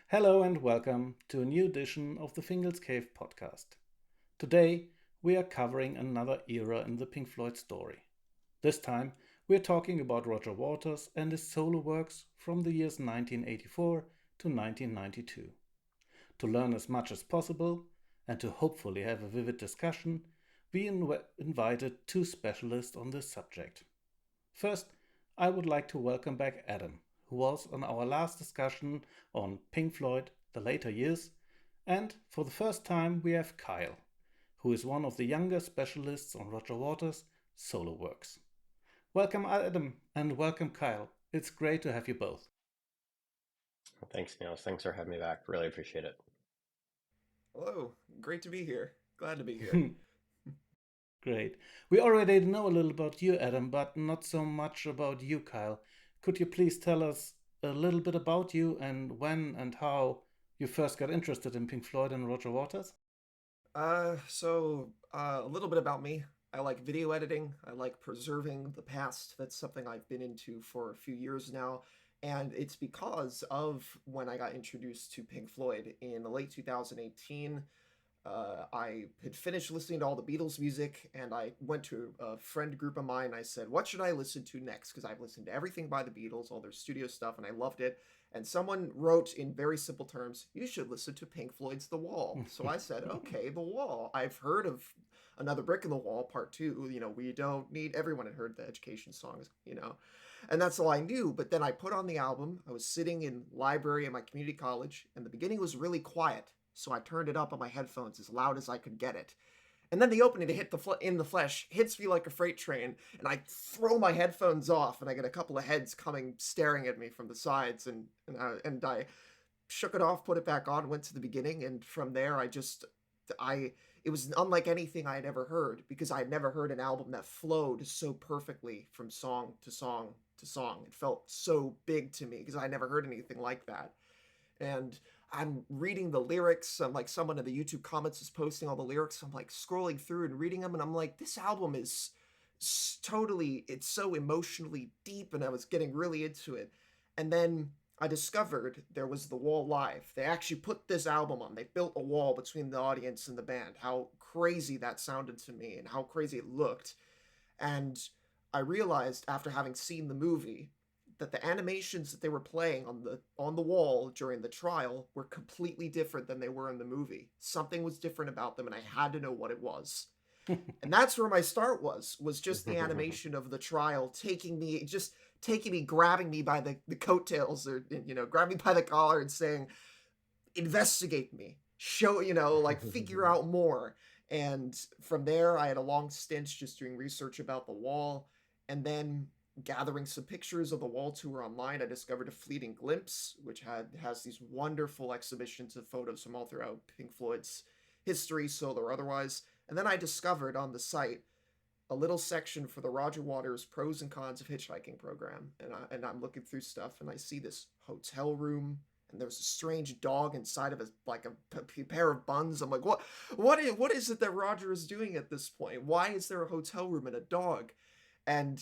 Hello and welcome to a new edition of the Fingal's Cave podcast. Today we are covering another era in the Pink Floyd story. This time we are talking about Roger Waters and his solo works from the years 1984 to 1992. To learn as much as possible and to hopefully have a vivid discussion, we invited two specialists on this subject. First, I would like to welcome back Adam, who was on our last discussion on Pink Floyd, the later years, and for the first time we have Kyle, who is one of the younger specialists on Roger Waters' solo works. Welcome Adam and welcome Kyle. It's great to have you both. Thanks, Niels. Thanks for having me back. Really appreciate it. Hello, great to be here. Glad to be here. Great. We already know a little about you, Adam, but not so much about you, Kyle. Could you please tell us a little bit about you and when and how you first got interested in Pink Floyd and Roger Waters? A little bit about me. I like video editing. I like preserving the past. That's something I've been into for a few years now. And it's because of when I got introduced to Pink Floyd in the late 2018. I had finished listening to all the Beatles music, and I went to a friend group of mine. I said, "What should I listen to next?" Because I've listened to everything by the Beatles, all their studio stuff, and I loved it. And someone wrote in very simple terms, "You should listen to Pink Floyd's The Wall." So I said, "Okay, The Wall. I've heard of Another Brick in the Wall, Part Two. We don't need everyone had heard the Education songs. And that's all I knew. But then I put on the album. I was sitting in library at my community college, and the beginning was really quiet. So I turned it up on my headphones as loud as I could get it. And then the opening to hit in the flesh hits me like a freight train, and I throw my headphones off, and I get a couple of heads coming staring at me from the sides, and I shook it off, put it back on, went to the beginning, and from there I it was unlike anything I had ever heard because I had never heard an album that flowed so perfectly from song to song to song. It felt so big to me because I never heard anything like that. And I'm reading the lyrics. I'm like, someone in the YouTube comments is posting all the lyrics. I'm like scrolling through and reading them, and I'm like, this album is it's so emotionally deep, and I was getting really into it. And then I discovered there was The Wall Live. They actually put this album on. They built a wall between the audience and the band. How crazy that sounded to me, and how crazy it looked. And I realized after having seen the movie that the animations that they were playing on the wall during the trial were completely different than they were in the movie. Something was different about them, and I had to know what it was. And that's where my start was just the animation of the trial taking me, grabbing me by the coattails, or grabbing me by the collar and saying, investigate me, show, like, figure out more. And from there I had a long stint just doing research about the wall, and then gathering some pictures of the wall tour online. I discovered a fleeting glimpse, which has these wonderful exhibitions of photos from all throughout Pink Floyd's history, solo or otherwise. And then I discovered on the site a little section for the Roger Waters pros and cons of hitchhiking program, and I'm looking through stuff, and I see this hotel room, and there's a strange dog inside of a pair of buns. I'm like, what is it that Roger is doing at this point? Why is there a hotel room and a dog? And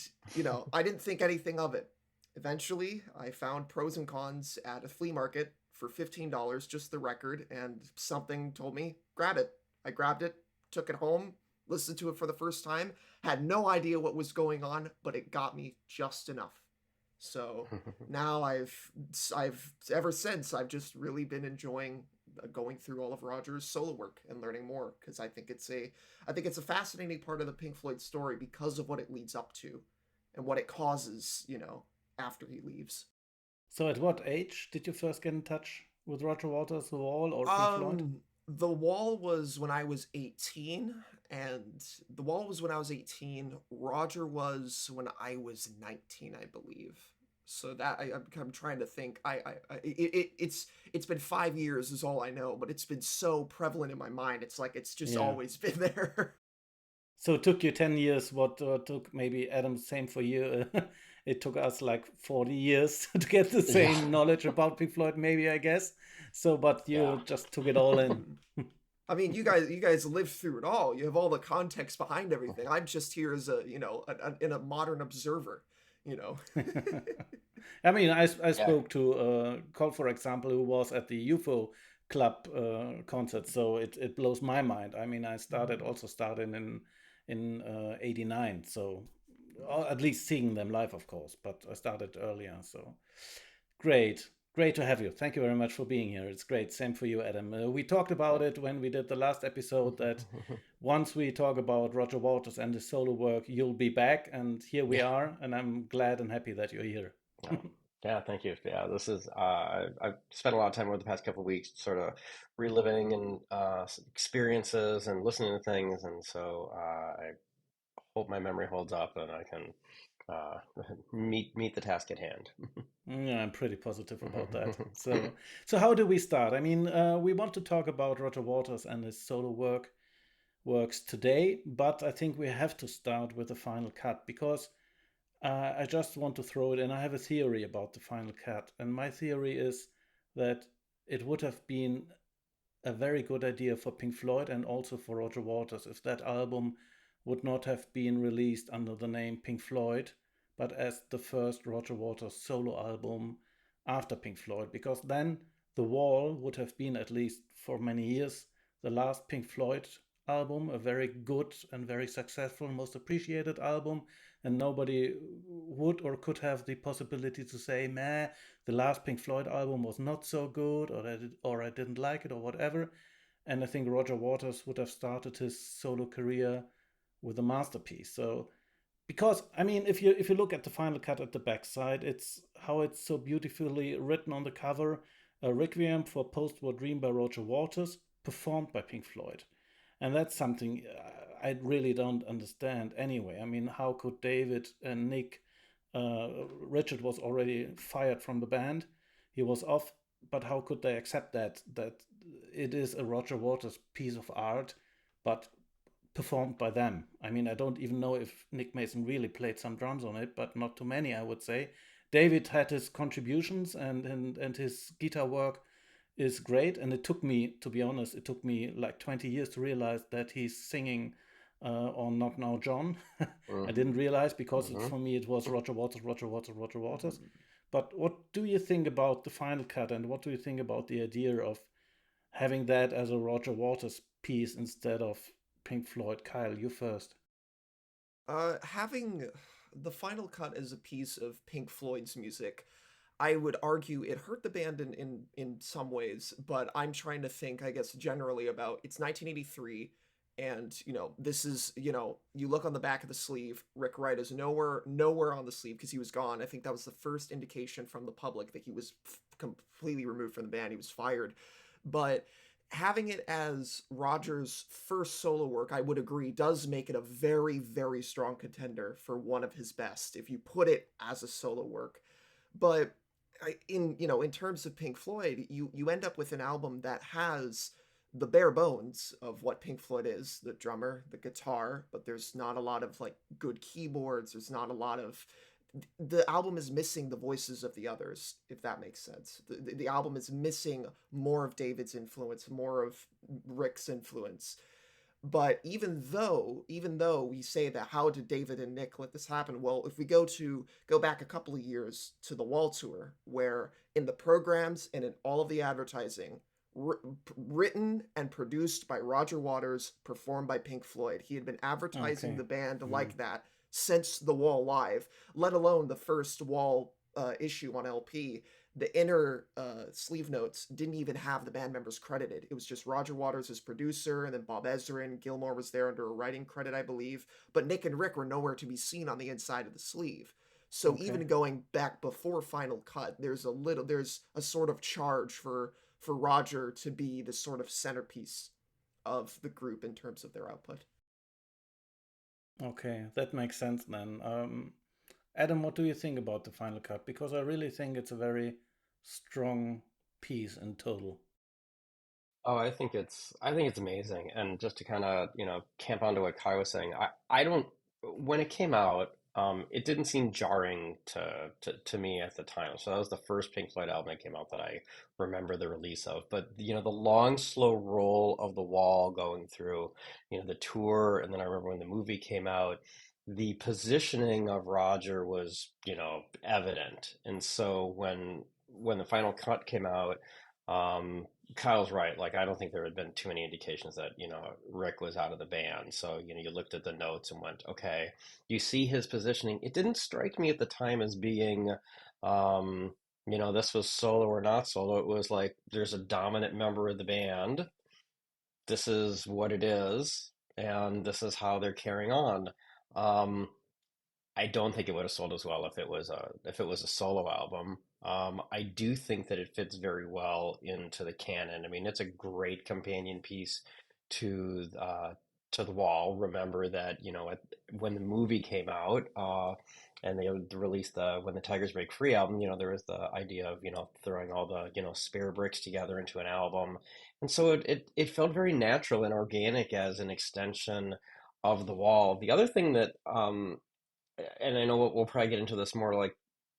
I didn't think anything of it. Eventually, I found pros and cons at a flea market for $15, just the record, and something told me, grab it. I grabbed it, took it home, listened to it for the first time, had no idea what was going on, but it got me just enough. So now I've ever since I've just really been enjoying going through all of Roger's solo work and learning more, because I think it's a fascinating part of the Pink Floyd story because of what it leads up to and what it causes, after he leaves. So, at what age did you first get in touch with Roger Waters, The Wall, or Pink Floyd? The Wall was when I was 18, and The Wall was when I was 18. Roger was when I was 19, I believe. So that I'm trying to think. It's been 5 years is all I know, but it's been so prevalent in my mind. It's like it's just Yeah. always been there. So it took you 10 years. What took maybe Adam, same for you. It took us like 40 years to get the Yeah, same knowledge about Pink Floyd, maybe, I guess. So, but yeah. you just took it all in. I mean, you guys lived through it all. You have all the context behind everything. I'm just here as in a modern observer, you know. I mean, I Yeah. spoke to Cole, for example, who was at the UFO club concert, so it blows my mind. I mean, I started in '89, so or at least seeing them live, of course, but I started earlier. So great, great to have you. Thank you very much for being here. It's great. Same for you, Adam. We talked about Yeah. it when we did the last episode that once we talk about Roger Waters and his solo work, you'll be back, and here we Yeah. are, and I'm glad and happy that you're here. Yeah. Yeah, thank you. Yeah, this is I've spent a lot of time over the past couple of weeks sort of reliving and experiences and listening to things, and so I hope my memory holds up and I can uh, meet the task at hand. Yeah, I'm pretty positive about that. So how do we start? I mean, we want to talk about Roger Waters and his solo works today, but I think we have to start with the final cut because I just want to throw it in. I have a theory about the final cut, and my theory is that it would have been a very good idea for Pink Floyd and also for Roger Waters if that album would not have been released under the name Pink Floyd, but as the first Roger Waters solo album after Pink Floyd, because then The Wall would have been, at least for many years, the last Pink Floyd album, a very good and very successful, most appreciated album, and nobody would or could have the possibility to say, "Meh, the last Pink Floyd album was not so good," or I didn't like it, or whatever. And I think Roger Waters would have started his solo career with a masterpiece. So because I mean, if you look at the final cut at the backside, it's how it's so beautifully written on the cover, a requiem for post-war dream by Roger Waters, performed by Pink Floyd, and that's something I really don't understand. Anyway, I mean, how could David and Nick? Richard was already fired from the band; he was off. But how could they accept that it is a Roger Waters piece of art, but performed by them? I mean, I don't even know if Nick Mason really played some drums on it, but not too many, I would say. David had his contributions and his guitar work is great. And it took me, to be honest, it took me like 20 years to realize that he's singing on Not Now John. I Hmm. didn't realize because Hmm. for me it was Roger Waters, Roger Waters, Roger Waters. But what do you think about the final cut, and what do you think about the idea of having that as a Roger Waters piece instead of Pink Floyd? Kyle, you first. Having the final cut as a piece of Pink Floyd's music, I would argue it hurt the band in some ways, but I'm trying to think, I guess, generally about it's 1983, and this is you look on the back of the sleeve, Rick Wright is nowhere on the sleeve because he was gone. I think that was the first indication from the public that he was completely removed from the band. He was fired, but having it as Roger's first solo work, I would agree, does make it a very, very strong contender for one of his best if you put it as a solo work. But in terms of Pink Floyd, you end up with an album that has the bare bones of what Pink Floyd is, the drummer, the guitar, but there's not a lot of like good keyboards, there's not a lot of the album is missing the voices of the others, if that makes sense. The album is missing more of David's influence, more of Rick's influence. But even though we say that, how did David and Nick let this happen? Well, if we go back a couple of years to the Wall tour, where in the programs and in all of the advertising, written and produced by Roger Waters, performed by Pink Floyd, he had been advertising Okay. the band Mm. like that since the Wall live, let alone the first Wall issue on LP. The inner sleeve notes didn't even have the band members credited. It was just Roger Waters as producer, and then Bob Ezrin. Gilmore was there under a writing credit, I believe. But Nick and Rick were nowhere to be seen on the inside of the sleeve. So Okay. even going back before Final Cut, there's a sort of charge for Roger to be the sort of centerpiece of the group in terms of their output. Okay. That makes sense then. Adam, what do you think about the final cut? Because I really think it's a very strong piece in total. Oh, I think it's amazing. And just to kind of, camp onto what Kai was saying, I don't when it came out, it didn't seem jarring to me at the time. So that was the first Pink Floyd album that came out that I remember the release of. But the long, slow roll of the Wall going through, the tour, and then I remember when the movie came out. the positioning of Roger was, evident. And so when the final cut came out, um, Kyle's right. Like, I don't think there had been too many indications that, Rick was out of the band. So, you looked at the notes and went, okay, you see his positioning. It didn't strike me at the time as being, this was solo or not solo. It was like there's a dominant member of the band. This is what it is, and this is how they're carrying on. Um, I don't think it would have sold as well if it was a solo album. I do think that it fits very well into the canon. I mean, it's a great companion piece to to the Wall. Remember that when the movie came out, and they released the When the Tigers Break Free album. There was the idea of throwing all the spare bricks together into an album, and so it felt very natural and organic as an extension of the Wall. The other thing that and I know we'll probably get into this more, like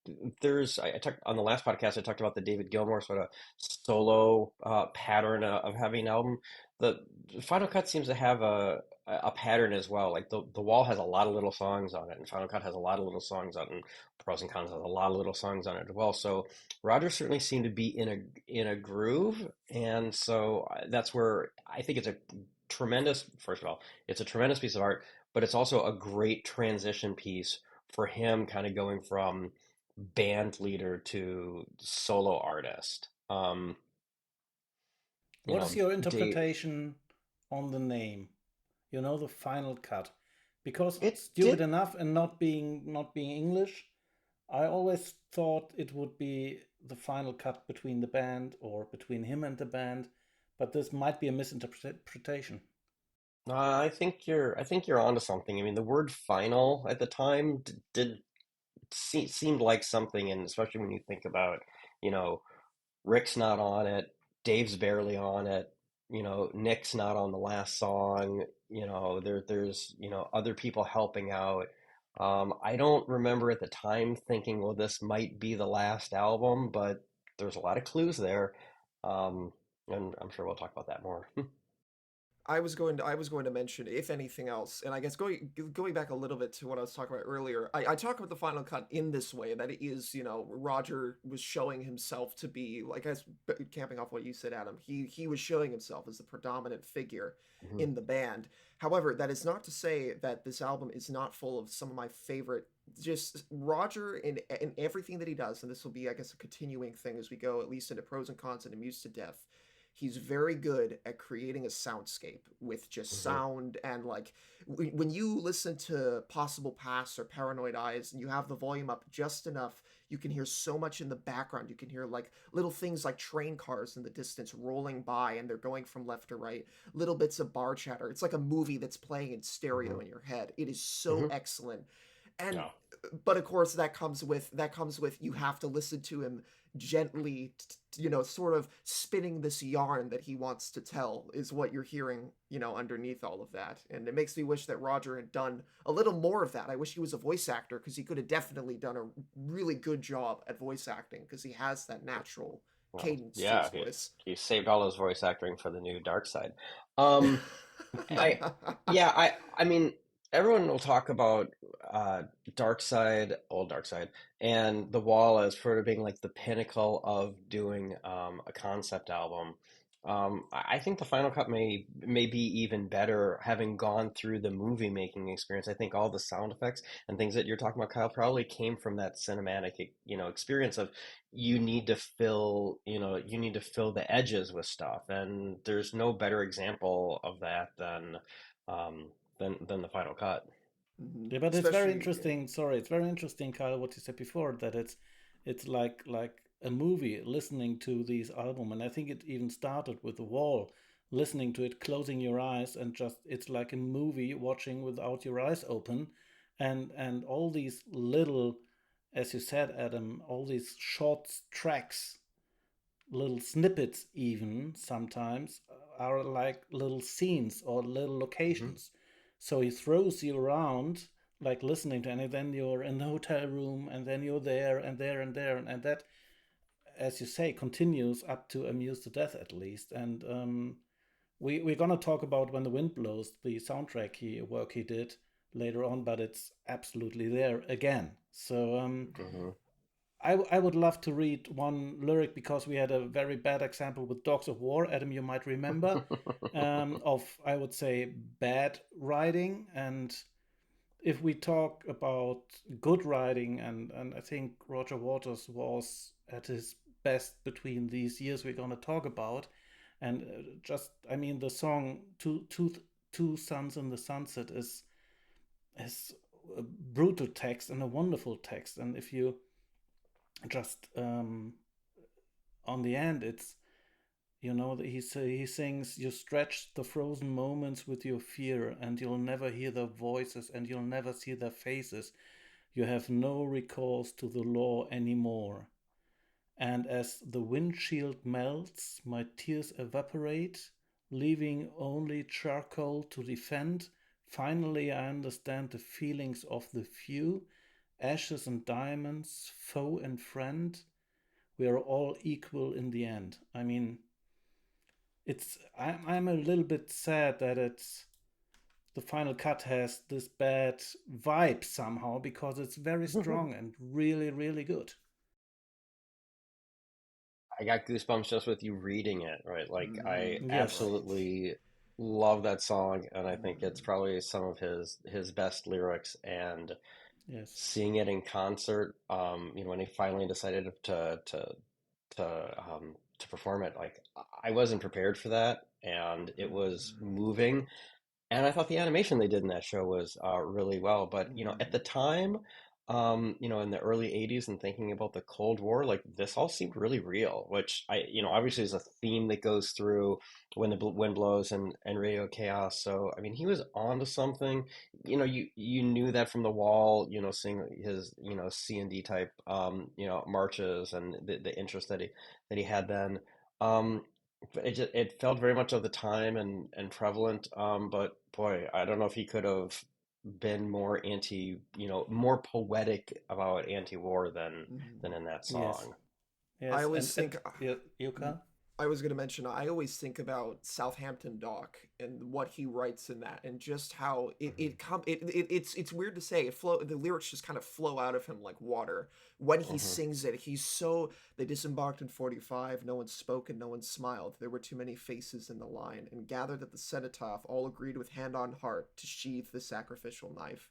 I talked on the last podcast. I talked about the David Gilmour sort of solo pattern of having an album. The Final Cut seems to have a pattern as well. Like the Wall has a lot of little songs on it, and Final Cut has a lot of little songs on it, and Pros and Cons has a lot of little songs on it as well. So Roger certainly seemed to be in a groove, and so that's where I think it's a tremendous. First of all, it's a tremendous piece of art, but it's also a great transition piece for him, kind of going from band leader to solo artist. What is your Dave, interpretation on the name? The Final Cut, because it stupid did. enough and not being English, I always thought it would be the final cut between the band or between him and the band, but this might be a misinterpretation. I think you're onto something. I mean, the word "final" at the time seemed like something, and especially when you think about, you know, Rick's not on it, Dave's barely on it, Nick's not on the last song, there's other people helping out. I don't remember at the time thinking, well, this might be the last album, but there's a lot of clues there. Um, and I'm sure we'll talk about that more. I was going to mention, if anything else, and I guess going back a little bit to what I was talking about earlier, I talk about the final cut in this way, that it is, Roger was showing himself to be, like, as camping off what you said, Adam, he was showing himself as the predominant figure Mhm. in the band. However, that is not to say that this album is not full of some of my favorite, just Roger in everything that he does, and this will be, I guess, a continuing thing as we go at least into Pros and Cons and Amused to Death. He's very good at creating a soundscape with just Mhm. sound, and like when you listen to Possible Past or Paranoid Eyes and you have the volume up just enough, you can hear so much in the background. You can hear like little things like train cars in the distance rolling by and they're going from left to right, little bits of bar chatter. It's like a movie that's playing in stereo Mhm. in your head. It is so Mhm. excellent. And Yeah. but of course that comes with you have to listen to him gently, sort of spinning this yarn that he wants to tell, is what you're hearing, underneath all of that. And it makes me wish that Roger had done a little more of that. I wish he was a voice actor, because he could have definitely done a really good job at voice acting, because he has that natural Well, cadence to his yeah, voice. he saved all his voice acting for the new Dark Side. Um, I yeah, I mean, everyone will talk about uh Dark Side, old Dark Side, and The Wall as sort of being like the pinnacle of doing a concept album. I think the Final Cut may be even better, having gone through the movie making experience. I think all the sound effects and things that you're talking about, Kyle, probably came from that cinematic, experience of you need to fill the edges with stuff, and there's no better example of that um, than the Final Cut. Yeah, but it's very Especially, yeah. interesting. Sorry, it's very interesting, Kyle, what you said before, that it's like a movie listening to these album, and I think it even started with The Wall, listening to it, closing your eyes, and just it's like a movie watching without your eyes open, and all these little, as you said, Adam, all these short tracks, little snippets, even sometimes are like little scenes or little Hmm. locations. So he throws you around like listening to, and then you're in the hotel room, and then you're there and there and there, and that, as you say, continues up to Amused to Death at least. And we're gonna talk about When the Wind Blows, the soundtrack he did later on, but it's absolutely there again. So Hmm. I would love to read one lyric because we had a very bad example with Dogs of War. Adam, you might remember, of, I would say, bad writing. And if we talk about good writing, and I think Roger Waters was at his best between these years we're going to talk about. And just, I mean, the song Two Suns in the Sunset is a brutal text and a wonderful text. And if you just on the end, it's, he sings, "You stretch the frozen moments with your fear, and you'll never hear their voices, and you'll never see their faces. You have no recourse to the law anymore. And as the windshield melts, my tears evaporate, leaving only charcoal to defend. Finally, I understand the feelings of the few, ashes and diamonds, foe and friend. We are all equal in the end." I mean, I'm a little bit sad that it's the final cut has this bad vibe somehow, because it's very strong and really, really good. I got goosebumps just with you reading it, right? Like I Yes, Right. absolutely love that song, and I think it's Mm, probably some of his best lyrics. And yes. seeing it in concert, when he finally decided to perform it, like I wasn't prepared for that, and it was mm, moving. And I thought the animation they did in that show was really well. But at the mm, time, in the early '80s, and thinking about the Cold War, like this all seemed really real. Which obviously is a theme that goes through when the wind blows and Radio Chaos. So I mean, he was onto something. You knew that from the wall. Seeing his C&D type marches, and the interest that he had then. Um, it felt very much of the time and prevalent. But boy, I don't know if he could have been more poetic about anti-war than mm. in that Yes. song. I Yes. always And think yeah, Yuka? I was going to mention, I always think about Southampton Dock and what he writes in that, and just how it's weird to say, the lyrics just kind of flow out of him like water. When he Hmm. sings it, he's so, "They disembarked in 45, no one spoke and no one smiled. There were too many faces in the line, and gathered at the cenotaph, all agreed with hand on heart to sheathe the sacrificial knife."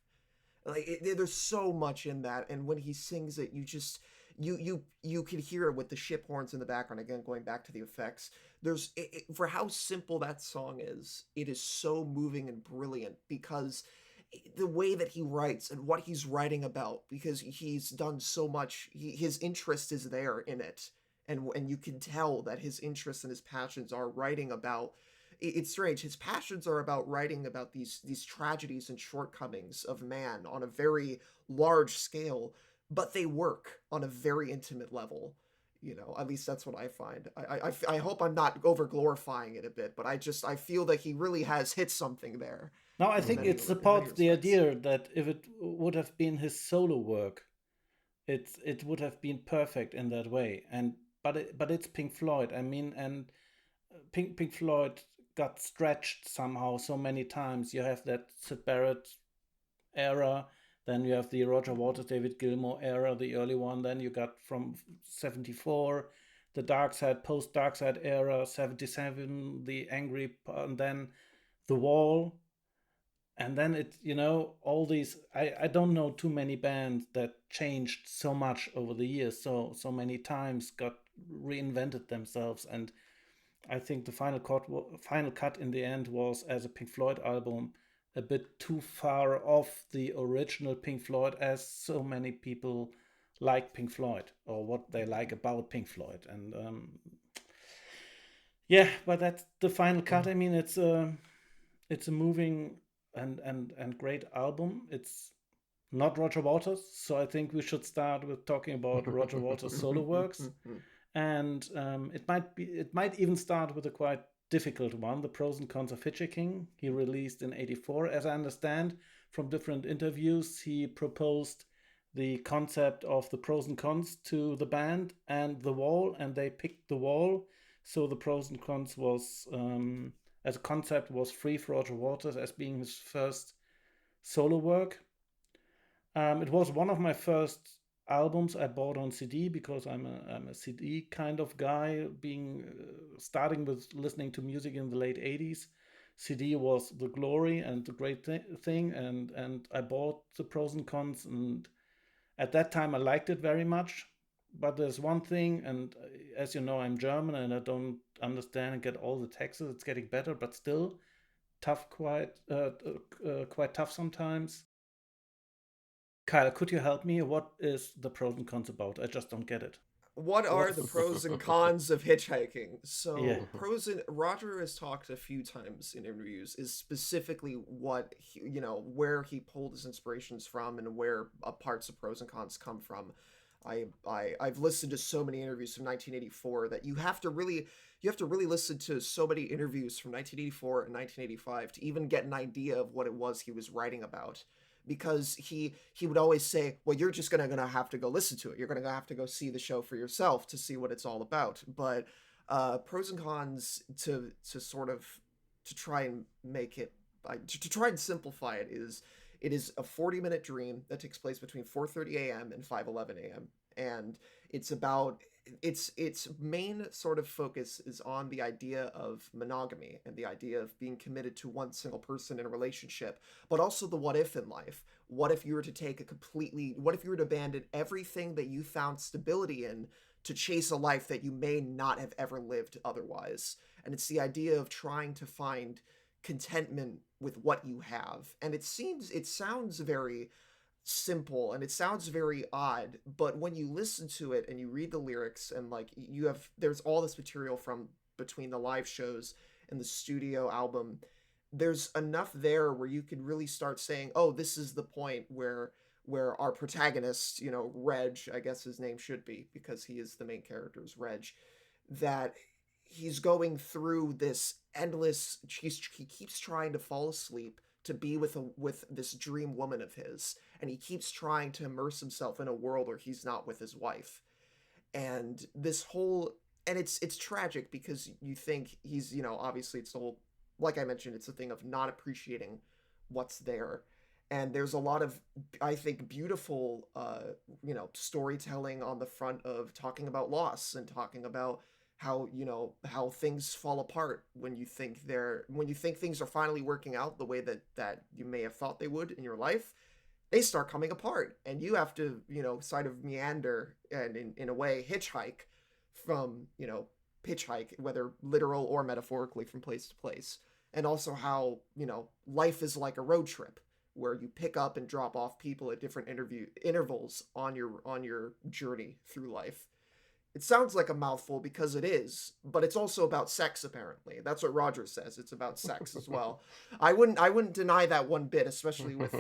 Like there's so much in that, and when he sings it, you just you can hear it with the ship horns in the background. Again, going back to the effects, for how simple that song is, it is so moving and brilliant, because the way that he writes and what he's writing about, because he's done so much, his interest is there in it, and you can tell that his interests and his passions are writing about, it's strange. His passions are about writing about these tragedies and shortcomings of man on a very large scale, but they work on a very intimate level. At least that's what I find. I hope I'm not over glorifying it a bit, but I feel that he really has hit something there, Now, I in think many it in many supports the respects. idea that if it would have been his solo work, it would have been perfect in that way. And but it's Pink Floyd. I mean, and Pink Floyd got stretched somehow so many times. You have that Syd Barrett era, then you have the Roger Waters, David Gilmour era, the early one. Then you got from '74 the Dark Side, post Dark Side era, '77 the Angry, and then the Wall. And then all these, I don't know too many bands that changed so much over the years, so many times got reinvented themselves. And I think the final cut in the end was, as a Pink Floyd album, a bit too far off the original Pink Floyd, as so many people like Pink Floyd, or what they like about Pink Floyd. And yeah, but that's the final cut. I mean, it's a moving and great album. It's not Roger Waters, so I think we should start with talking about Roger Waters' solo works. And it might even start with a quite difficult one, the pros and cons of Hitchhiking. He released in '84. As I understand from different interviews, he proposed the concept of the pros and cons to the band and the Wall, and they picked the Wall. So the pros and cons was, as a concept, was free for Roger Waters as being his first solo work. It was one of my first albums I bought on CD because I'm a CD kind of guy, being starting with listening to music in the late 80s. CD was the glory and the great thing, and I bought the pros and cons, and at that time I liked it very much. But there's one thing, and as you know, I'm German and I don't understand and get all the texts. It's getting better, but still tough, quite tough sometimes. Kyle, could you help me? What is the pros and cons about? I just don't get it. What are the What's pros and cons of hitchhiking? yeah, So, pros and Roger has talked a few times in interviews is specifically what where he pulled his inspirations from and where parts of pros and cons come from. I've listened to so many interviews from 1984 that you have to really listen to so many interviews from 1984 and 1985 to even get an idea of what it was he was writing about, because he would always say, well, you're just gonna have to go listen to it, you're gonna have to go see the show for yourself to see what it's all about. But pros and cons, to sort of to try and make it to try and simplify it, is it is a 40-minute dream that takes place between 4:30 a.m. and 5:11 a.m. And it's about its main sort of focus is on the idea of monogamy and the idea of being committed to one single person in a relationship, but also the what if in life. What if you were to what if you were to abandon everything that you found stability in to chase a life that you may not have ever lived otherwise? And it's the idea of trying to find contentment with what you have. And it sounds very simple and it sounds very odd, but when you listen to it and you read the lyrics, and like there's all this material from between the live shows and the studio album, there's enough there where you could really start saying, oh, this is the point where our protagonist, Reg, I guess his name should be because he is the main character's Reg, that he's going through this endless he keeps trying to fall asleep to be with this dream woman of his, and he keeps trying to immerse himself in a world where he's not with his wife. And this whole and it's tragic because you think he's, obviously it's the whole, like I mentioned, it's a thing of not appreciating what's there. And there's a lot of, I think, beautiful storytelling on the front of talking about loss and talking about how things fall apart when you think things are finally working out the way that you may have thought they would in your life. They start coming apart, and you have to, sort of meander and in a way hitchhike from, hitchhike, whether literal or metaphorically, from place to place. And also how, life is like a road trip where you pick up and drop off people at different intervals on your journey through life. It sounds like a mouthful because it is, but it's also about sex, apparently. That's what Roger says. It's about sex as well. I wouldn't deny that one bit, especially with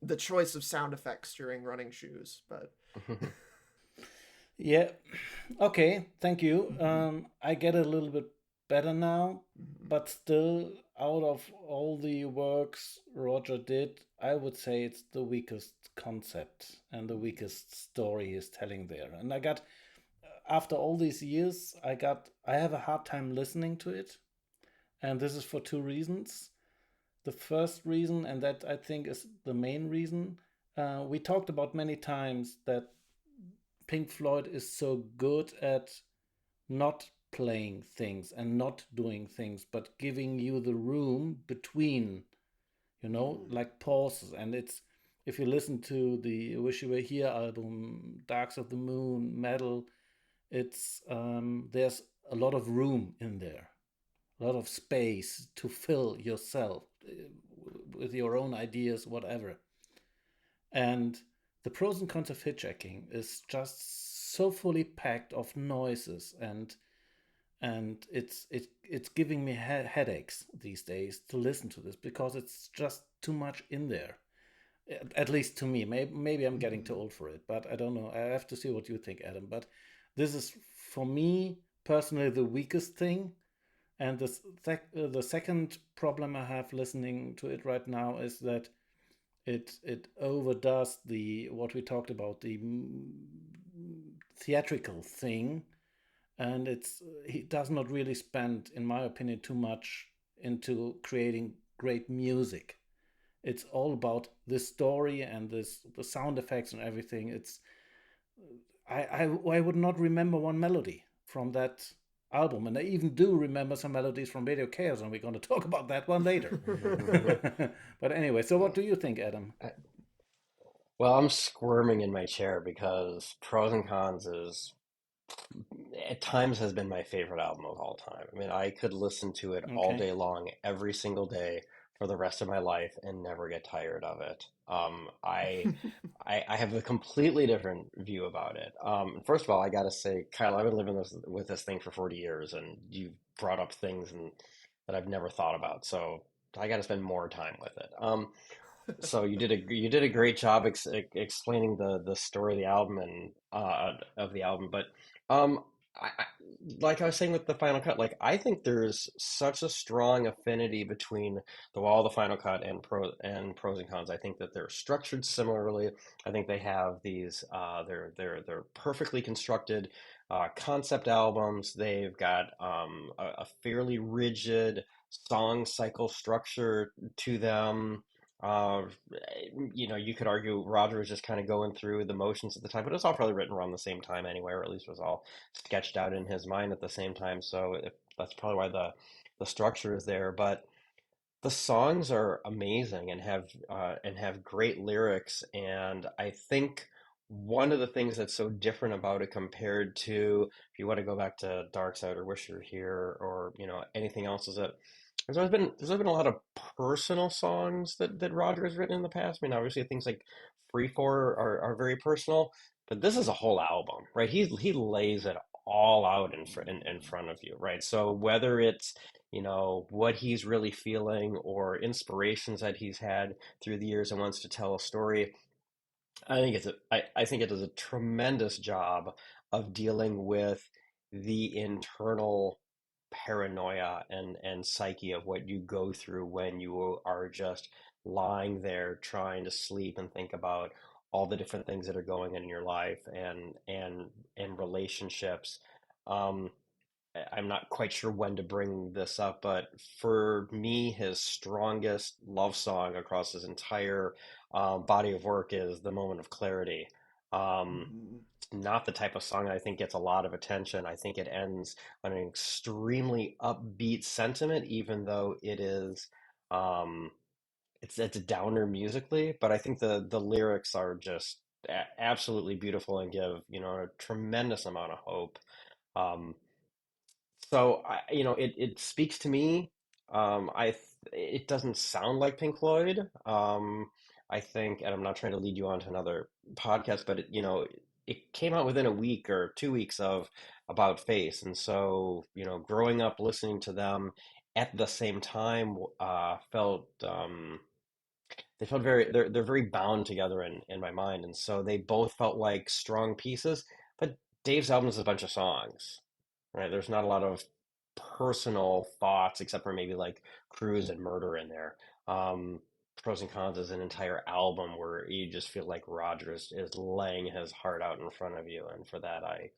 the choice of sound effects during running shoes. But yeah, okay, thank you. I get a little bit better now, but still, out of all the works Roger did, I would say it's the weakest concept and the weakest story he's telling there. And after all these years, I have a hard time listening to it, and this is for two reasons. The first reason, and that I think is the main reason, we talked about many times that Pink Floyd is so good at not playing things and not doing things, but giving you the room between, like pauses. And it's, if you listen to the Wish You Were Here album, Darks of the Moon, Metal, it's there's a lot of room in there, a lot of space to fill yourself with your own ideas, whatever. And the pros and cons of hitchhiking is just so fully packed of noises, and it's giving me headaches these days to listen to this because it's just too much in there. At least to me. Maybe I'm getting too old for it, but I don't know. I have to see what you think, Adam. But this is, for me personally, the weakest thing. And the second problem I have listening to it right now is that it overdoes the what we talked about, the theatrical thing, and he does not really spend, in my opinion, too much into creating great music. It's all about this story and this the sound effects and everything. It's I would not remember one melody from that album, and I even do remember some melodies from Radio Chaos, and we're going to talk about that one later. But anyway, so what do you think, Adam? Well, I'm squirming in my chair because Pros and Cons is at times has been my favorite album of all time. I mean, I could listen to it all Okay. day long, every single day for the rest of my life and never get tired of it. I have a completely different view about it. First of all, I gotta say, Kyle, I've been living with this thing for 40 years, and you've brought up things that I've never thought about. So I got to spend more time with it. So you did a great job explaining the story of the album and of the album, but um, like I was saying with the Final Cut, like I think there's such a strong affinity between the Final Cut and Pros and Cons. I think that they're structured similarly. I think they have these they're perfectly constructed concept albums. They've got a fairly rigid song cycle structure to them. Uh, you could argue Roger was just kind of going through the motions at the time, but it was all probably written around the same time anyway, or at least was all sketched out in his mind at the same time. So that's probably why the structure is there. But the songs are amazing and have great lyrics, and I think one of the things that's so different about it compared to if you want to go back to Dark Side or Wish You're Here or anything else is that there's always been a lot of personal songs that Roger has written in the past. I mean, obviously things like Free For are very personal, but this is a whole album, right? He lays it all out in front of you, right? So whether it's what he's really feeling or inspirations that he's had through the years and wants to tell a story. I think it does a tremendous job of dealing with the internal paranoia and psyche of what you go through when you are just lying there trying to sleep and think about all the different things that are going on in your life and relationships. Um, I'm not quite sure when to bring this up, but for me, his strongest love song across his entire body of work is "The Moment of Clarity." Um, Not the type of song I think gets a lot of attention. I think it ends on an extremely upbeat sentiment, even though um, it's a downer musically. But I think the lyrics are just absolutely beautiful and give a tremendous amount of hope. Um, it speaks to me. It doesn't sound like Pink Floyd. I think, and I'm not trying to lead you on to another podcast, but it came out within a week or 2 weeks of About Face, and so growing up listening to them at the same time felt they felt they're very bound together in my mind, and so they both felt like strong pieces. But Dave's album is a bunch of songs, right? There's not a lot of personal thoughts except for maybe like Cruise and Murder in there. Um, Pros and Cons is an entire album where you just feel like is laying his heart out in front of you, and for that I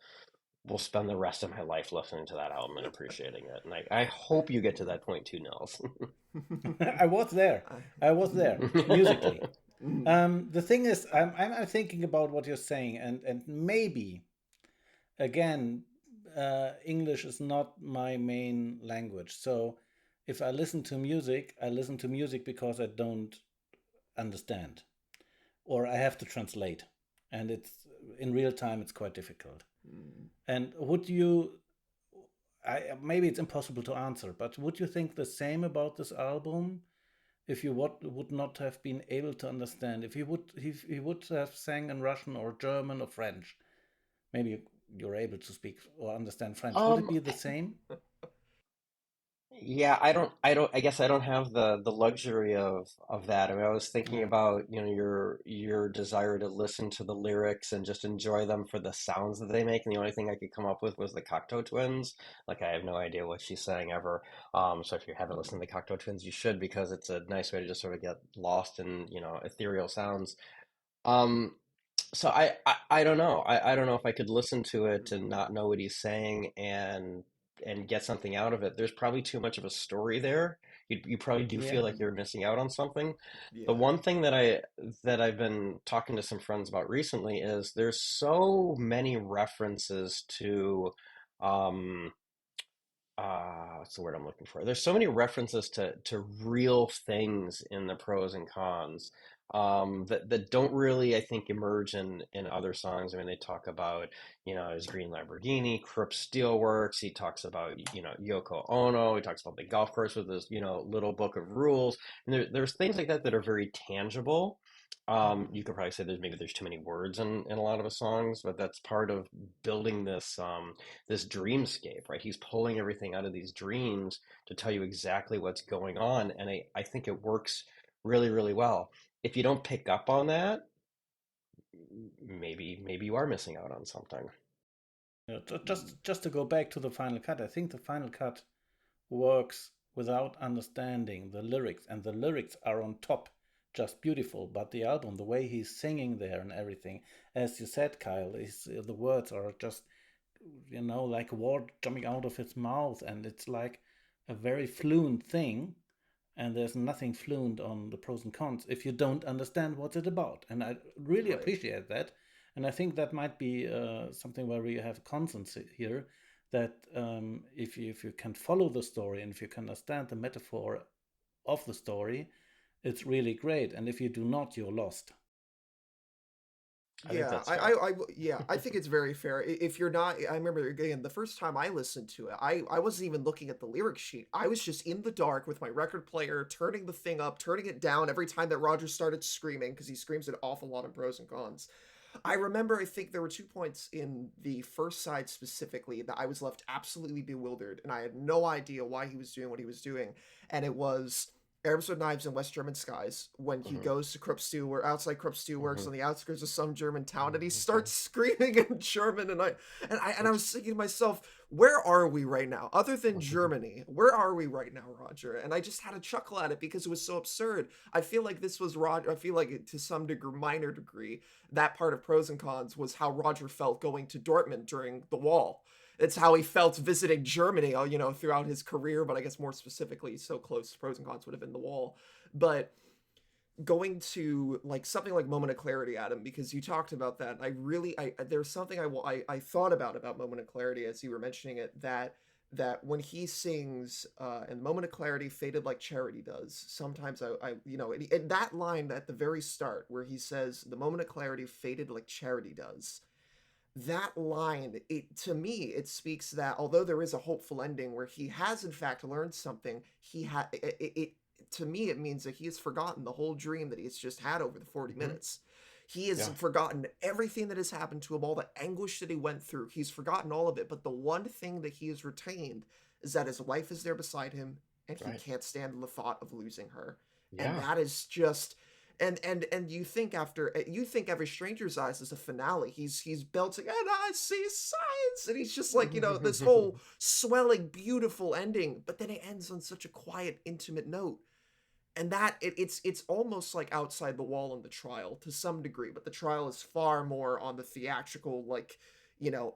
will spend the rest of my life listening to that album and appreciating it. And I hope you get to that point too, Nils. I was there. I was there musically. Mm. The thing is, I'm thinking about what you're saying, and maybe again, English is not my main language. So if I listen to music, I listen to music because I don't understand, or I have to translate, and it's in real time. It's quite difficult. And would you? Maybe it's impossible to answer, but would you think the same about this album if you would not have been able to understand? If he would have sang in Russian or German or French, maybe you're able to speak or understand French. Would it um, be the same? Yeah, I guess I don't have the luxury of that. I mean, I was thinking Yeah. about, your desire to listen to the lyrics and just enjoy them for the sounds that they make, and the only thing I could come up with was the Cocteau Twins. Like I have no idea what she's saying ever. So if you haven't listened to the Cocteau Twins, you should because it's a nice way to just sort of get lost in, ethereal sounds. Um, so I don't know. I don't know if I could listen to it and not know what he's saying and get something out of it. There's probably too much of a story there you probably do feel Yeah. like you're missing out on something. The Yeah. one thing that I've been talking to some friends about recently is there's so many references to um what's the word I'm looking for? There's so many references to real things in the pros and cons, that don't really, I think, emerge in other songs. I mean, they talk about, his green Lamborghini, Krupp Steelworks. He talks about, Yoko Ono. He talks about the golf course with his, little book of rules. And there's things like that that are very tangible. Hmm. You could probably say there's too many words in a lot of his songs, but that's part of building this dreamscape, right? He's pulling everything out of these dreams to tell you exactly what's going on. And I think it works really, really well. If you don't pick up on that, maybe you are missing out on something. Just to go back to the final cut, I think the final cut works without understanding the lyrics, and the lyrics are on top, just beautiful. But the album, the way he's singing there and everything, as you said, Kyle, is the words are just like water jumping out of his mouth, and it's like a very fluent thing. And there's nothing fluent on the pros and cons if you don't understand what's it about. And I really Right. appreciate that. And I think that might be something where we have a consensus here that if you can follow the story and if you can understand the metaphor of the story, it's really great. And if you do not, you're lost. I think Yeah, that's fair. yeah, I think it's very fair. If you're not, I remember again the first time I listened to it, I wasn't even looking at the lyric sheet. I was just in the dark with my record player, turning the thing up, turning it down every time that Roger started screaming because he screams an awful lot of pros and cons. I remember, I think there were 2 points in the first side specifically that I was left absolutely bewildered, and I had no idea why he was doing what he was doing. And it was Arabs with Knives in West German Skies when he Hmm. goes to Krupp Steel, outside Krupp Steelworks Hmm. on the outskirts of some German town, and he Hmm. starts screaming in German, and I Which was thinking to myself, where are we right now? Other than Germany, where are we right now, Roger? And I just had a chuckle at it because it was so absurd. I feel like this was Roger. I feel like to some degree, minor degree, that part of pros and cons was how Roger felt going to Dortmund during the Wall. It's how he felt visiting Germany, throughout his career, but I guess more specifically, so close pros and cons would have been the Wall. But going to like something like Moment of Clarity, Adam, because you talked about that. I there's something I thought about Moment of Clarity as you were mentioning it, that when he sings and Moment of Clarity faded like charity does, sometimes and that line at the very start where he says the moment of clarity faded like charity does, that line, it to me it speaks that although there is a hopeful ending where he has in fact learned something, he had it to me it means that he has forgotten the whole dream that he's just had over the 40 hmm minutes. He has yeah, forgotten everything that has happened to him, all the anguish that he went through. He's forgotten all of it, but the one thing that he has retained is that his wife is there beside him and he right. can't stand the thought of losing her. And Yeah. that is just, and you think Every Stranger's Eyes is a finale. He's belting and I see signs, and he's just like, this whole swelling beautiful ending, but then it ends on such a quiet intimate note. And that it's almost like Outside the Wall in the Trial to some degree, but the Trial is far more on the theatrical, like, you know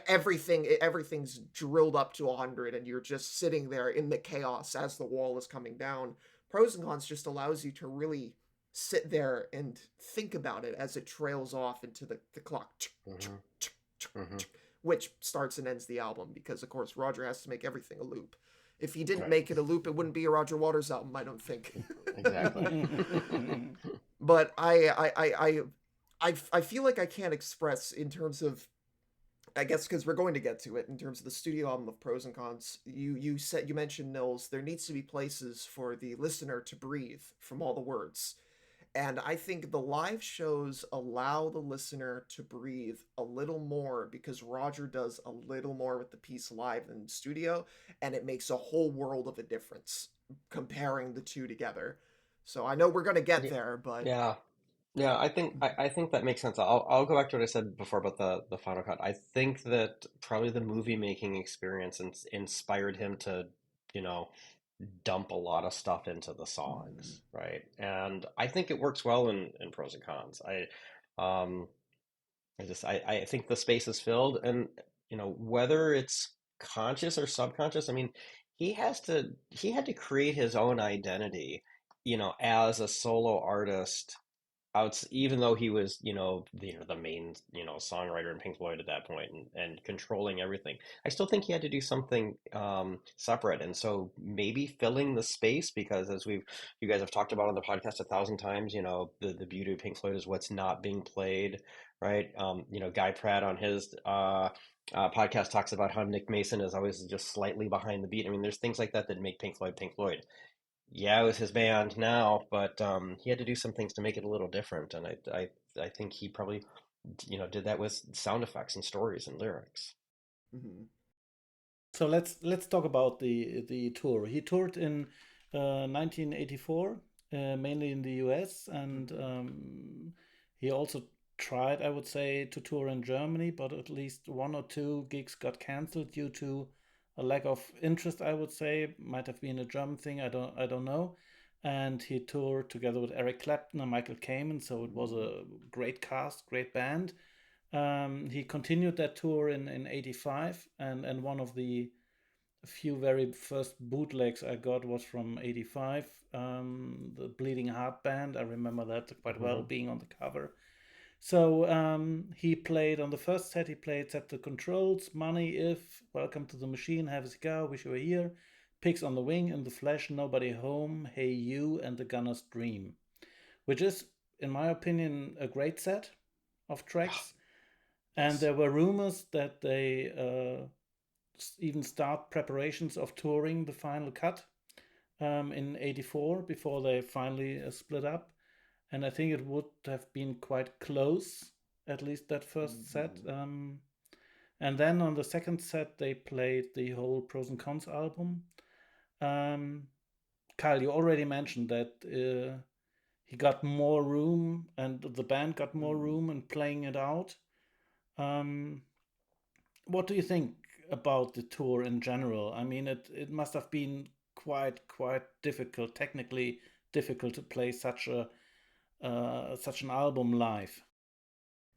everything's drilled up to 100 and you're just sitting there in the chaos as the wall is coming down. Pros and Cons just allows you to really sit there and think about it as it trails off into the clock, Hmm. Hmm. which starts and ends the album, because of course Roger has to make everything a loop. If he didn't Right. make it a loop, it wouldn't be a Roger Waters album, I don't think. Exactly. But I feel like I can't express in terms of, I guess because we're going to get to it, in terms of the studio album of pros and cons. You mentioned, Nils, there needs to be places for the listener to breathe from all the words. And I think the live shows allow the listener to breathe a little more because Roger does a little more with the piece live than studio, and it makes a whole world of a difference comparing the two together. So I know we're going to get Yeah. there, but Yeah. Yeah, I think that makes sense. I'll go back to what I said before about the Final Cut. I think that probably the movie making experience inspired him to, you know, dump a lot of stuff into the songs, right? And I think it works well in pros and cons. Um I think the space is filled, and whether it's conscious or subconscious. I mean, he had to create his own identity, as a solo artist out, even though he was, the main, songwriter in Pink Floyd at that point, and controlling everything. I still think he had to do something separate, and so maybe filling the space, because as you guys have talked about on the podcast 1,000 times, the beauty of Pink Floyd is what's not being played, right? Guy Pratt on his podcast talks about how Nick Mason is always just slightly behind the beat. I mean, there's things like that that make Pink Floyd Pink Floyd. Yeah, it was his band now, but he had to do some things to make it a little different, and I think he probably, did that with sound effects and stories and lyrics. Mm-hmm. So let's talk about the tour. He toured in 1984, mainly in the US, and he also tried, I would say, to tour in Germany, but at least one or two gigs got cancelled due to a lack of interest. I would say might have been a German thing. I don't know. And he toured together with Eric Clapton and Michael Kamen, so it was a great cast, great band. He continued that tour in 85, and one of the few very first bootlegs I got was from 85, the Bleeding Heart Band. I remember that quite well, Hmm. being on the cover. So he played on the first set, he played Set the Controls, Money, If, Welcome to the Machine, Have a Cigar, Wish You Were Here, Pigs on the Wing, In the Flesh, Nobody Home, Hey You, and The Gunner's Dream, which is, in my opinion, a great set of Yeah. tracks. And Yes. there were rumors that they even start preparations of touring the final cut in 84 before they finally split up. And I think it would have been quite close, at least that first set. Mm-hmm. And then on the second set, they played the whole Pros and Cons album. Um, Kyle, you already mentioned that he got more room and the band got more Mm-hmm. room and playing it out. Um, what do you think about the tour in general? I mean, it must have been quite difficult, technically difficult to play such an album live.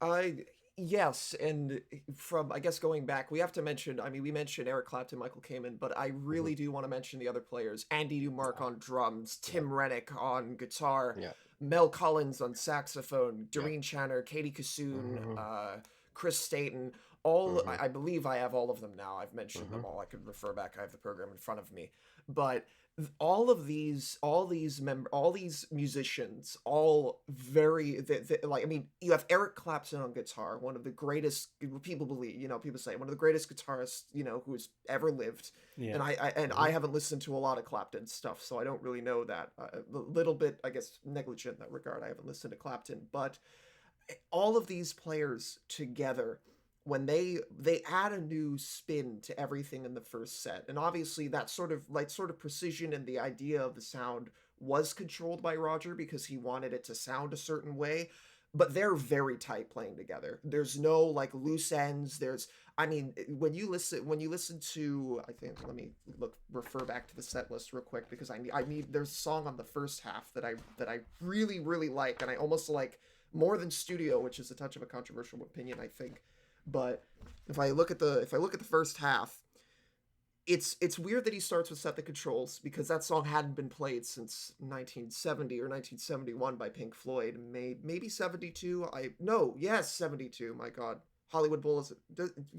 I Yes, and from I guess going back, we have to mention. I mean, we mentioned Eric Clapton, Michael Kamen, but I Hmm. really do want to mention the other players: Andy Dumark on drums, Yep. Tim Rennick on guitar, Yep. Mel Collins on saxophone, Yep. Doreen Channer, Katie Kassoon, Hmm. Chris Staten. All Hmm. I believe I have all of them now. I've mentioned Hmm. them all. I could refer back. I have the program in front of me, but all these musicians, all very like, I mean, you have Eric Clapton on guitar, one of the greatest, people believe, people say one of the greatest guitarists, who's ever lived. Yeah. And I Hmm. haven't listened to a lot of Clapton stuff, so I don't really know that. A little bit, I guess, negligent in that regard. I haven't listened to Clapton, but all of these players together, when they add a new spin to everything in the first set, and obviously that sort of precision and the idea of the sound was controlled by Roger because he wanted it to sound a certain way, but they're very tight playing together. There's no like loose ends. There's I mean, when you listen to, I think, let me refer back to the set list real quick, because I need there's a song on the first half that I really really like, and I almost like more than studio, which is a touch of a controversial opinion, I think. But if I look at the first half, it's weird that he starts with Set the Controls, because that song hadn't been played since 1970 or 1971 by Pink Floyd. Maybe 72. I no yes 72. My God, Hollywood Bowl is.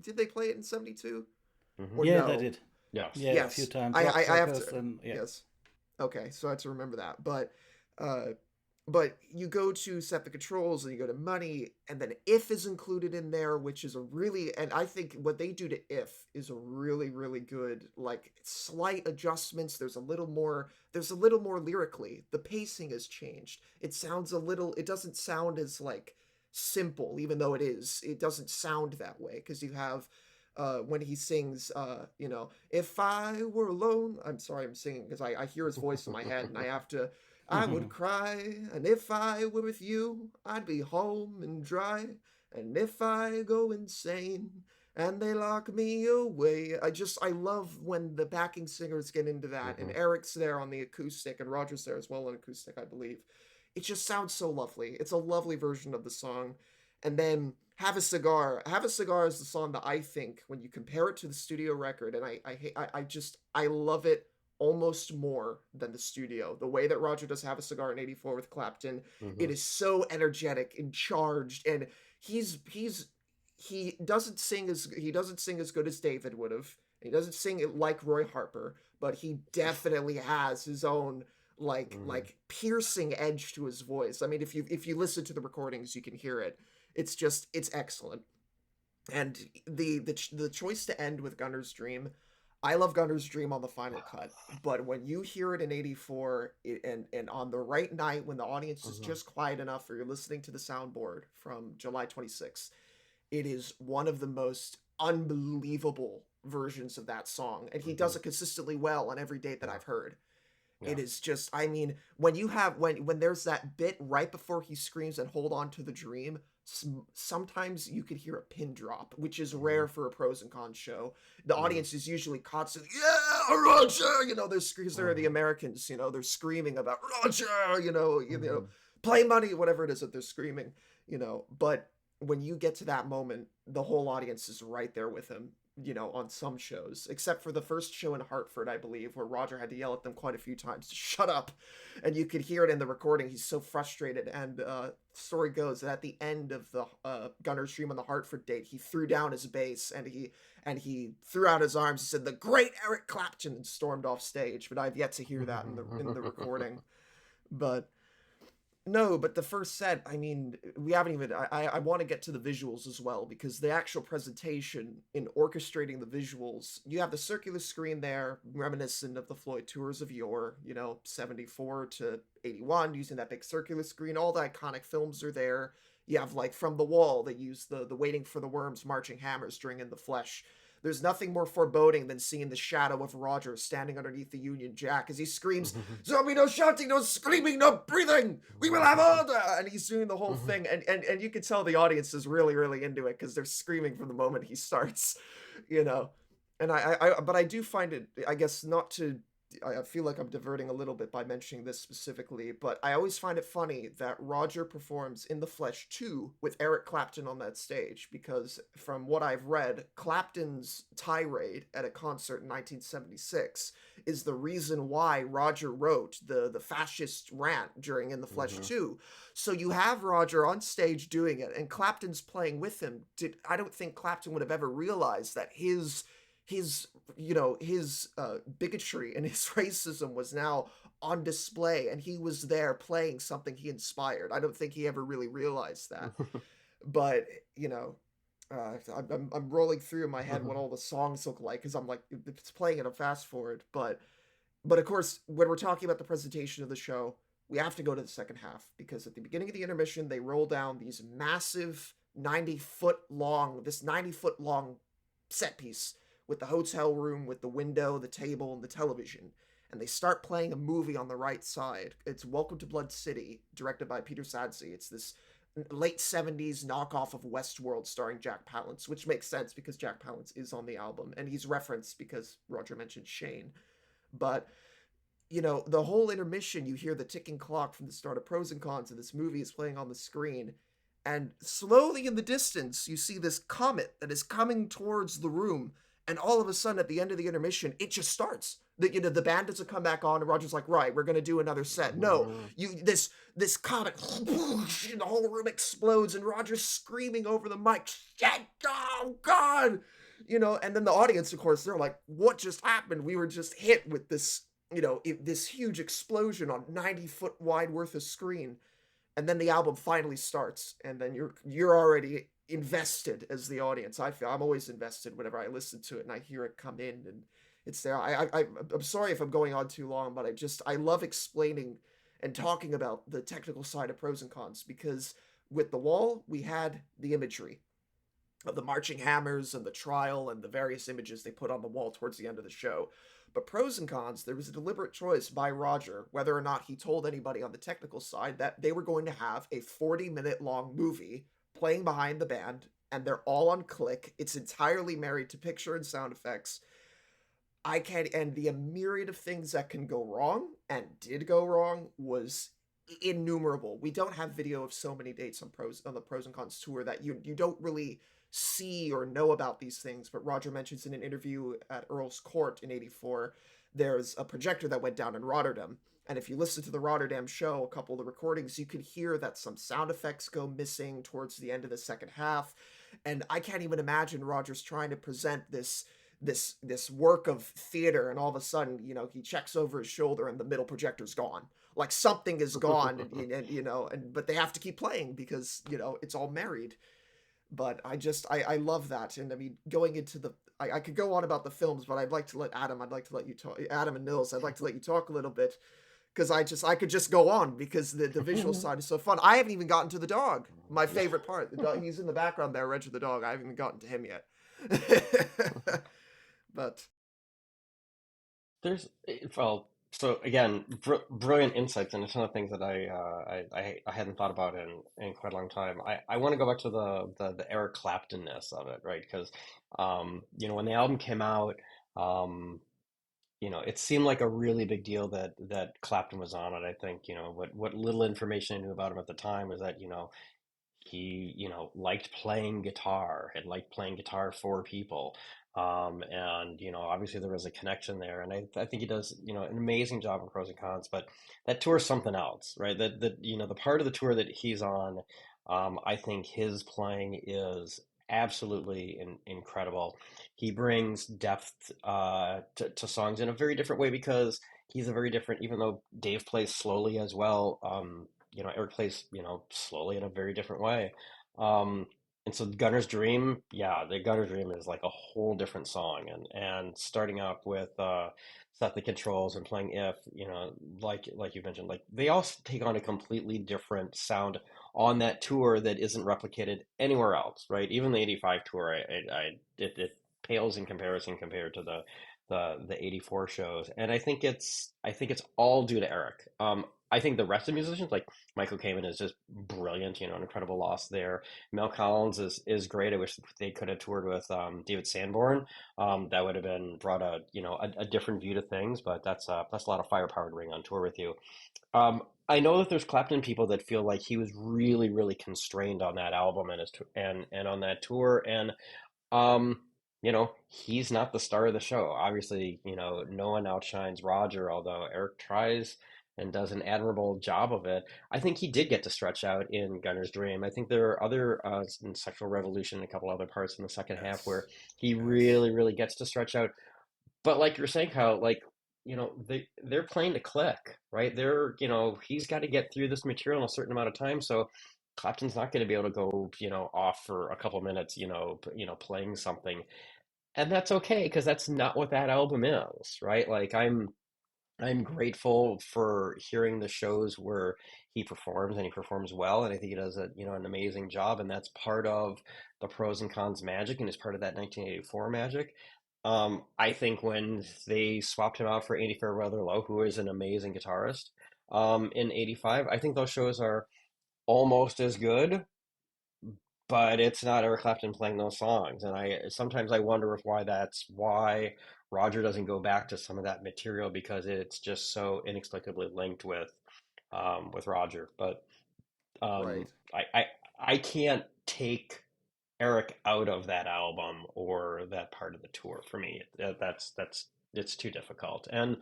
Did they play it in 72 Hmm. or Yeah, they no? did. Yes. Yeah, a few Yes, times. I Rock I, I have to. Crackers and yeah. Yes, okay, so I have to remember that. Uh, but you go to Set the Controls and you go to Money, and then If is included in there, which is a really, and I think what they do to If is a really really good, like, slight adjustments. There's a little more lyrically. The pacing has changed. It doesn't sound as like simple, even though it doesn't sound that way, because you have when he sings, if I were alone. I'm sorry, I'm singing because I hear his voice in my head, and I would cry, and if I were with you, I'd be home and dry, and if I go insane, and they lock me away. I love when the backing singers get into that, and Hmm. Eric's there on the acoustic, and Roger's there as well on acoustic, I believe. It just sounds so lovely. It's a lovely version of the song. And then Have a Cigar. Have a Cigar is the song that I think, when you compare it to the studio record, and I love it almost more than the studio. The way that Roger does Have a Cigar in '84 with Clapton, it Hmm. is so energetic and charged, and he's he doesn't sing as good as David would have. He doesn't sing it like Roy Harper, but he definitely has his own Hmm. piercing edge to his voice. I mean, if you listen to the recordings, you can hear it. It's excellent. And the choice to end with Gunner's Dream, I love Gunner's Dream on the final cut, but when you hear it in '84, and on the right night when the audience is Hmm. just quiet enough, or you're listening to the soundboard from July 26th, it is one of the most unbelievable versions of that song, and he Hmm. does it consistently well on every date that Yeah. I've heard. Yeah. It is just, I mean, when you have when there's that bit right before he screams and hold on to the dream, sometimes you could hear a pin drop, which is Hmm. rare for a pros and cons show. The Hmm. audience is usually constantly, yeah, Roger, they're because they're the Hmm. Americans, they're screaming about Roger, Hmm. play money, whatever it is that they're screaming, but when you get to that moment, the whole audience is right there with him, on some shows, except for the first show in Hartford, I believe, where Roger had to yell at them quite a few times to shut up. And you could hear it in the recording. He's so frustrated. And story goes that at the end of the Gunner's Dream on the Hartford date, he threw down his bass and he threw out his arms and said, "The great Eric Clapton," and stormed off stage. But I've yet to hear that in the recording. But no, but the first set, I mean, we haven't even. I want to get to the visuals as well, because the actual presentation in orchestrating the visuals, you have the circular screen there, reminiscent of the Floyd tours of yore, 74 to 81, using that big circular screen. All the iconic films are there. You have, like, From the Wall, they use the Waiting for the Worms marching hammers during In the Flesh. There's nothing more foreboding than seeing the shadow of Roger standing underneath the Union Jack as he screams, "Zombie, no shouting, no screaming, no breathing! We will have order!" And he's doing the whole thing. And you can tell the audience is really, really into it because they're screaming from the moment he starts, you know. And but I do find it, I guess, not to, I feel like I'm diverting a little bit by mentioning this specifically, but I always find it funny that Roger performs In the Flesh 2 with Eric Clapton on that stage, because from what I've read, Clapton's tirade at a concert in 1976 is the reason why Roger wrote the fascist rant during In the Flesh Hmm. 2. So you have Roger on stage doing it, and Clapton's playing with him. I don't think Clapton would have ever realized that his his bigotry and his racism was now on display, and he was there playing something he inspired. I don't think he ever really realized that. But you know I'm rolling through in my head what all the songs look like, because I'm like, it's playing in a fast forward. But of course, when we're talking about the presentation of the show, we have to go to the second half, because at the beginning of the intermission, they roll down these massive 90 foot long set piece with the hotel room, with the window, the table, and the television. And they start playing a movie on the right side. It's Welcome to Blood City, directed by Peter Sadsey. It's this late '70s knockoff of Westworld starring Jack Palance, which makes sense because Jack Palance is on the album and he's referenced because Roger mentioned Shane. But the whole intermission, you hear the ticking clock from the start of Pros and Cons, and this movie is playing on the screen. And slowly in the distance, you see this comet that is coming towards the room. And all of a sudden, at the end of the intermission, it just starts. The band doesn't come back on, and Roger's like, "Right, we're gonna do another set." No, this comet, and the whole room explodes, and Roger's screaming over the mic, "Shit! Oh God!" And then the audience, of course, they're like, "What just happened? We were just hit with this huge explosion on 90 foot wide worth of screen." And then the album finally starts, and then you're already invested as the audience. I feel I'm always invested whenever I listen to it and I hear it come in, and it's there. I'm sorry if I'm going on too long, but I love explaining and talking about the technical side of Pros and Cons, because with The Wall we had the imagery of the marching hammers and the trial and the various images they put on the wall towards the end of the show. But Pros and Cons, there was a deliberate choice by Roger, whether or not he told anybody on the technical side, that they were going to have a 40-minute long movie playing behind the band, and they're all on click. It's entirely married to picture and sound effects. And the myriad of things that can go wrong and did go wrong was innumerable. We don't have video of so many dates on the Pros and Cons tour that you don't really see or know about these things. But Roger mentions in an interview at Earl's Court in '84, there's a projector that went down in Rotterdam. And if you listen to the Rotterdam show, a couple of the recordings, you could hear that some sound effects go missing towards the end of the second half. And I can't even imagine Rogers trying to present this work of theater, and all of a sudden, he checks over his shoulder and the middle projector's gone. Like something is gone, and but they have to keep playing because it's all married. But I love that. And I mean, going into I could go on about the films, but I'd like to let you talk. Adam and Nils, I'd like to let you talk a little bit, because I could just go on because the visual side is so fun. I haven't even gotten to the dog, my favorite part. The dog, he's in the background there, Reg the dog. I haven't even gotten to him yet. But There's well, so again, brilliant insights, and it's one of the things that I hadn't thought about in quite a long time. I want to go back to the Eric Clapton-ness of it, right? Because when the album came out, um, it seemed like a really big deal that Clapton was on it. I think what little information I knew about him at the time was that he liked playing guitar and liked playing guitar for people, and obviously there was a connection there, and I think he does an amazing job of Pros and Cons, but that tour is something else, right? That the part of the tour that he's on, I think his playing is absolutely incredible. He brings depth to songs in a very different way because he's a very different, even though Dave plays slowly as well. Eric plays, slowly in a very different way. Um, and so Gunner's Dream, yeah, the Gunner's Dream is like a whole different song. And starting out with Set the Controls and playing If, like you mentioned, like they all take on a completely different sound on that tour that isn't replicated anywhere else, right? Even the '85 tour, it pales in comparison compared to the '84 shows. And I think it's all due to Eric. I think the rest of the musicians, like Michael Kamen, is just brilliant. An incredible loss there. Mel Collins is great. I wish they could have toured with David Sanborn. That would have been brought a different view to things. But that's a lot of firepower to bring on tour with you. I know that there's Clapton people that feel like he was really, really constrained on that album and and on that tour, and um, he's not the star of the show. Obviously, no one outshines Roger, although Eric tries and does an admirable job of it. I think he did get to stretch out in Gunner's Dream. I think there are other in Sexual Revolution, a couple other parts in the second half yes, where he yes, really, really gets to stretch out. But like you're saying, Kyle, like they're playing to click, right? He's got to get through this material in a certain amount of time, so Clapton's not going to be able to go off for a couple minutes, playing something, and that's okay because that's not what that album is, right? Like I'm grateful for hearing the shows where he performs and he performs well, and I think he does an amazing job, and that's part of the Pros and Cons magic, and is part of that 1984 magic. I think when they swapped him out for Andy Fairweather Lowe, who is an amazing guitarist, in '85, I think those shows are almost as good, but it's not Eric Clapton playing those songs. And I sometimes I wonder if why Roger doesn't go back to some of that material, because it's just so inexplicably linked with Roger. But um, right. I, I I can't take Eric out of that album or that part of the tour for me. That's it's too difficult. And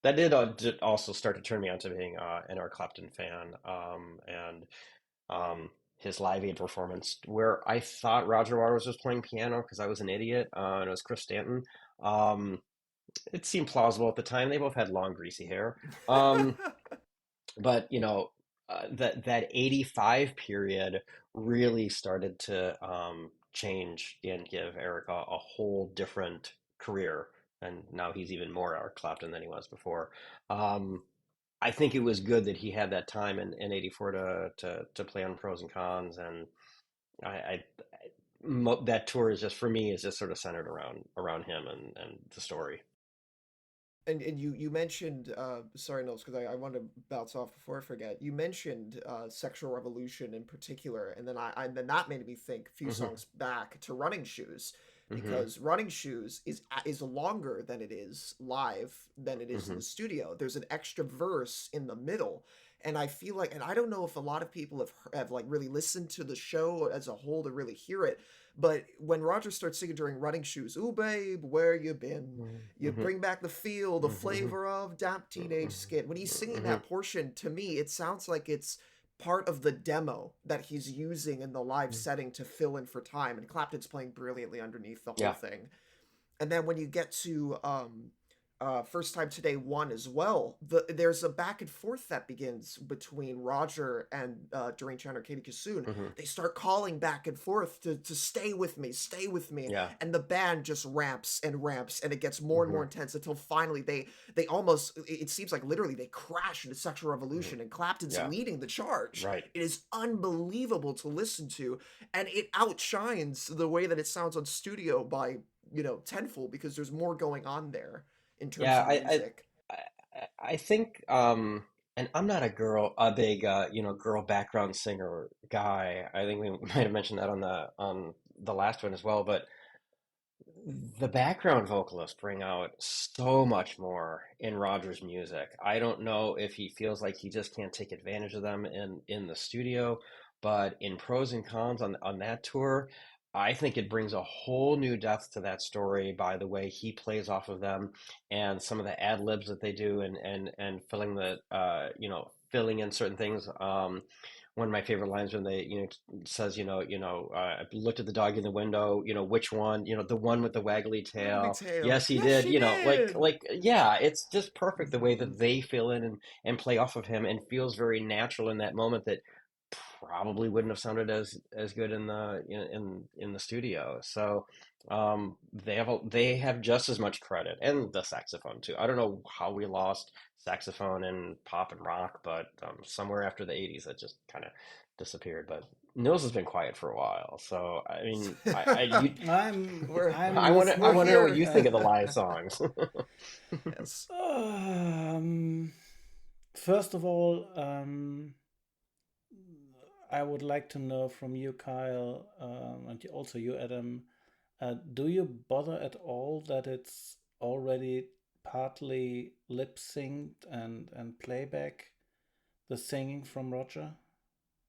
that did also start to turn me on to being an Eric Clapton fan. And his Live Aid performance, where I thought Roger Waters was playing piano because I was an idiot, and it was Chris Stanton. Um, it seemed plausible at the time. They both had long, greasy hair. Um, but that '85 period really started to change and give Eric a whole different career, and now he's even more Eric Clapton than he was before. Um, I think it was good that he had that time in '84 to play on Pros and Cons, and I that tour is just, for me, is just sort of centered around him and the story. And you mentioned sorry, Knowles, because I want to bounce off before I forget. You mentioned Sexual Revolution in particular, and then that made me think a few Hmm. songs back to Running Shoes, Hmm. because Running Shoes is longer than it is live than it is in Hmm. the studio. There's an extra verse in the middle, And I feel like, and I don't know if a lot of people have like really listened to the show as a whole to really hear it, but when Roger starts singing during Running Shoes, "Ooh babe, where you been? You Mm-hmm. bring back the feel, the Mm-hmm. flavor of damp teenage skin." When he's singing Mm-hmm. that portion, to me, it sounds like it's part of the demo that he's using in the live setting to fill in for time, and Clapton's playing brilliantly underneath the whole Yeah. thing. And then when you get to First Time Today 1 as well, there's a back and forth that begins between Roger and Doreen Chandler, Katie Kissoon. Mm-hmm. They start calling back and forth to stay with me, stay with me. Yeah. And the band just ramps and ramps, and it gets more and Mm-hmm. more intense until finally they almost, it seems like literally they crash into sexual Mm-hmm. revolution, and Clapton's Yeah. leading the charge. Right. It is unbelievable to listen to, and it outshines the way that it sounds on studio by tenfold, because there's more going on there in terms Yeah. of the music. I think, and I'm not a big, girl background singer guy. I think we might have mentioned that on the last one as well. But the background vocalists bring out so much more in Roger's music. I don't know if he feels like he just can't take advantage of them in the studio, but in Pros and Cons on that tour, I think it brings a whole new depth to that story by the way he plays off of them and some of the ad libs that they do and filling filling in certain things. One of my favorite lines when they says I looked at the dog in the window, which one, the one with the waggly Wiggly tail. tail. Yes, he Yes, did. she did. Yeah, it's just perfect the way Hmm. that they fill in and play off of him and feels very natural in that moment that probably wouldn't have sounded as good in the studio. So they have just as much credit, and the saxophone too. I don't know how we lost saxophone in pop and rock, but somewhere after the '80s, it just kind of disappeared. But Nils has been quiet for a while, so I mean, I'm we're I'm I want to listening. want to know what here. you think of the live songs. Yes. Um, First of all, I would like to know from you, Kyle, and also you, Adam. Do you bother at all that it's already partly lip synced and playback, the singing from Roger?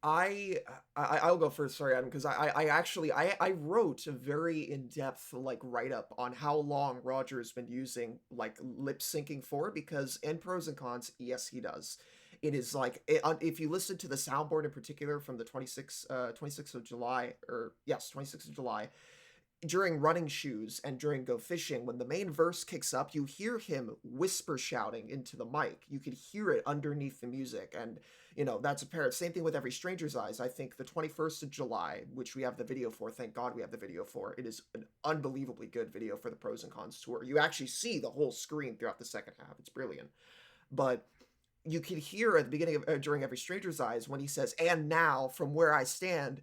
I'll go first, sorry, Adam, because I actually I wrote a very in-depth like write-up on how long Roger's been using like lip syncing for, because in Pros and Cons, yes, he does. It is like if you listen to the soundboard in particular from the 26th of July, or yes, 26th of July, during Running Shoes and during Go Fishing, when the main verse kicks up, you hear him whisper shouting into the mic. You could hear it underneath the music. And, that's apparent. Same thing with Every Stranger's Eyes. I think the 21st of July, which we have the video for, thank God we have the video for, it is an unbelievably good video for the Pros and Cons tour. You actually see the whole screen throughout the second half. It's brilliant. But you can hear at the beginning of during Every Stranger's Eyes when he says, "And now from where I stand,"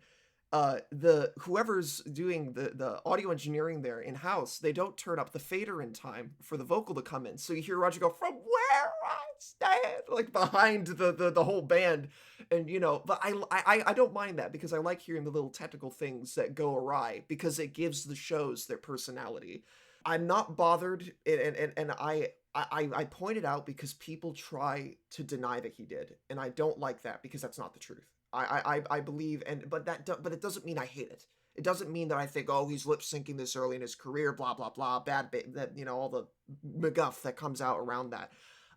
the whoever's doing the audio engineering there in house, they don't turn up the fader in time for the vocal to come in, so you hear Roger go, "From where I stand," like behind the whole band. And but I don't mind that, because I like hearing the little technical things that go awry, because it gives the shows their personality. I'm not bothered, and I point it out because people try to deny that he did, and I don't like that, because that's not the truth. I believe, but it doesn't mean I hate it. It doesn't mean that I think, oh, he's lip syncing this early in his career, blah blah blah, that all the McGuff that comes out around that.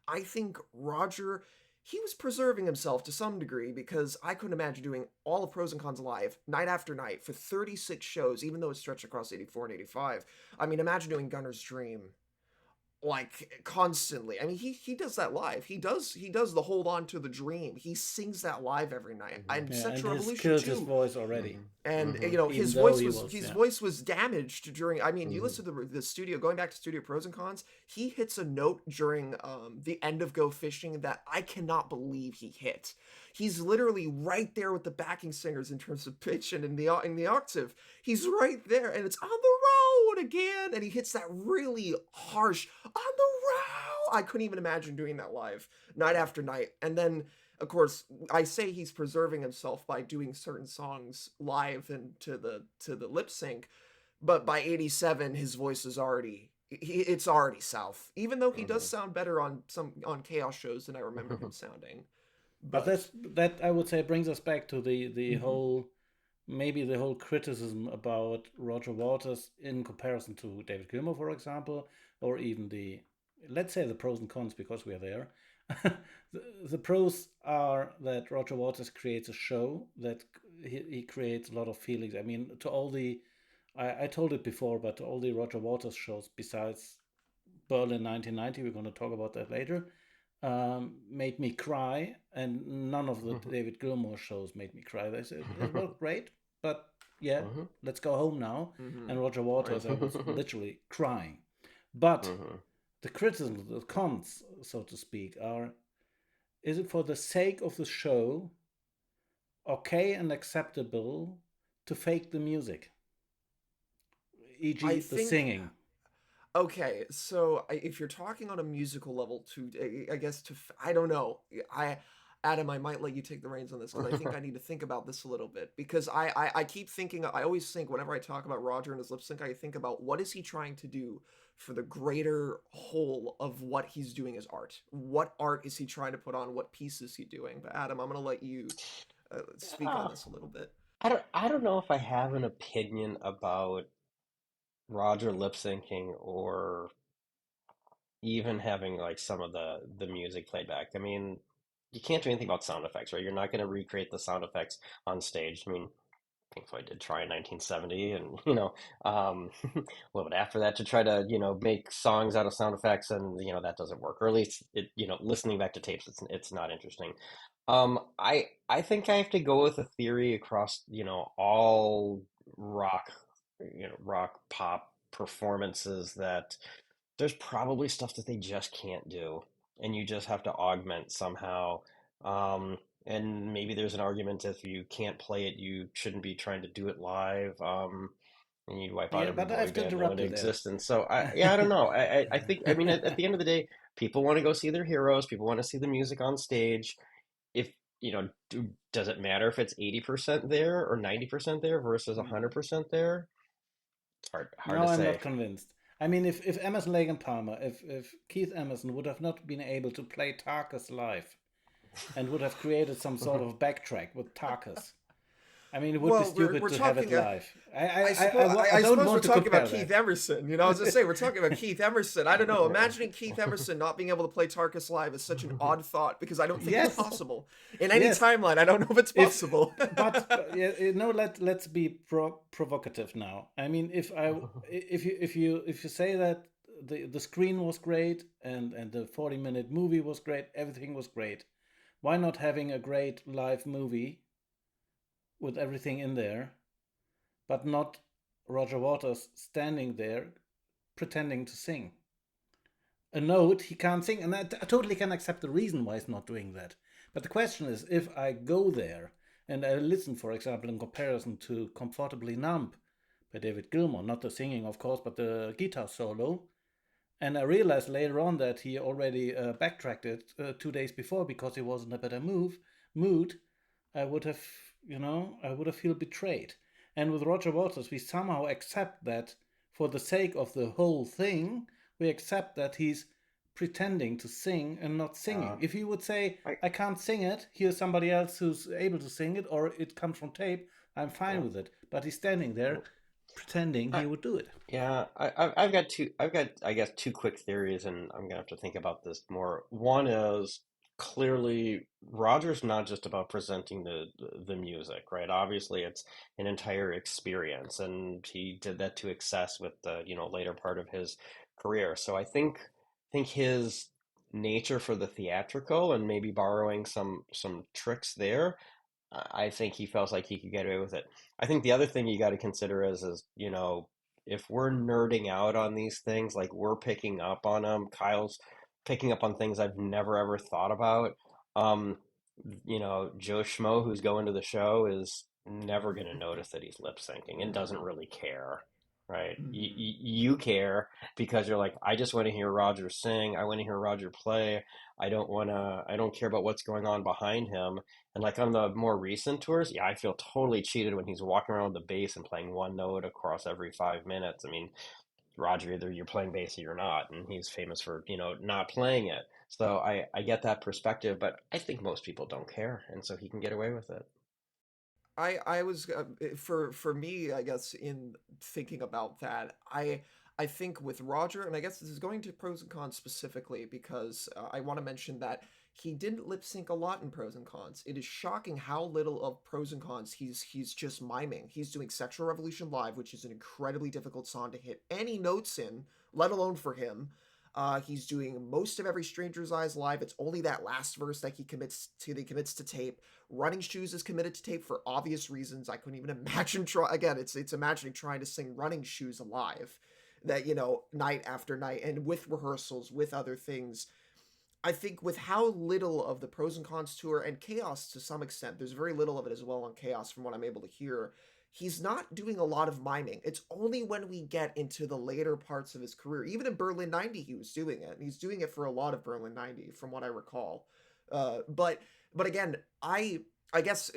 I think Roger, he was preserving himself to some degree, because I couldn't imagine doing all of Pros and Cons live night after night for 36 shows, even though it stretched across 84 and 85. I mean, imagine doing Gunner's Dream like constantly. I mean, he does that live. He does the Hold On to the Dream. He sings that live every night. Hmm. And Yeah, and Sexual he's Revolution killed his too. voice already, Hmm. And Hmm. even though he was, his yeah. voice was damaged during, I mean, you Hmm. listen to the studio, going back to Studio Pros and Cons, he hits a note during the end of Go Fishing that I cannot believe he hit. He's literally right there with the backing singers in terms of pitch and in the octave. He's right there, and it's on the road again, and he hits that really harsh on the road. I couldn't even imagine doing that live night after night. And then, of course, I say he's preserving himself by doing certain songs live and to the lip sync, but by 87 his voice is already, it's already south, even though he does Hmm. sound better on K.A.O.S shows than I remember him sounding. But But that I would say brings us back to the mhm. whole, maybe the whole criticism about Roger Waters in comparison to David Gilmour, for example, or even the, let's say, the pros and cons because we are there. The pros are that Roger Waters creates a show that he creates a lot of feelings. I mean, to all the, I told it before, but to all the Roger Waters shows besides Berlin 1990, we're going to talk about that later, made me cry, and none of the David Gilmour shows made me cry. They said it was great, but yeah, Hmm. let's go home now. Mhm. And Roger Right. Waters, I was literally crying. But Hmm. the criticism, the cons, so to speak, are: is it for the sake of the show okay and acceptable to fake the music, I e.g., the think singing? okay, so if you're talking on a musical level, to I guess I don't know. I Adam, I might let you take the reins on this because I think I need to think about this a little bit because I keep thinking. I always think whenever I talk about Roger and his lip sync, I think about what is he trying to do for the greater whole of what he's doing as art. What art is he trying to put on? What piece is he doing? But Adam, I'm gonna let you speak on Yeah. this a little bit. I don't know if I have an opinion about Roger lip syncing or even having like some of the music played back. I mean, you can't do anything about sound effects, right? You're not going to recreate the sound effects on stage. I mean, Pink Floyd did try in 1970, and a little bit after that to try to make songs out of sound effects, and that doesn't work, or at least listening back to tapes, it's not interesting. I think I have to go with a theory across all rock, rock pop performances that there's probably stuff that they just can't do, and you just have to augment somehow. And maybe there's an argument if you can't play it, you shouldn't be trying to do it live. And you'd wipe out Yeah, every but I boy have to band known interrupt to you there. existence. So yeah, I don't know. I think I mean at the end of the day, people want to go see their heroes. People want to see the music on stage. If does it matter if it's 80% there or 90% there versus 100% there? It's hard No, to I'm not say. convinced. I mean, if Emerson, Lake and Palmer, if Keith Emerson would have not been able to play Tarkus live and would have created some sort of backtrack with Tarkus, I mean, it would be Well, stupid we're to have it talking. live. I suppose I I don't suppose we're want to talking about compare Keith that. Emerson. You know, I was gonna say we're talking about Keith Emerson. I don't know. Imagining Keith Emerson not being able to play Tarkus live is such an odd thought because I don't think it's Yes, possible in any yes. timeline. I don't know if it's If possible. but yeah, no, let's be provocative now. I mean, if you say that the screen was great and the 40-minute movie was great, everything was great. Why not having a great live movie with everything in there, but not Roger Waters standing there pretending to sing a note he can't sing? And I totally can accept the reason why he's not doing that. But the question is, if I go there and I listen, for example, in comparison to Comfortably Numb by David Gilmour, not the singing, of course, but the guitar solo, and I realized later on that he already backtracked it 2 days before because he was in a better mood, I would have, I would have feel betrayed. And with Roger Waters, we somehow accept that for the sake of the whole thing, we accept that he's pretending to sing and not Uh, singing. If he would say, I I can't sing it, here's somebody else who's able to sing it, or it comes from tape, I'm fine yeah. with it. But he's standing there pretending I, he would do it. Yeah, I've got I guess two quick theories, and I'm gonna have to think about this more. One is clearly Roger's not just about presenting the music, right? Obviously, it's an entire experience, and he did that to excess with the later part of his career. So I think his nature for the theatrical and maybe borrowing some tricks there, I think he feels like he could get away with it. I think the other thing you got to consider is if we're nerding out on these things, like we're picking up on them. Kyle's picking up on things I've never ever thought about. Um, Joe Schmo, who's going to the show, is never going to notice that he's lip syncing and doesn't really care, right? Mhm. You care because you're like, I just want to hear Roger sing. I want to hear Roger play. I don't care about what's going on behind him. And like on the more recent tours, yeah, I feel totally cheated when he's walking around with the bass and playing one note across every 5 minutes. I mean, Roger, either you're playing bass or you're not, and he's famous for not playing it. So I get that perspective, but I think most people don't care, and so he can get away with it. I was for me, I guess, in thinking about that, I think with Roger, and I guess this is going to pros and cons specifically because I want to mention that he didn't lip sync a lot in pros and cons. It is shocking how little of pros and cons he's just miming. He's doing Sexual Revolution live, which is an incredibly difficult song to hit any notes in, let alone for him. He's doing most of every Stranger's Eyes live. It's only that last verse that he commits to. That he commits to tape. Running Shoes is committed to tape for obvious reasons. I couldn't even imagine it's imagining trying to sing Running Shoes alive, that night after night and with rehearsals with other things. I think with how little of the pros and cons tour and K.A.O.S to some extent, there's very little of it as well on K.A.O.S from what I'm able to hear. He's not doing a lot of miming. It's only when we get into the later parts of his career, even in Berlin '90, he was doing it. And he's doing it for a lot of Berlin '90, from what I recall. But again, I guess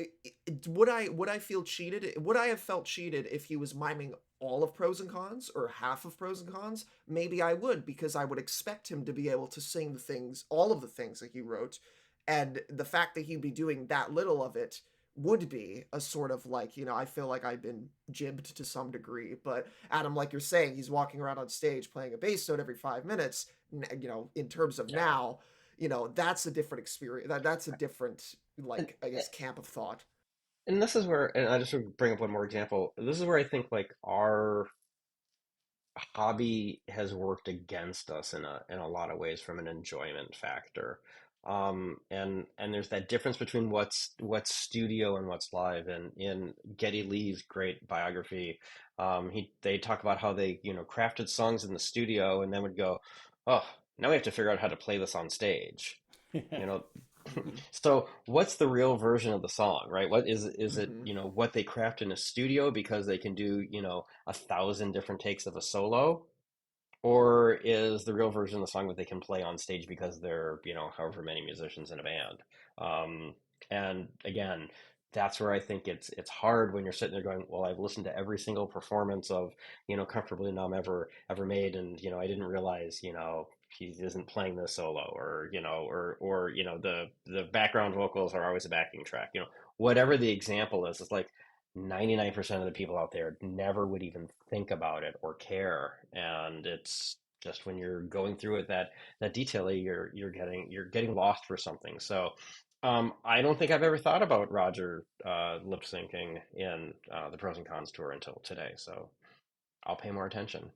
would I feel cheated? Would I have felt cheated if he was miming all of pros and cons or half of pros and cons? Maybe I would, because I would expect him to be able to sing the things, all of the things that he wrote, and the fact that he'd be doing that little of it would be a sort of like, I feel like I've been jibbed to some degree. But Adam, like you're saying, he's walking around on stage playing a bass note every 5 minutes. In terms of Yeah. now, that's a different experience. That's a different, And like, I guess, camp of thought. and this is where, and I just would bring up one more example. This is where I think like our hobby has worked against us in a lot of ways from an enjoyment factor. And there's that difference between what's studio and what's live. And in Geddy Lee's great biography, they talk about how they crafted songs in the studio and then would go, oh, now we have to figure out how to play this on stage. Yeah. You know, Hmm. so what's the real version of the song, right? What is it, Hmm. what they craft in a studio because they can do, 1,000 different takes of a solo? Or is the real version of the song that they can play on stage because they're, however many musicians in a band? Um, and again, that's where I think it's hard when you're sitting there going, well, I've listened to every single performance of, Comfortably Numb ever made, and I didn't realize, he isn't playing the solo, or the background vocals are always a backing track. Whatever the example is, it's like 99% of the people out there never would even think about it or care. And it's just when you're going through it that detail, you're getting lost for something. So I don't think I've ever thought about Roger lip syncing in the Pros and Cons tour until today. So I'll pay more attention.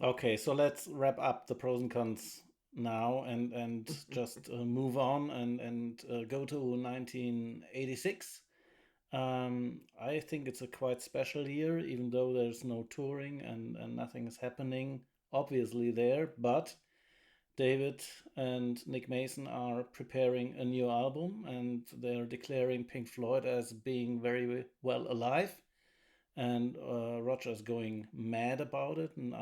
Okay, so let's wrap up the pros and cons now and just move on and go to 1986. I think it's a quite special year, even though there's no touring and nothing is happening obviously there. But David and Nick Mason are preparing a new album and they're declaring Pink Floyd as being very well alive. And Roger's going mad about it. And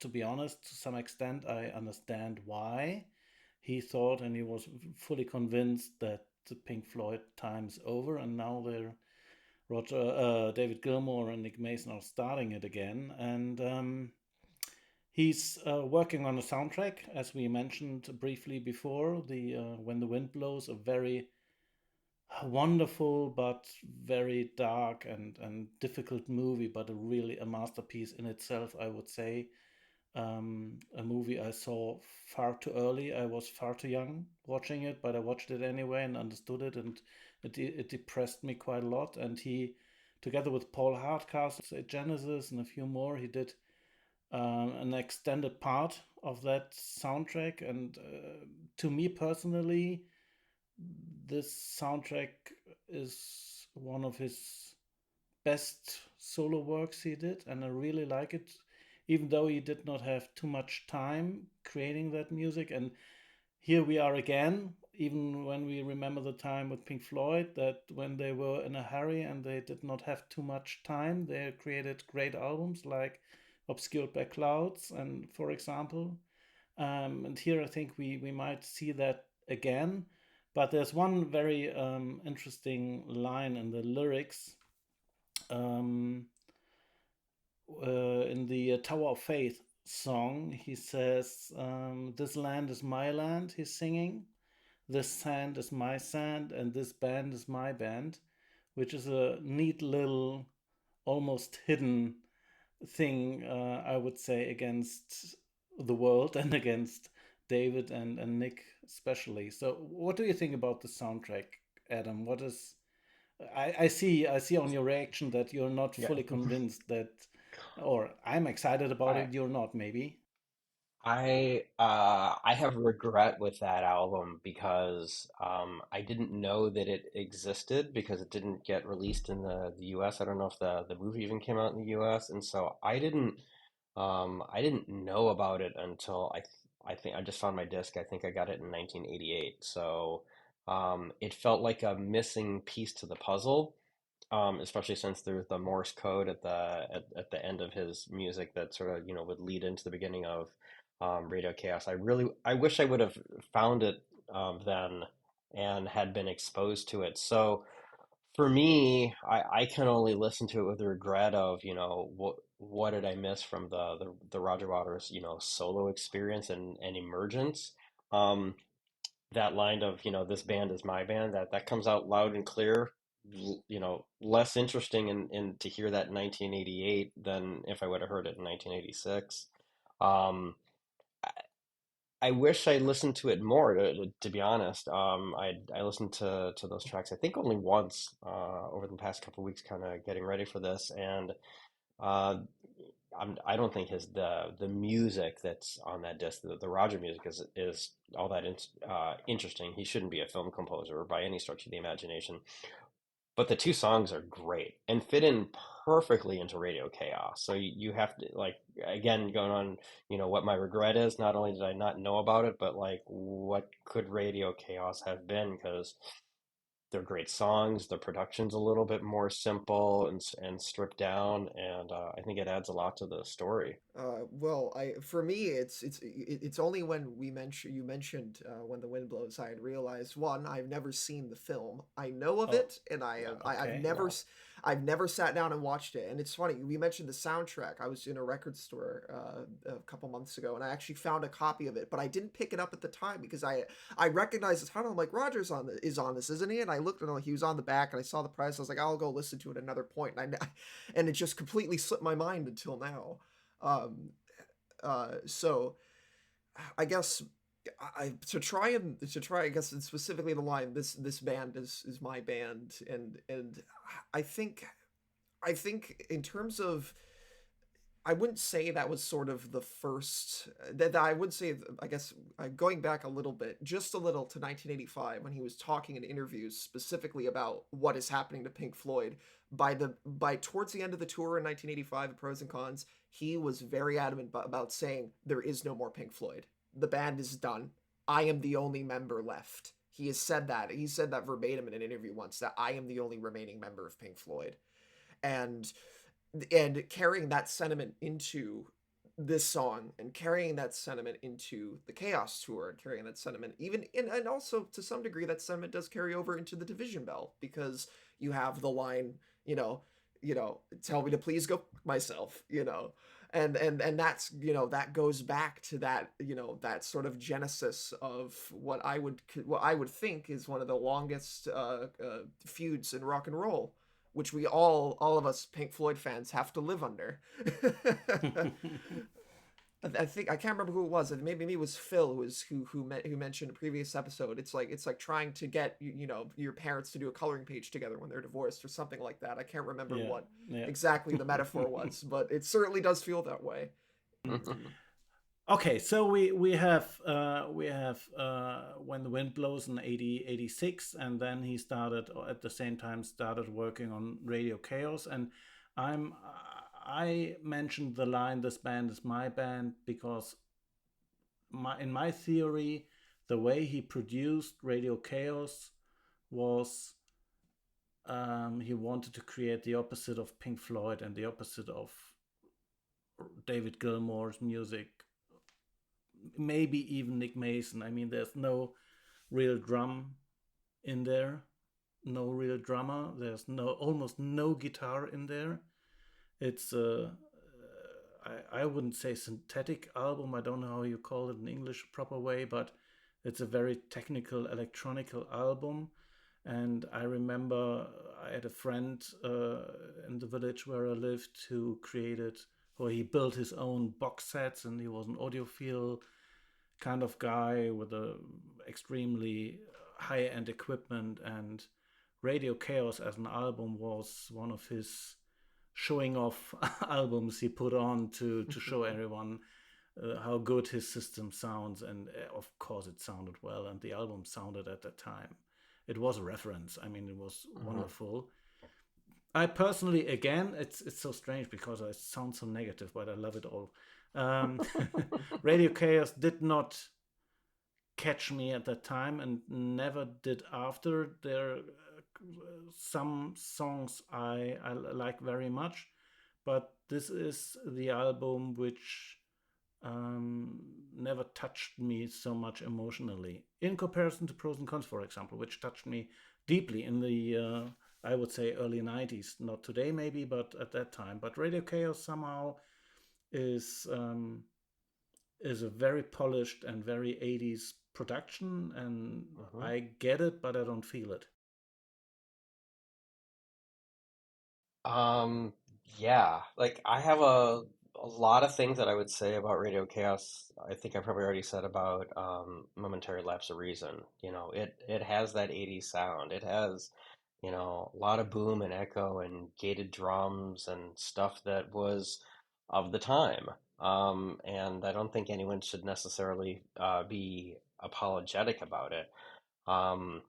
to be honest, to some extent, I understand why he thought and he was fully convinced that the Pink Floyd time's over, and now David Gilmour and Nick Mason are starting it again, and he's working on a soundtrack, as we mentioned briefly before. The When the Wind Blows, a very wonderful but very dark and difficult movie, but really a masterpiece in itself, I would say. A movie I saw far too early. I was far too young watching it, but I watched it anyway and understood it, and it depressed me quite a lot. And he, together with Paul Hardcastle, Genesis, and a few more, he did an extended part of that soundtrack. And to me personally, this soundtrack is one of his best solo works he did, and I really like it, even though he did not have too much time creating that music. And here we are again, even when we remember the time with Pink Floyd, that when they were in a hurry and they did not have too much time, they created great albums like Obscured by Clouds, and for example. And here I think we might see that again. But there's one very interesting line in the lyrics, um, in the Tower of Faith song, he says, "This land is my land," he's singing. "This sand is my sand, and this band is my band," which is a neat little, almost hidden thing, I would say, against the world and against David and Nick especially. So, what do you think about the soundtrack, Adam? What is I see on your reaction that you're not Yeah. fully convinced that, or I'm excited about I it. You're not, maybe. I have regret with that album because I didn't know that it existed because it didn't get released in the US. I don't know if the movie even came out in the US, and so I didn't know about it until I think I just found my disc. I think I got it in 1988. So it felt like a missing piece to the puzzle, especially since there's the Morse code at the end of his music that sort of, would lead into the beginning of Radio Chaos. I wish I would have found it then and had been exposed to it. So for me, I can only listen to it with the regret of, what did I miss from the Roger Waters, solo experience and emergence. Um, that line of, this band is my band, that comes out loud and clear, less interesting in to hear that in 1988 than if I would have heard it in 1986. Um, I wish I listened to it more, to be honest. I listened to those tracks, I think only once over the past couple of weeks, kind of getting ready for this, and uh, I don't think the music that's on that disc, the Roger music, is all that interesting. He shouldn't be a film composer by any stretch of the imagination. But the two songs are great and fit in perfectly into Radio Chaos. So you have to, like, again, going on, what my regret is. Not only did I not know about it, but like, what could Radio Chaos have been? Because they're great songs. The production's a little bit more simple and stripped down, and I think it adds a lot to the story. Well, I for me, it's only when you mentioned When the Wind Blows, I had realized, one, I've never seen the film. I know of Oh, it, and I've okay. never No. I've never sat down and watched it. And it's funny, we mentioned the soundtrack. I was in a record store a couple months ago, and I actually found a copy of it, but I didn't pick it up at the time because I recognized the title. I'm like, Rogers is on this, isn't he? And I looked and he was on the back, and I saw the price. I was like, I'll go listen to it at another point, and it just completely slipped my mind until now. Um, so I guess I guess and specifically the line, this band is my band, and I think I think in terms of, I wouldn't say that was sort of the first that I would say, I guess, going back a little bit, just a little, to 1985 when he was talking in interviews specifically about what is happening to Pink Floyd. By towards the end of the tour in 1985, Pros and Cons, he was very adamant about saying there is no more Pink Floyd. The band is done. I am the only member left. He has said that. He said that verbatim in an interview once, that I am the only remaining member of Pink Floyd. And carrying that sentiment into this song, and carrying that sentiment into the Chaos tour, and carrying that sentiment even and also to some degree that sentiment does carry over into the Division Bell, because you have the line, you know, tell me to please go fuck myself, and that's, that goes back to that, that sort of genesis of what I would think is one of the longest feuds in rock and roll, which we all of us Pink Floyd fans have to live under. I think I can't remember who it was. Maybe it was Phil who mentioned a previous episode. It's like trying to get your parents to do a coloring page together when they're divorced or something like that. I can't remember Yeah, what yeah. exactly the metaphor was, but it certainly does feel that way. Okay, so we have When the Wind Blows in 86, and then he started, or at the same time started working on Radio Chaos. And I'm I mentioned the line, "This band is my band," because in my theory, the way he produced Radio Chaos was, he wanted to create the opposite of Pink Floyd and the opposite of David Gilmour's music, maybe even Nick Mason. I mean, there's no real drum in there, no real drummer. There's almost no guitar in there. It's I wouldn't say synthetic album. I don't know how you call it in English proper way, but it's a very technical electronical album. And I remember I had a friend in the village where I lived who created, or he built his own box sets, and he was an audiophile kind of guy with a extremely high end equipment. And Radio Chaos as an album was one of his showing off albums he put on to show everyone how good his system sounds. And of course, it sounded well, and the album sounded at that time. It was a reference. I mean, it was Hmm. wonderful. I personally, again, it's so strange because I sound so negative, but I love it all. Um, Radio Chaos did not catch me at that time and never did after. There some songs I like very much, but this is the album which um, never touched me so much emotionally in comparison to Pros and Cons, for example, which touched me deeply in the I would say early 90s, not today maybe, but at that time. But Radio Chaos somehow is um, is a very polished and very 80s production, and Hmm. I get it, but I don't feel it. Um, yeah, like I have a lot of things that I would say about Radio Chaos. I think I probably already said about Momentary Lapse of Reason. You know, it has that 80s sound. It has, you know, a lot of boom and echo and gated drums and stuff that was of the time. And I don't think anyone should necessarily be apologetic about it. Um,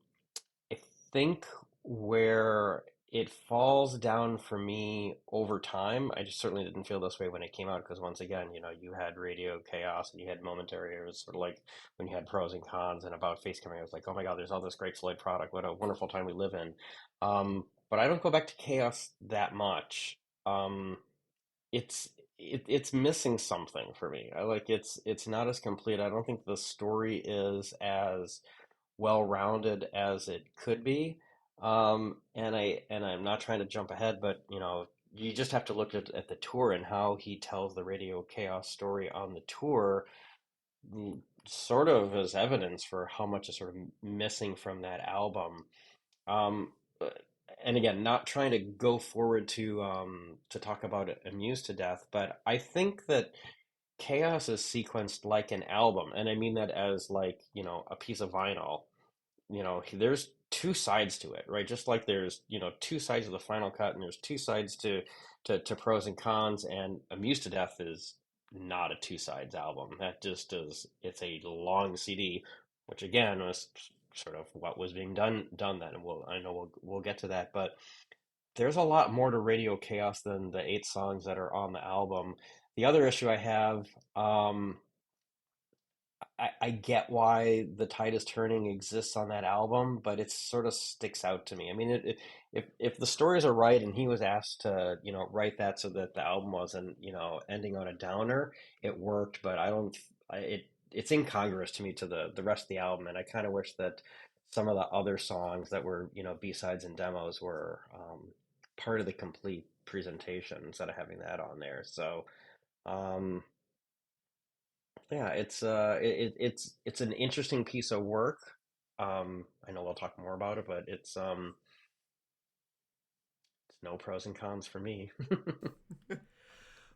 I think where it falls down for me over time, I just certainly didn't feel this way when it came out because once again, you know, you had Radio Chaos and you had Momentary. It was sort of like when you had Pros and Cons and About Face coming. I was like, oh my God, there's all this great Floyd product. What a wonderful time we live in. But I don't go back to Chaos that much. Um, it's it's missing something for me. I like it's not as complete. I don't think the story is as well-rounded as it could be. And I'm not trying to jump ahead, but you know, you just have to look at the tour and how he tells the Radio Chaos story on the tour, sort of as evidence for how much is sort of missing from that album. Um, uh, and again, not trying to go forward to talk about it Amused to death, but I think that Chaos is sequenced like an album, and I mean that as like, you know, a piece of vinyl. You know, there's two sides to it, right? Just like there's, you know, two sides of the final cut, and there's two sides to pros and cons, and Amused to Death is not a two sides album. That just is, it's a long CD, which again was sort of what was being done then, and I know we'll get to that, but there's a lot more to Radio Chaos than the 8 songs that are on the album. The other issue I have, I get why the tide is turning exists on that album, but it sort of sticks out to me. I mean, if the stories are right and he was asked to, you know, write that so that the album wasn't, you know, ending on a downer, it worked. But I don't, it's incongruous to me to the rest of the album, and I kind of wish that some of the other songs that were, you know, B-sides and demos were part of the complete presentation instead of having that on there. So. Um, yeah, it's an interesting piece of work. I know we'll talk more about it, but it's no pros and cons for me.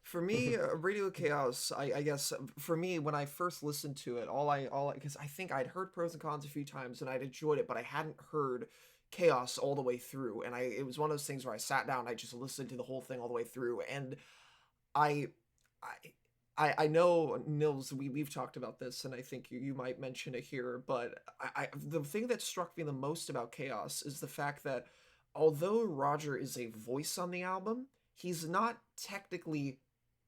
For me, Radio Chaos, I guess for me when I first listened to it, all because I think I'd heard pros and cons a few times and I'd enjoyed it, but I hadn't heard Chaos all the way through. And it was one of those things where I sat down, I just listened to the whole thing all the way through, and I I know Nils, we've talked about this, and I think you might mention it here, but the thing that struck me the most about Chaos is the fact that although Roger is a voice on the album, he's not technically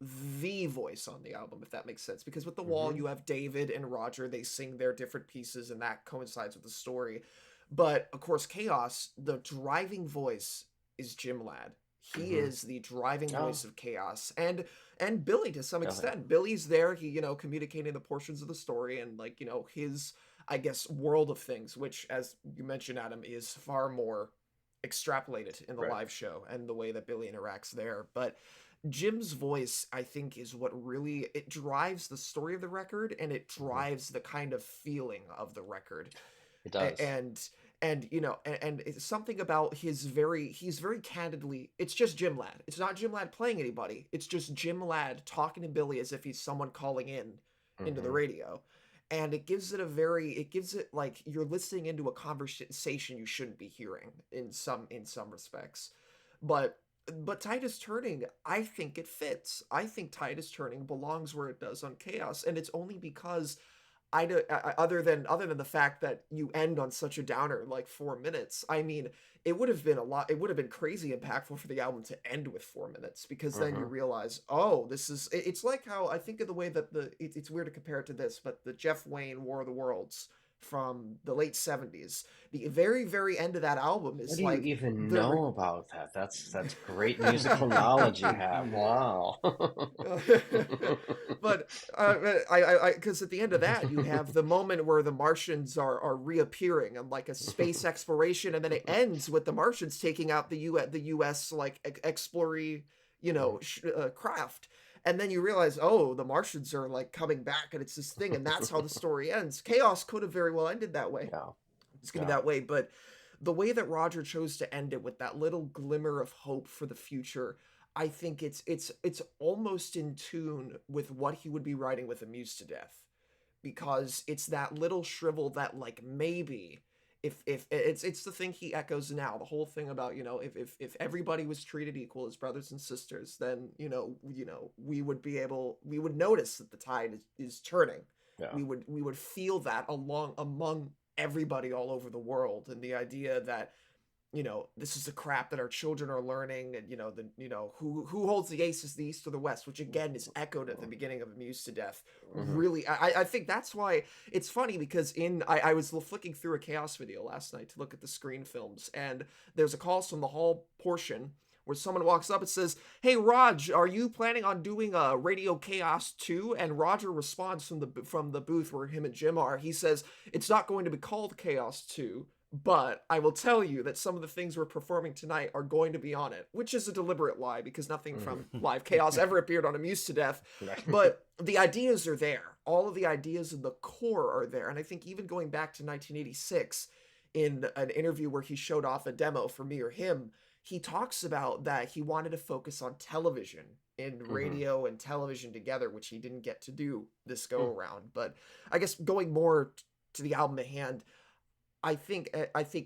the voice on the album, if that makes sense. Because with The Wall, Hmm. you have David and Roger, they sing their different pieces, and that coincides with the story. But of course, Chaos, the driving voice is Jim Ladd. He Hmm. is the driving Oh, voice of Chaos, and Billy to some okay. extent. Billy's there, he, communicating the portions of the story and, like, his, I guess, world of things, which, as you mentioned, Adam, is far more extrapolated in the Right. live show and the way that Billy interacts there. But Jim's voice, I think, is what really it drives the story of the record, and it Hmm. drives the kind of feeling of the record. It does. And and it's something about he's very candidly, it's just Jim Ladd. It's not Jim Ladd playing anybody. It's just Jim Ladd talking to Billy as if he's someone calling in into the Hmm. radio. And it gives it like you're listening into a conversation you shouldn't be hearing in some respects. But Titus Turning, I think it fits. I think Titus Turning belongs where it does on Chaos, and it's only because other than the fact that you end on such a downer, like 4 minutes. I mean, it would have been a lot. It would have been crazy impactful for the album to end with 4 minutes, because then you Hmm. realize, oh, this is. It's like how I think of the way that it's weird to compare it to this, but the Jeff Wayne War of the Worlds from the late 70s, the very end of that album What is do you like even the know about that? That's great musical knowledge you have. Wow. but because at the end of that you have the moment where the Martians are reappearing and like a space exploration, and then it ends with the Martians taking out the U.S. like explory, craft, and then you realize, oh, the Martians are like coming back, and it's this thing, and that's how the story ends. Chaos could have very well ended that way. Yeah. It's gonna be Yeah. that way, but the way that Roger chose to end it with that little glimmer of hope for the future, I think it's almost in tune with what he would be writing with Amused to Death, because it's that little shrivel that like maybe if it's the thing he echoes now, the whole thing about, if everybody was treated equal as brothers and sisters, then we would notice that the tide is turning. Yeah. We would feel that along among everybody all over the world, and the idea that this is the crap that our children are learning, and who holds the aces, the East or the West, which again is echoed at the beginning of Amused to Death. Hmm. Really, I think that's why it's funny, because I was flicking through a K.A.O.S video last night to look at the screen films, and there's a Calls from the Hall portion where someone walks up and says, "Hey Raj, are you planning on doing a Radio K.A.O.S 2?" And Roger responds from the booth where him and Jim are. He says, "It's not going to be called K.A.O.S 2, but I will tell you that some of the things we're performing tonight are going to be on it," which is a deliberate lie, because nothing from live K.A.O.S ever appeared on Amused to Death. Right. But the ideas are there. All of the ideas in the core are there. And I think even going back to 1986, in an interview where he showed off a demo for Me or Him, he talks about that he wanted to focus on television and Hmm. radio and television together, which he didn't get to do this go around. But I guess going more to the album at hand, I think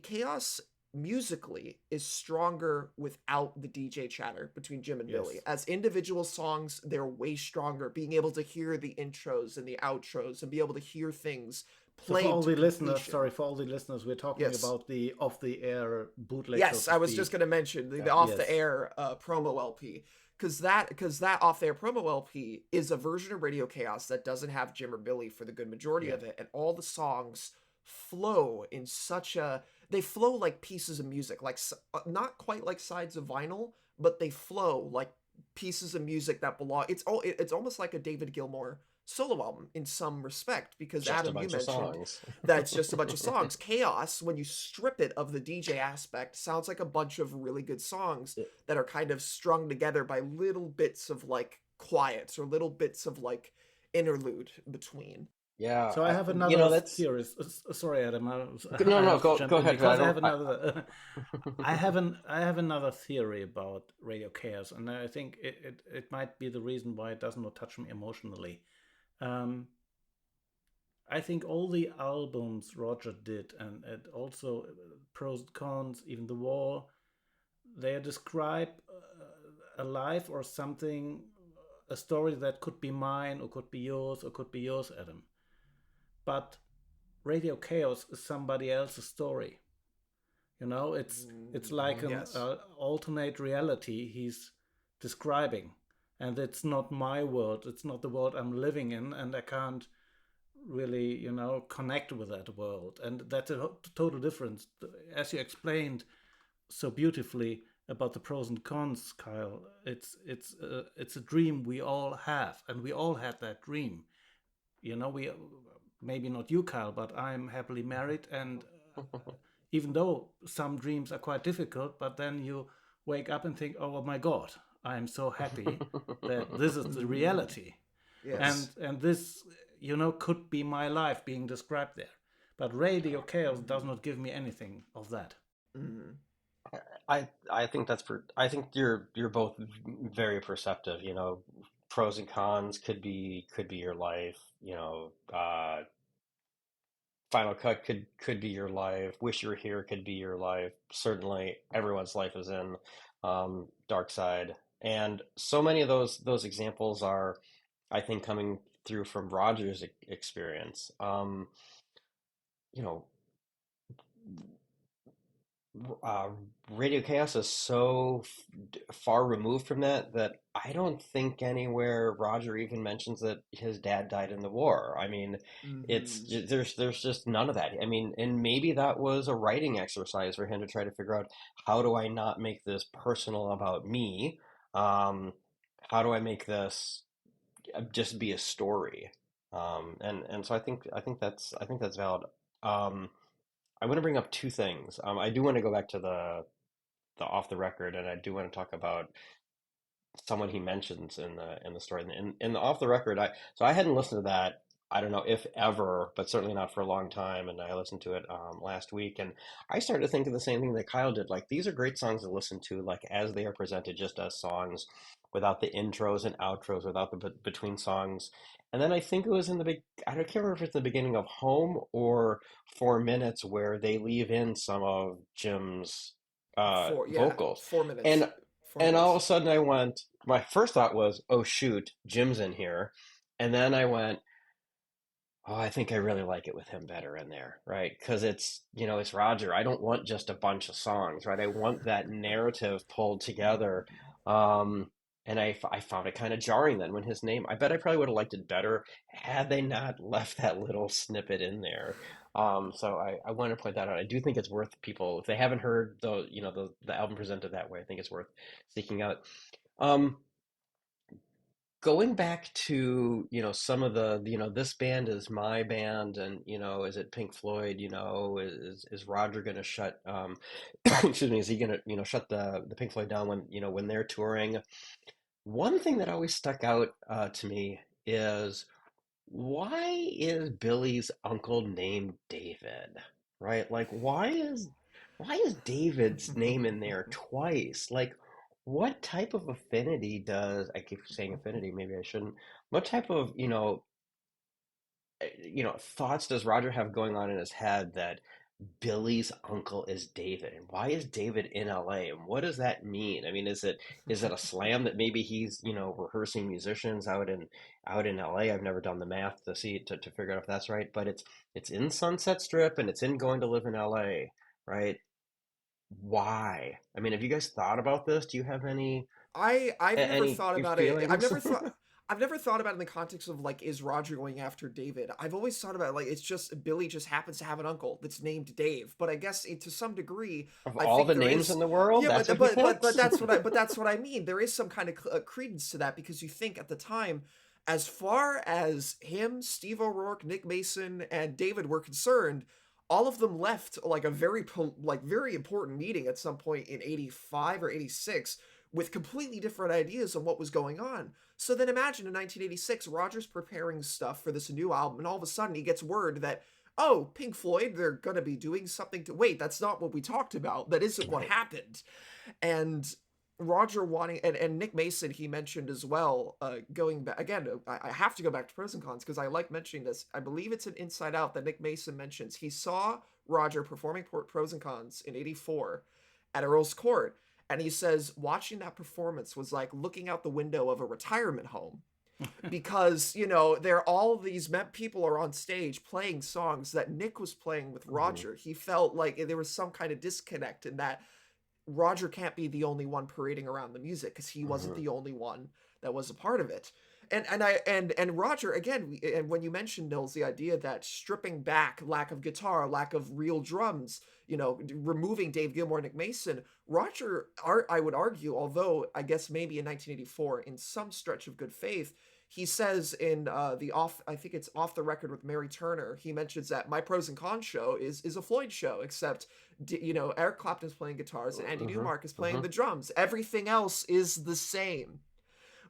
Chaos musically is stronger without the DJ chatter between Jim and Billy. Yes. As individual songs, they're way stronger. Being able to hear the intros and the outros and be able to hear things So for played all to the listeners, completion. sorry, for all the listeners, we're talking Yes. about the off-the-air bootleg, so Yes, to I was just speak. going to mention the Yeah. off the Yes. air promo LP, because that off the air promo LP is a version of Radio Chaos that doesn't have Jim or Billy for the good majority Yeah. of it, and all the songs flow in such a they flow like pieces of music, like not quite like sides of vinyl, but they flow like pieces of music that belong. It's almost like a David Gilmour solo album in some respect, because Just a Adam, you bunch of mentioned songs. that it's just a bunch of songs. Chaos, when you strip it of the DJ aspect, sounds like a bunch of really good songs It- that are kind of strung together by little bits of like quiet or little bits of like interlude between. yeah. So I have You another know, that's theory. Sorry, Adam, no, I no. have to Go jump in ahead. because I have I another. I have another theory about Radio Chaos, and I think it might be the reason why it does not touch me emotionally. Um, I think all the albums Roger did, and also pros and cons, even the war, they describe a life or something, a story that could be mine or could be yours or could be yours, Adam. But Radio Chaos is somebody else's story. It's like an Yes. alternate reality he's describing, and it's not my world. It's not the world I'm living in, and I can't really connect with that world, and that's a total difference, as you explained so beautifully about the pros and cons, Kyle. It's a dream we all have, and we all had that dream. We maybe not you, Kyle, but I'm happily married, and even though some dreams are quite difficult, but then you wake up and think, oh my god, I'm so happy that this is the reality. Yes. And this, could be my life being described there. But Radio Chaos does not give me anything of that. Mm-hmm. I think I think you're both very perceptive. You know, pros and cons could be your life. You know, Final Cut could be your life. Wish You Were Here could be your life. Certainly, everyone's life is in Dark Side, and so many of those examples are, I think, coming through from Roger's experience. You know, uh, Radio Chaos is so far removed from that that I don't think anywhere Roger even mentions that his dad died in the war. I mean, Mm-hmm. there's just none of that. I mean, and maybe that was a writing exercise for him to try to figure out how do I not make this personal about me? Um, how do I make this just be a story? And so I think that's valid. Um, I want to bring up two things. I do want to go back to the off the record, and I do want to talk about someone he mentions in the story. In the off the record, I hadn't listened to that. I don't know if ever, but certainly not for a long time. And I listened to it last week, and I started to think of the same thing that Kyle did. Like these are great songs to listen to, like as they are presented, just as songs, without the intros and outros, without the between songs. And then I think it was in the big. I can't remember if it's the beginning of Home or 4 Minutes where they leave in some of Jim's Yeah, vocals, 4 minutes. and 4 minutes. all of a sudden I went, my first thought was, oh shoot, Jim's in here. And then I went, oh, I think I really like it with him better in there, right? Because it's, you know, it's Roger. I don't want just a bunch of songs, right? I want that narrative pulled together. Um, and I found it kind of jarring then when his name, I bet I probably would have liked it better had they not left that little snippet in there. So I want to point that out. I do think it's worth people, if they haven't heard the album presented that way, I think it's worth seeking out. Um, Going back to some of the this band is my band, and is it Pink Floyd, is Roger going to shut excuse me, is he going to shut the Pink Floyd down when when they're touring? One thing that always stuck out to me is, why is Billy's uncle named David? Right? Like, why is David's name in there twice? Like, what type of affinity does, I keep saying affinity, maybe I shouldn't. What type of, thoughts does Roger have going on in his head that Billy's uncle is David, and why is David in LA, and what does that mean? I mean, is it a slam that maybe he's rehearsing musicians out in LA? I've never done the math to see to figure out if that's right, but it's in Sunset Strip and it's in Going to Live in LA, right? Why? I mean, have you guys thought about this? Do you have I've never any thought about it. feelings? I've never thought about it in the context of like, is Roger going after David? I've always thought about it like it's just Billy just happens to have an uncle that's named Dave. But I guess to some degree, Of I all think the there names is. in the world, Yeah, that's what he but picks. that's what I mean. There is some kind of credence to that because you think at the time, as far as him, Steve O'Rourke, Nick Mason, and David were concerned, all of them left like a very important meeting at some point in 85 or 86 with completely different ideas on what was going on. So then imagine in 1986, Roger's preparing stuff for this new album, and all of a sudden he gets word that, oh, Pink Floyd, they're going to be doing something to. Wait, that's not what we talked about. That isn't what Right. happened. And Roger wanting, and Nick Mason, he mentioned as well, going back, again, I have to go back to Pros and Cons because I like mentioning this. I believe it's an Inside Out that Nick Mason mentions. He saw Roger performing Pros and Cons in 84 at Earl's Court, and he says watching that performance was like looking out the window of a retirement home because there all these people are on stage playing songs that Nick was playing with Mhm. Roger. He felt like there was some kind of disconnect in that Roger can't be the only one parading around the music because he wasn't Mhm. the only one that was a part of it. And Roger again, and when you mentioned Nils, the idea that stripping back, lack of guitar, lack of real drums, removing Dave Gilmour, Nick Mason, Roger, I would argue, although I guess maybe in 1984, in some stretch of good faith, he says in I think it's Off the Record with Mary Turner, he mentions that my Pros and Cons show is a Floyd show, except Eric Clapton's playing guitars and Andy Newmark is playing the drums. Everything else is the same,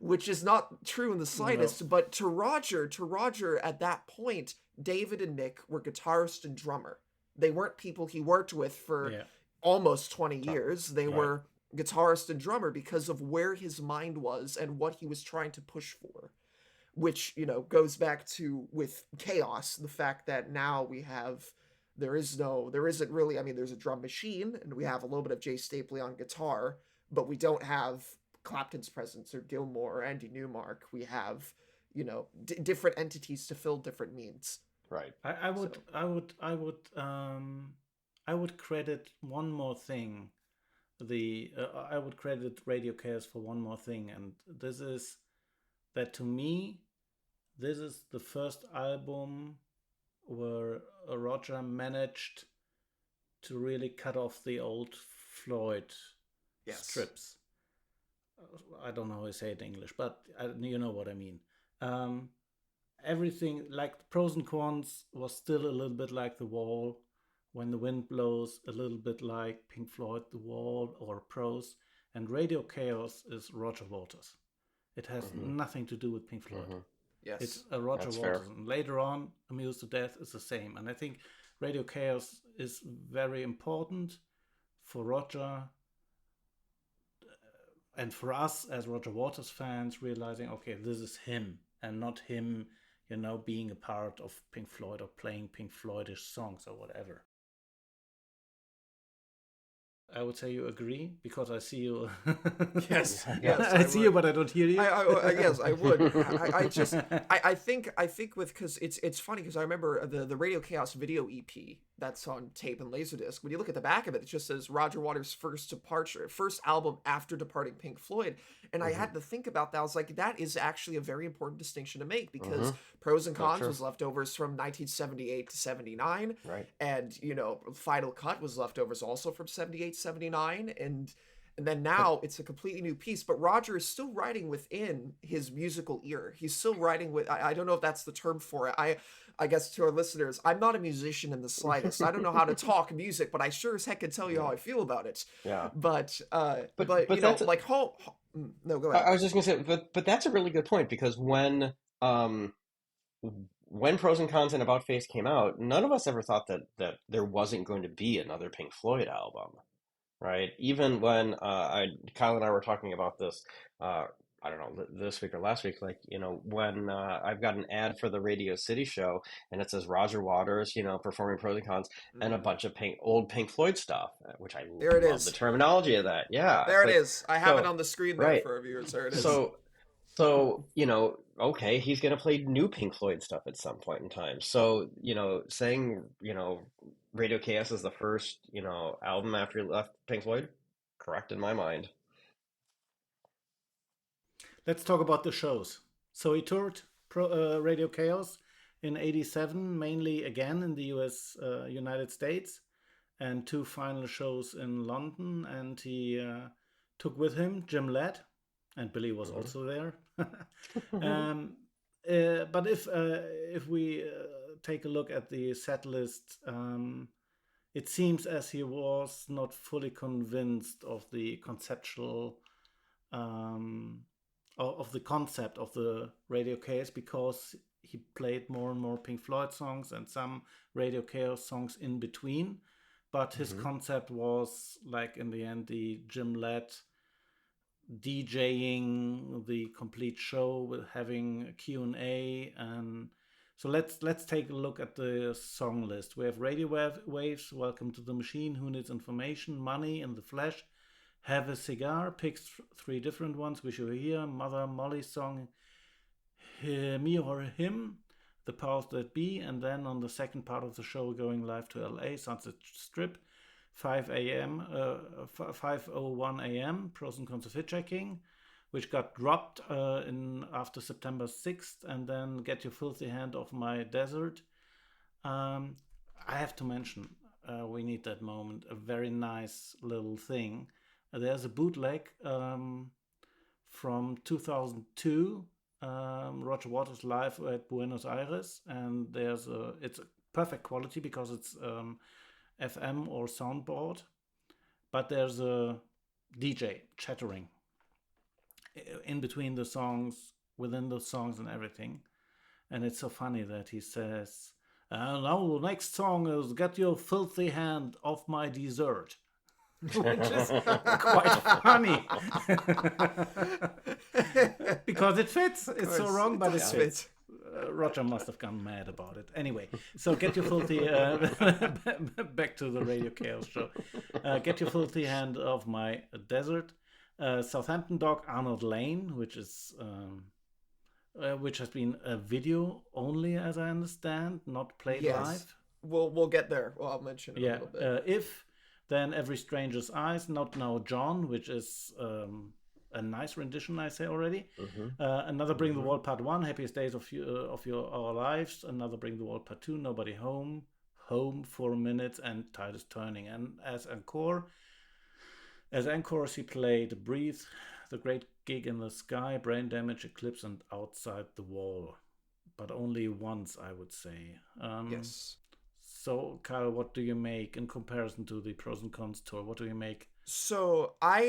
which is not true in the slightest. No. But to Roger at that point, David and Nick were guitarist and drummer. They weren't people he worked with for almost 20 years. They were guitarist and drummer because of where his mind was and what he was trying to push for, which goes back to with K.A.O.S, the fact that now there isn't really, I mean, there's a drum machine and we have a little bit of Jay Stapley on guitar, but we don't have Clapton's presence or Gilmour or Andy Newmark. We have different entities to fill different needs. Right. I would credit one more thing. I would credit Radio K.A.O.S for one more thing, and this is that to me, this is the first album where Roger managed to really cut off the old Floyd strips. I don't know how to say it in English, but you know what I mean. Everything, like the Pros and Cons, was still a little bit like The Wall, When the Wind Blows, a little bit like Pink Floyd, The Wall, or Pros. And Radio K.A.O.S is Roger Waters. It has nothing to do with Pink Floyd. Yes, it's a Roger That's Waters. fair. And later on, Amused to Death is the same. And I think Radio K.A.O.S is very important for Roger and for us as Roger Waters fans, realizing, okay, this is him and not him, being a part of Pink Floyd or playing Pink Floydish songs or whatever. I would say you agree, because I see you. Yes, I see you, but I don't hear you. Yes, I would. I think because it's funny because I remember the Radio K.A.O.S video EP that's on tape and Laserdisc. When you look at the back of it, it just says Roger Waters' first album after departing Pink Floyd. And I had to think about that. I was like, that is actually a very important distinction to make, because Pros and Cons was leftovers from 1978 to 79. Right. And, Final Cut was leftovers also from 78, 79. And then now it's a completely new piece. But Roger is still writing within his musical ear. He's still writing with, I don't know if that's the term for it. I guess to our listeners, I'm not a musician in the slightest. I don't know how to talk music, but I sure as heck can tell you how I feel about it. Yeah. But that's like home. No, go ahead. I was just gonna say, but that's a really good point, because when Pros and Cons and About Face came out, none of us ever thought that there wasn't going to be another Pink Floyd album, right? Even when Kyle and I were talking about this, I don't know, this week or last week, like, when I've got an ad for the Radio City show and it says Roger Waters, performing Pros and Cons, and a bunch of old Pink Floyd stuff, which I love the terminology of that. Yeah. There it is. I have it on the screen there for our viewers. There it is. So, okay, he's going to play new Pink Floyd stuff at some point in time. So, saying, Radio K.A.O.S is the first, album after he left Pink Floyd, correct in my mind. Let's talk about the shows. So he toured Radio K.A.O.S in '87, mainly again in the United States, and 2 final shows in London. And he took with him Jim Ladd, and Billy was also there. But if we take a look at the set list, it seems as he was not fully convinced of the conceptual of the concept of the Radio K.A.O.S, because he played more and more Pink Floyd songs and some Radio K.A.O.S songs in between. But his concept was, like, in the end, the Jim Ladd DJing the complete show with having a Q&A. And so let's take a look at the song list. We have Radio Waves, Welcome to the Machine, Who Needs Information, Money in the Flesh, Have a Cigar, picks 3 different ones, Wish You Were Here, Mother Molly's song, Me or Him, The Powers That Be, and then on the second part of the show, going live to LA, Sunset Strip, 5:01 a.m., Pros and Cons of Hitchhiking, which got dropped after September 6th, and then Get Your Filthy Hand Off My Desert. I have to mention, we need that moment, a very nice little thing. There's a bootleg from 2002 Roger Waters live at Buenos Aires, and it's perfect quality because it's FM or soundboard, but there's a DJ chattering in between the songs, within the songs and everything. And it's so funny that he says, now the next song is Get Your Filthy Hand Off My Dessert. Which is quite funny. Because it fits. It's so wrong, but it fits. Roger must have gone mad about it. Anyway, so get your filthy... back to the Radio K.A.O.S show. Get your filthy hand off my desert. Southampton Dog, Arnold Lane, which is... which has been a video only, as I understand, not played live. We'll get there. Well, I'll mention it a little bit. If... Then Every Stranger's Eyes, Not Now John, which is a nice rendition, I say already. Another Bring the Wall Part 1, Happiest Days of Our Lives. Another Bring the Wall Part 2, Nobody Home, Home for Minutes, and Tide is Turning. And as encores, he played Breathe, The Great Gig in the Sky, Brain Damage, Eclipse, and Outside the Wall. But only once, I would say. Yes. So, Kyle, what do you make in comparison to the Pros and Cons tour? What do you make? So I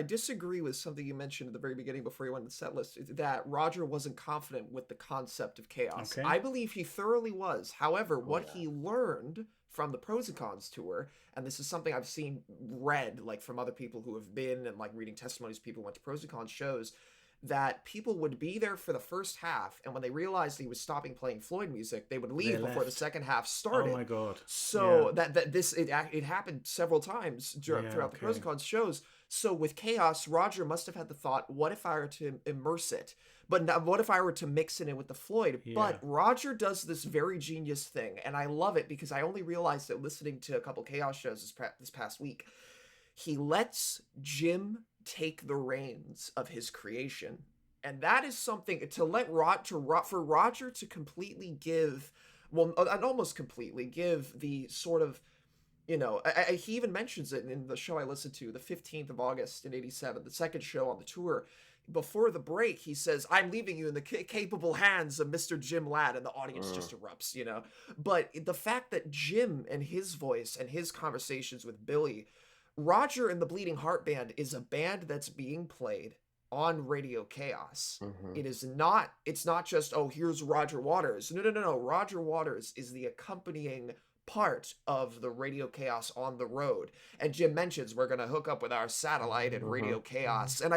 disagree with something you mentioned at the very beginning before you went to the set list, that Roger wasn't confident with the concept of K.A.O.S. Okay. I believe he thoroughly was. However, what he learned from the Pros and Cons tour, and this is something I've seen read like from other people who have been, and like reading testimonies of people who went to Pros and Cons shows, that people would be there for the first half, and when they realized he was stopping playing Floyd music, they would leave before the second half started. Oh my god! So it happened several times throughout the Pros and Cons shows. So with K.A.O.S, Roger must have had the thought, what if I were to immerse it? But now, what if I were to mix it in with the Floyd? Yeah. But Roger does this very genius thing, and I love it because I only realized it listening to a couple K.A.O.S shows this past week. He lets Jim take the reins of his creation, and that is something for Roger to completely give, well, almost completely give the sort of, he even mentions it in the show I listened to, the 15th of August in '87, the second show on the tour. Before the break, he says, "I'm leaving you in the capable hands of Mr. Jim Ladd," and the audience just erupts, But the fact that Jim and his voice and his conversations with Billy, Roger and the Bleeding Heart Band is a band that's being played on Radio K.A.O.S. It's not just, oh, here's Roger Waters. No. Roger Waters is the accompanying part of the Radio K.A.O.S on the road. And Jim mentions we're going to hook up with our satellite and Radio K.A.O.S. And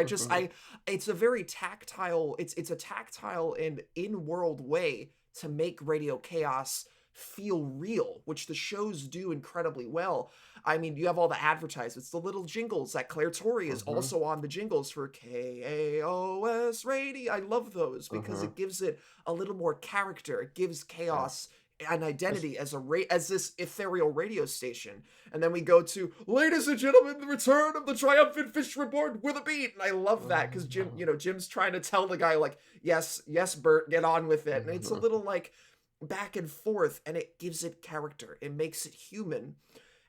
it's a very tactile, it's a tactile and in-world way to make Radio K.A.O.S feel real, which the shows do incredibly well. I mean, you have all the advertisements, the little jingles that Claire Torrey is also on the jingles for KAOS radio. I love those because it gives it a little more character. It gives K.A.O.S an identity as this ethereal radio station. And then we go to, ladies and gentlemen, the return of the triumphant fish report with a beat. And I love that because Jim's trying to tell the guy, like, yes, Bert, get on with it. And it's a little like back and forth, and it gives it character. It makes it human.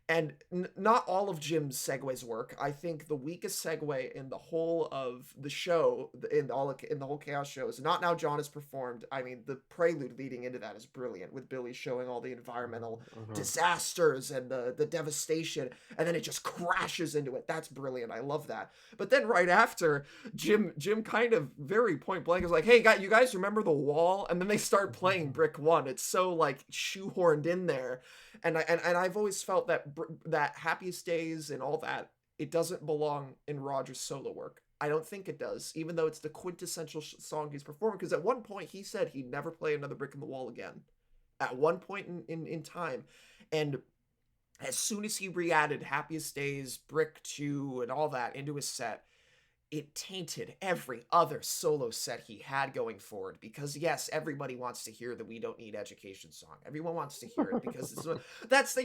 And not all of Jim's segues work. I think the weakest segue in the whole of the show, in the whole K.A.O.S show, is Not Now John is performed. I mean, the prelude leading into that is brilliant, with Billy showing all the environmental disasters and the devastation, and then it just crashes into it. That's brilliant. I love that. But then right after, Jim kind of very point blank is like, "Hey, you guys remember The Wall?" And then they start playing Brick One. It's so like shoehorned in there. And I've always felt that Happiest Days and all that, it doesn't belong in Roger's solo work. I don't think it does, even though it's the quintessential song he's performing. Because at one point he said he'd never play another Brick in the Wall again. At one point in time. And as soon as he re-added Happiest Days, Brick 2, and all that into his set, it tainted every other solo set he had going forward. Because yes, everybody wants to hear the "We Don't Need Education" song. Everyone wants to hear it because that's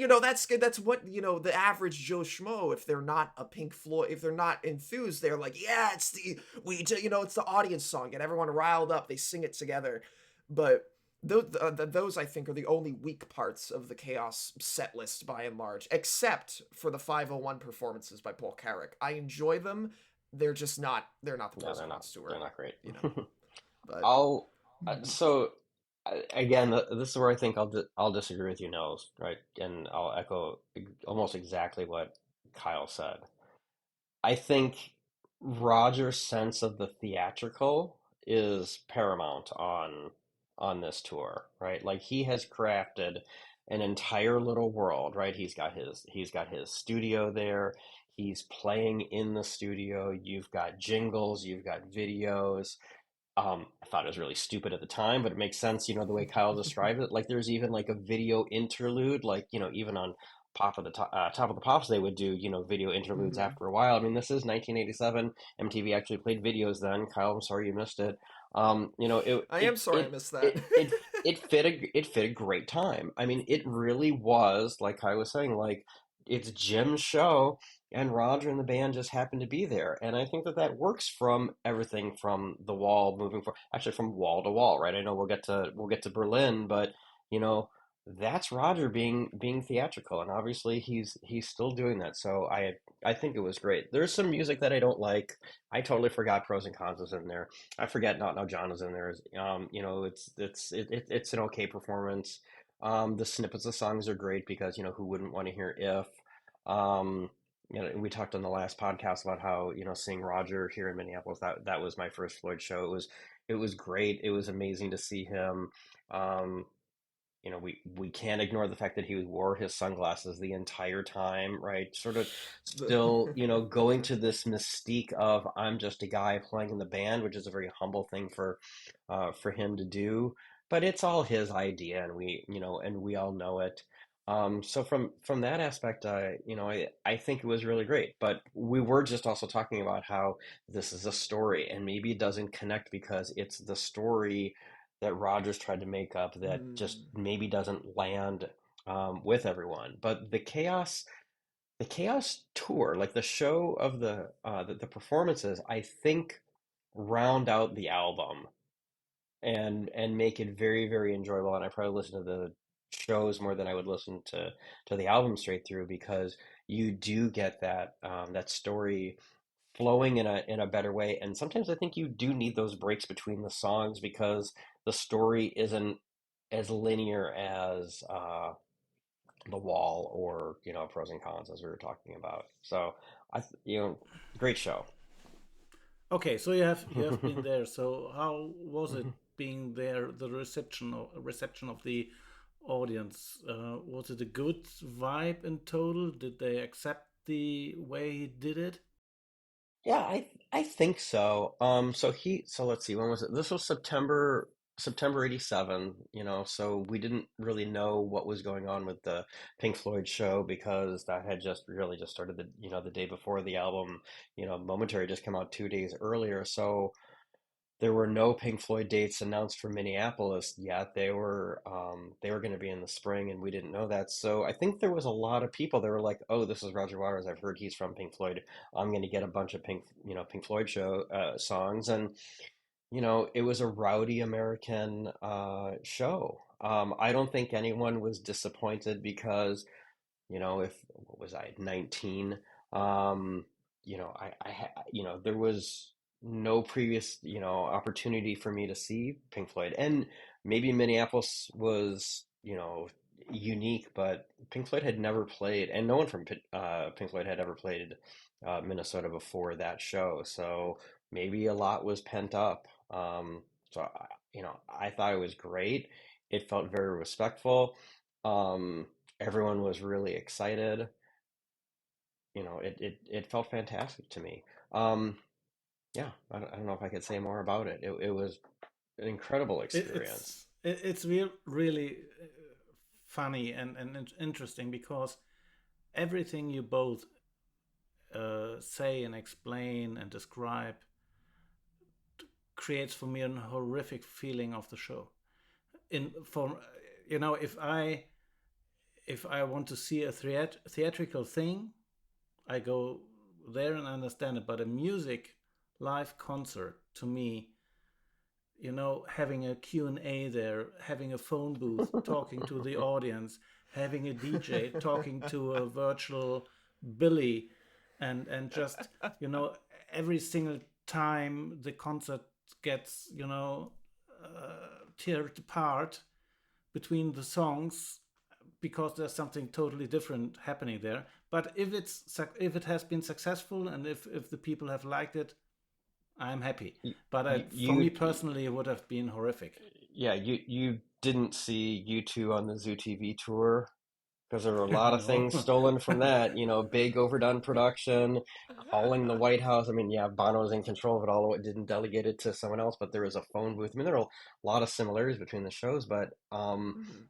what the average Joe Schmo, if they're not a Pink Floyd, if they're not enthused, they're like, yeah, it's it's the audience song, get everyone riled up, they sing it together. But those I think are the only weak parts of the K.A.O.S set list by and large, except for the 501 performances by Paul Carrack. I enjoy them they're just not they're not the No, pros and cons they're tour, not great. you know. But I'll so again, this is where I think I'll disagree with you, Nels, right? And I'll echo almost exactly what Kyle said. I think Roger's sense of the theatrical is paramount on this tour, right? Like he has crafted an entire little world, right? He's got his studio there. He's playing in the studio. You've got jingles, you've got videos. I thought it was really stupid at the time, but it makes sense, the way Kyle described it. Like there's even like a video interlude, like, even on Top of the Pops, they would do, video interludes mhm. after a while. I mean, this is 1987. MTV actually played videos then. Kyle, I'm sorry you missed it. I am It sorry I it missed that. it it it fit a great time. I mean, it really was like Kyle was saying, like it's Jim's show and Roger and the band just happened to be there. And I think that that works from everything from the wall moving forward, actually from wall to wall, right? I know we'll get to Berlin, but you know that's Roger being theatrical, and obviously he's still doing that. So I think it was great. There's some music that I don't like. I totally forgot Pros and Cons was in there. I forget Not Now John is in there. It's an okay performance. The snippets of songs are great because who wouldn't want to hear If. Um, we talked on the last podcast about how, seeing Roger here in Minneapolis, that was my first Floyd show. It was great. It was amazing to see him. Um, we can't ignore the fact that he wore his sunglasses the entire time, right? Sort of The still, going to this mystique of I'm just a guy playing in the band, which is a very humble thing for him to do. But it's all his idea, and we all know it. So from that aspect, I think it was really great. But we were just also talking about how this is a story, and maybe it doesn't connect because it's the story that Rogers tried to make up that just mm, maybe doesn't land with everyone. But the K.A.O.S tour, like the show of the performances, I think round out the album and make it very, very enjoyable. And I probably listen to the shows more than I would listen to the album straight through because you do get that story flowing in a better way. And sometimes I think you do need those breaks between the songs because the story isn't as linear as The Wall or Pros and Cons as we were talking about. So great show. Okay, so you have been there. So how was it being there? The reception of the audience, was it a good vibe in total? Did they accept the way he did it? Yeah, I think so. So let's see, when was it? This was September 87, so we didn't really know what was going on with the Pink Floyd show because that had just really just started the day before the album, Momentary just came out 2 days earlier. So there were no Pink Floyd dates announced for Minneapolis yet. They were going to be in the spring, and we didn't know that. So I think there was a lot of people that were like, "Oh, this is Roger Waters. I've heard he's from Pink Floyd. I'm going to get a bunch of Pink Floyd show songs." And it was a rowdy American show. I don't think anyone was disappointed because if what was I 19, um there was no previous opportunity for me to see Pink Floyd, and maybe Minneapolis was unique, but Pink Floyd had never played, and no one from Pink Floyd had ever played Minnesota before that show, so maybe a lot was pent up. I thought it was great. It felt very respectful. um Everyone was really excited. It felt fantastic to me. Um, yeah, I don't know if I could say more about it. It was an incredible It, experience. it's it's really funny and interesting because everything you both say and explain and describe creates for me a horrific feeling of the show. In for if I want to see a theatrical thing, I go there and understand it. But a music live concert to me, having a Q&A there, having a phone booth, talking to the audience, having a DJ talking to a virtual Billy, and just, you know, every single time the concert gets, teared apart between the songs because there's something totally different happening there. But if it has been successful and if the people have liked it, I'm happy. You, But for me you, personally, it would have been horrific. yeah, you didn't see U2 on the Zoo TV tour because there were a lot of No. things stolen from that. Big overdone production, calling the White House. I mean, yeah, Bono was in control of it all. It didn't delegate it to someone else, but there was a phone booth. I mean, there are a lot of similarities between the shows, but Mhm.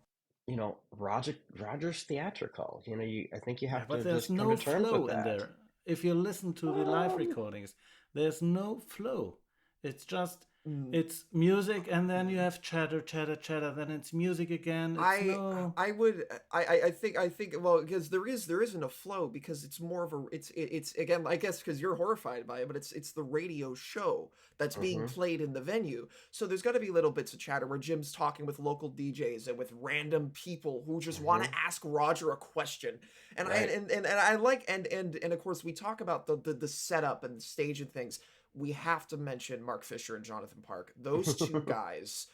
Roger's theatrical. I think you Yeah, have but to there's just come to no terms with flow in that. there. If you listen to the live Um, recordings, there's no flow. It's just Mm. it's music and then you have chatter, chatter, chatter. Then it's music again. It's I no. I would I think well, because there isn't a flow, because it's more of a it's again, I guess because you're horrified by it, but it's the radio show that's being mhm, played in the venue. So there's got to be little bits of chatter where Jim's talking with local DJs and with random people who just want to mhm, ask Roger a question. And right. I like, and of course we talk about the setup and the stage and things. We have to mention Mark Fisher and Jonathan Park. Those two guys,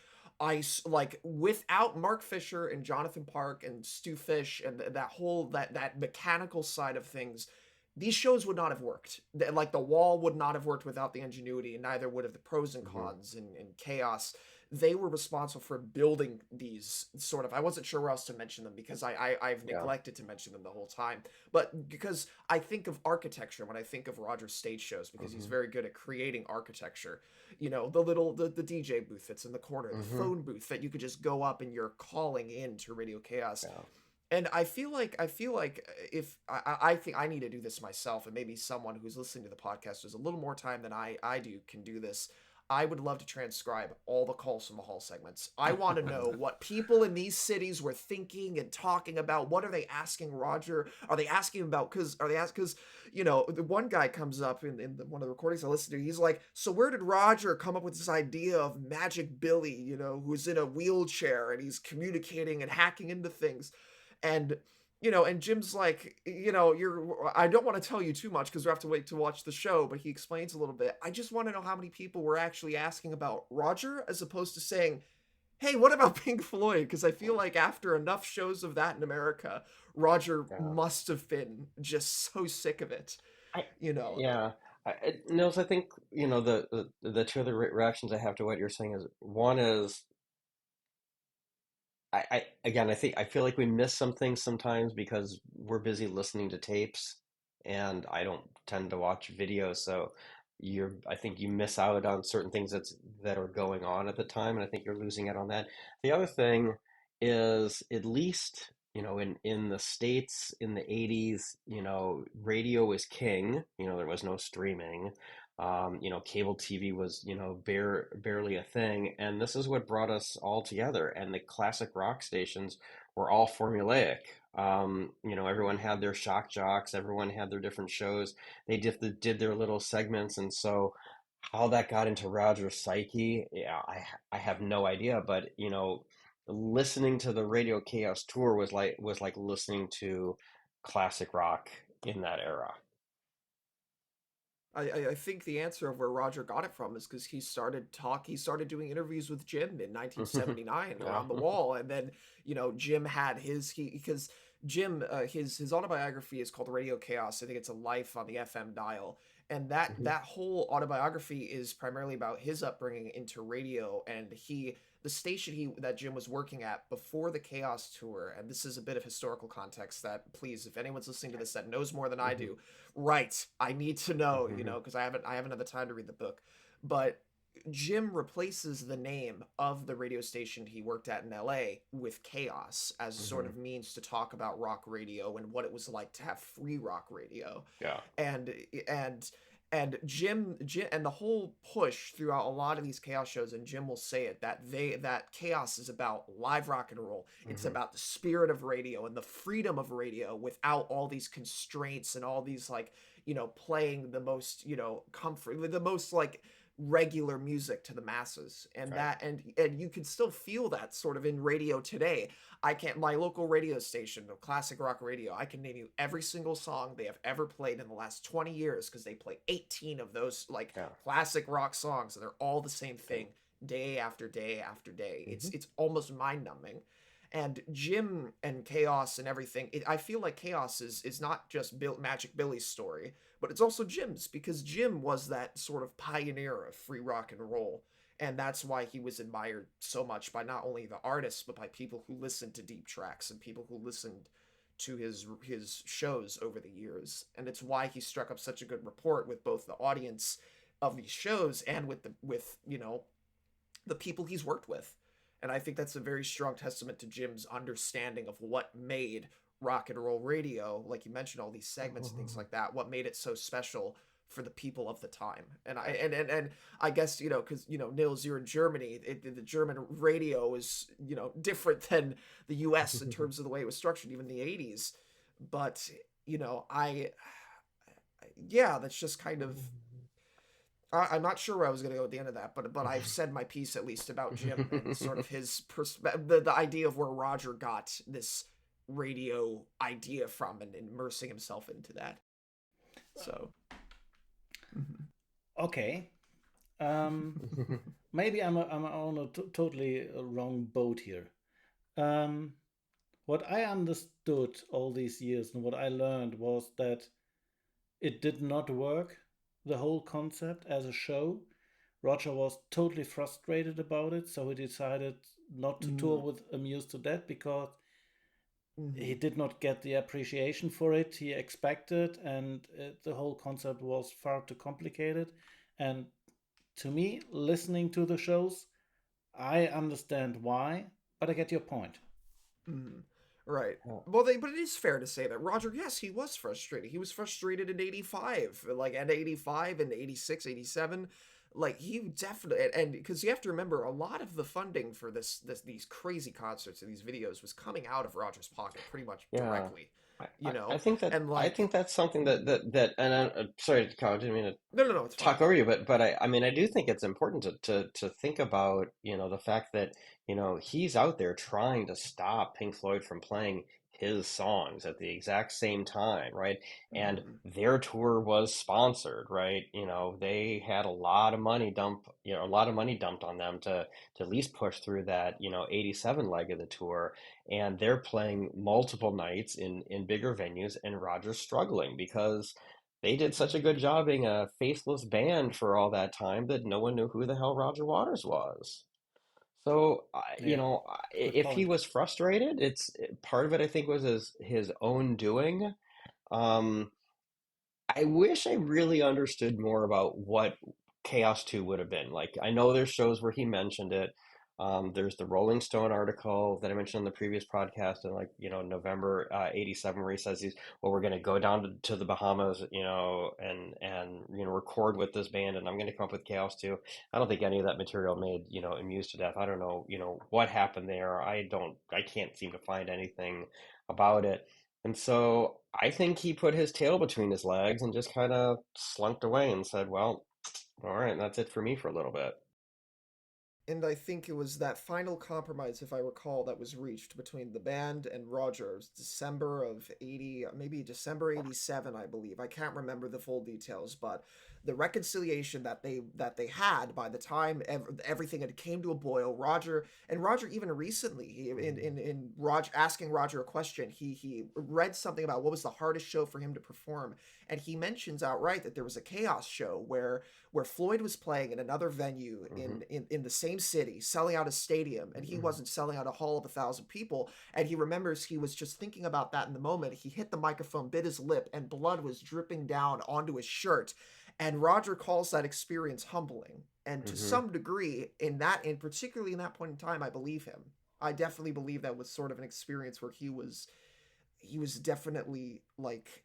like, without Mark Fisher and Jonathan Park and Stu Fish and that whole that mechanical side of things, these shows would not have worked. Like, the Wall would not have worked without the ingenuity, and neither would have the Pros and Mhm, Cons and Chaos. They were responsible for building these sort of. I wasn't sure where else to mention them because I've yeah. neglected to mention them the whole time. But because I think of architecture when I think of Roger's stage shows, because he's Mhm, very good at creating architecture. The DJ booth that's in the corner, the mhm, phone booth that you could just go up and you're calling in to Radio Chaos. yeah. And I feel like if I think I need to do this myself, and maybe someone who's listening to the podcast who's a little more time than I do can do this. I would love to transcribe all the calls from the hall segments. I want to know what people in these cities were thinking and talking about. What are they asking Roger? Are they asking about, because are they ask because the one guy comes up in one of the recordings I listened to. He's like, so where did Roger come up with this idea of Magic Billy, who's in a wheelchair and he's communicating and hacking into things? And and Jim's like, I don't want to tell you too much because we have to wait to watch the show, but he explains a little bit. I just want to know how many people were actually asking about Roger, as opposed to saying, hey, what about Pink Floyd? Because I feel like after enough shows of that in America, Roger Yeah. must have been just so sick of it. I You know, yeah. Nils, I think the two other reactions I have to what you're saying is one is I again I feel like we miss some things sometimes because we're busy listening to tapes and I don't tend to watch videos, so I think you miss out on certain things that are going on at the time, and I think you're losing out on that. The other thing is, at least in the States in the 80s, radio was king. There was no streaming. Cable TV was, barely a thing, and this is what brought us all together. And the classic rock stations were all formulaic. Everyone had their shock jocks, everyone had their different shows. They did their little segments, and so how that got into Roger's psyche, yeah, I have no idea. But listening to the Radio Chaos tour was like listening to classic rock in that era. I think the answer of where Roger got it from is because he started doing interviews with Jim in 1979 Yeah. around the wall. And then Jim had his he because Jim his autobiography is called Radio Chaos. I think it's a life on the FM dial. And that whole autobiography is primarily about his upbringing into radio. And the station that Jim was working at before the K.A.O.S tour, and this is a bit of historical context that, please, if anyone's listening to this that knows more than I hmm do, right, I need to know, hmm because I haven't had the time to read the book. But Jim replaces the name of the radio station he worked at in LA with K.A.O.S as sort hmm of means to talk about rock radio and what it was like to have free rock radio. Yeah. And and Jim and the whole push throughout a lot of these Chaos shows, and Jim will say it, that Chaos is about live rock and roll. It's hmm about the spirit of radio and the freedom of radio without all these constraints and all these, like, playing the most, comfort, the most, like, regular music to the masses. And Right. that and you can still feel that sort of in radio today. I can't My local radio station, the classic rock radio, I can name you every single song they have ever played in the last 20 years, because they play 18 of those like Yeah. classic rock songs, and they're all the same thing day after day after day. Mm-hmm. It's almost mind numbing. And Jim and K.A.O.S and everything, I feel like K.A.O.S is not just Magic Billy's story, but it's also Jim's, because Jim was that sort of pioneer of free rock and roll. And that's why he was admired so much by not only the artists, but by people who listened to deep tracks and people who listened to his shows over the years. And it's why he struck up such a good rapport with both the audience of these shows and with the people he's worked with. And I think that's a very strong testament to Jim's understanding of what made rock and roll radio, like you mentioned, all these segments and things like that, what made it so special for the people of the time. And I guess, because Nils, you're in Germany, the German radio is different than the U.S. in terms of the way it was structured, even in the 80s. But I yeah, that's just kind of. I'm not sure where I was going to go at the end of that, but I've said my piece at least about Jim and sort of his perspective, the idea of where Roger got this radio idea from, and immersing himself into that. So, Okay. Maybe I'm on a totally wrong boat here. Um, what I understood all these years and what I learned was that it did not work, the whole concept as a show. Roger was totally frustrated about it, so he decided not to tour mm, with Amused to Death because he mhm. did not get the appreciation for it he expected, and the whole concept was far too complicated. And to me, listening to the shows, I understand why, but I get your point. Mm, right. Well, Well, but it is fair to say that Roger, yes, he was frustrated. He was frustrated in 85, like at 85 and 86, 87. Like he definitely, and because you have to remember, a lot of the funding for these crazy concerts and these videos was coming out of Roger's pocket pretty much yeah. directly, I, you I know? I think that And I like, think that's something that and sorry, Kyle, I didn't mean to no, no, no, it's fine. talk over you, but I mean I do think it's important to think about the fact that he's out there trying to stop Pink Floyd from playing his songs at the exact same time, right? And Hmm. their tour was sponsored, right? They had a lot of money dumped on them to at least push through that 87 leg of the tour, and they're playing multiple nights in bigger venues, and Roger's struggling because they did such a good job being a faceless band for all that time that no one knew who the hell Roger Waters was. So, Yeah, good if he point. was frustrated, it's part of it. I think was his own doing. Um, I wish I really understood more about what Chaos 2 would have been. Like, I know there's shows where he mentioned it. There's the Rolling Stone article that I mentioned on the previous podcast in November 87 where he says we're going to go down to the Bahamas, and record with this band, and I'm going to come up with Chaos 2. I don't think any of that material made, Amused to Death. I don't know, what happened there. I can't seem to find anything about it. And so I think he put his tail between his legs and just kind of slunked away and said, well, all right, that's it for me for a little bit. And I think it was that final compromise, if I recall, that was reached between the band and Rogers, December of 80, maybe December 87, I believe. I can't remember the full details, but the reconciliation that they had by the time everything had came to a boil, Roger even recently, in Roger asking Roger a question, he read something about what was the hardest show for him to perform, and he mentions outright that there was a K.A.O.S show where Floyd was playing in another venue Hmm. in the same city, selling out a stadium, and he wasn't selling out a hall of 1,000 people. And he remembers he was just thinking about that in the moment. He hit the microphone, bit his lip, and blood was dripping down onto his shirt. And Roger calls that experience humbling. And to Hmm. some degree, in particularly in that point in time, I believe him. I definitely believe that was sort of an experience where he was definitely like,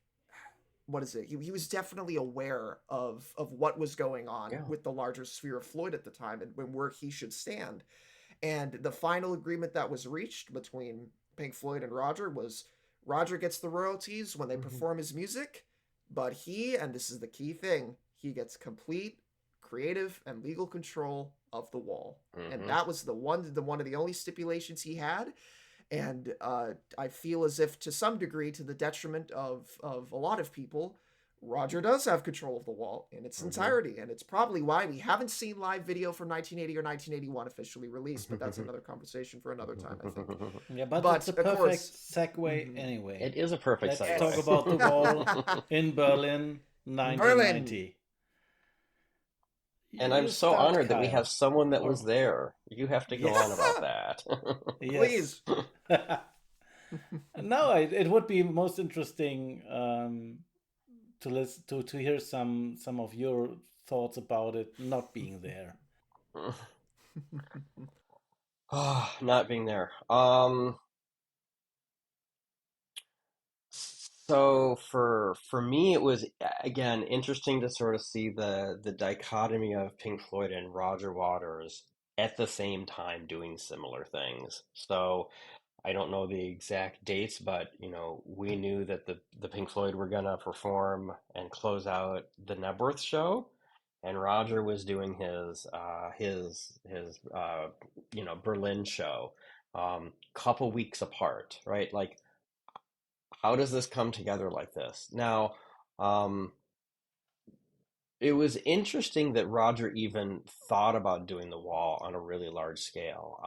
what is it? He was definitely aware of what was going on Yeah. with the larger sphere of Floyd at the time, and where he should stand. And the final agreement that was reached between Pink Floyd and Roger was Roger gets the royalties when they Hmm. perform his music, but he, and this is the key thing, he gets complete creative and legal control of the wall. And Mm-hmm. that was the one of the only stipulations he had. And I feel as if, to some degree, to the detriment of a lot of people, Roger does have control of the wall in its entirety, and it's probably why we haven't seen live video from 1980 or 1981 officially released. But that's Mm-hmm. another conversation for another time, I think. Yeah, but it's But a of perfect course, segue mhm. anyway. It is a perfect Let's talk segue. about the wall in Berlin, Berlin. 1990. And I'm You so start, honored that we Kyle. have someone that was Or there. You have to go on yes, about that. yes. Please. No, it would be most interesting to listen to hear some of your thoughts about it not being there. Not being there. So for me, it was again interesting to sort of see the dichotomy of Pink Floyd and Roger Waters at the same time doing similar things. So I don't know the exact dates, but we knew that the Pink Floyd were gonna perform and close out the Nebworth show, and Roger was doing his Berlin show, couple weeks apart, right? Like, how does this come together like this? Now, um, it was interesting that Roger even thought about doing the wall on a really large scale.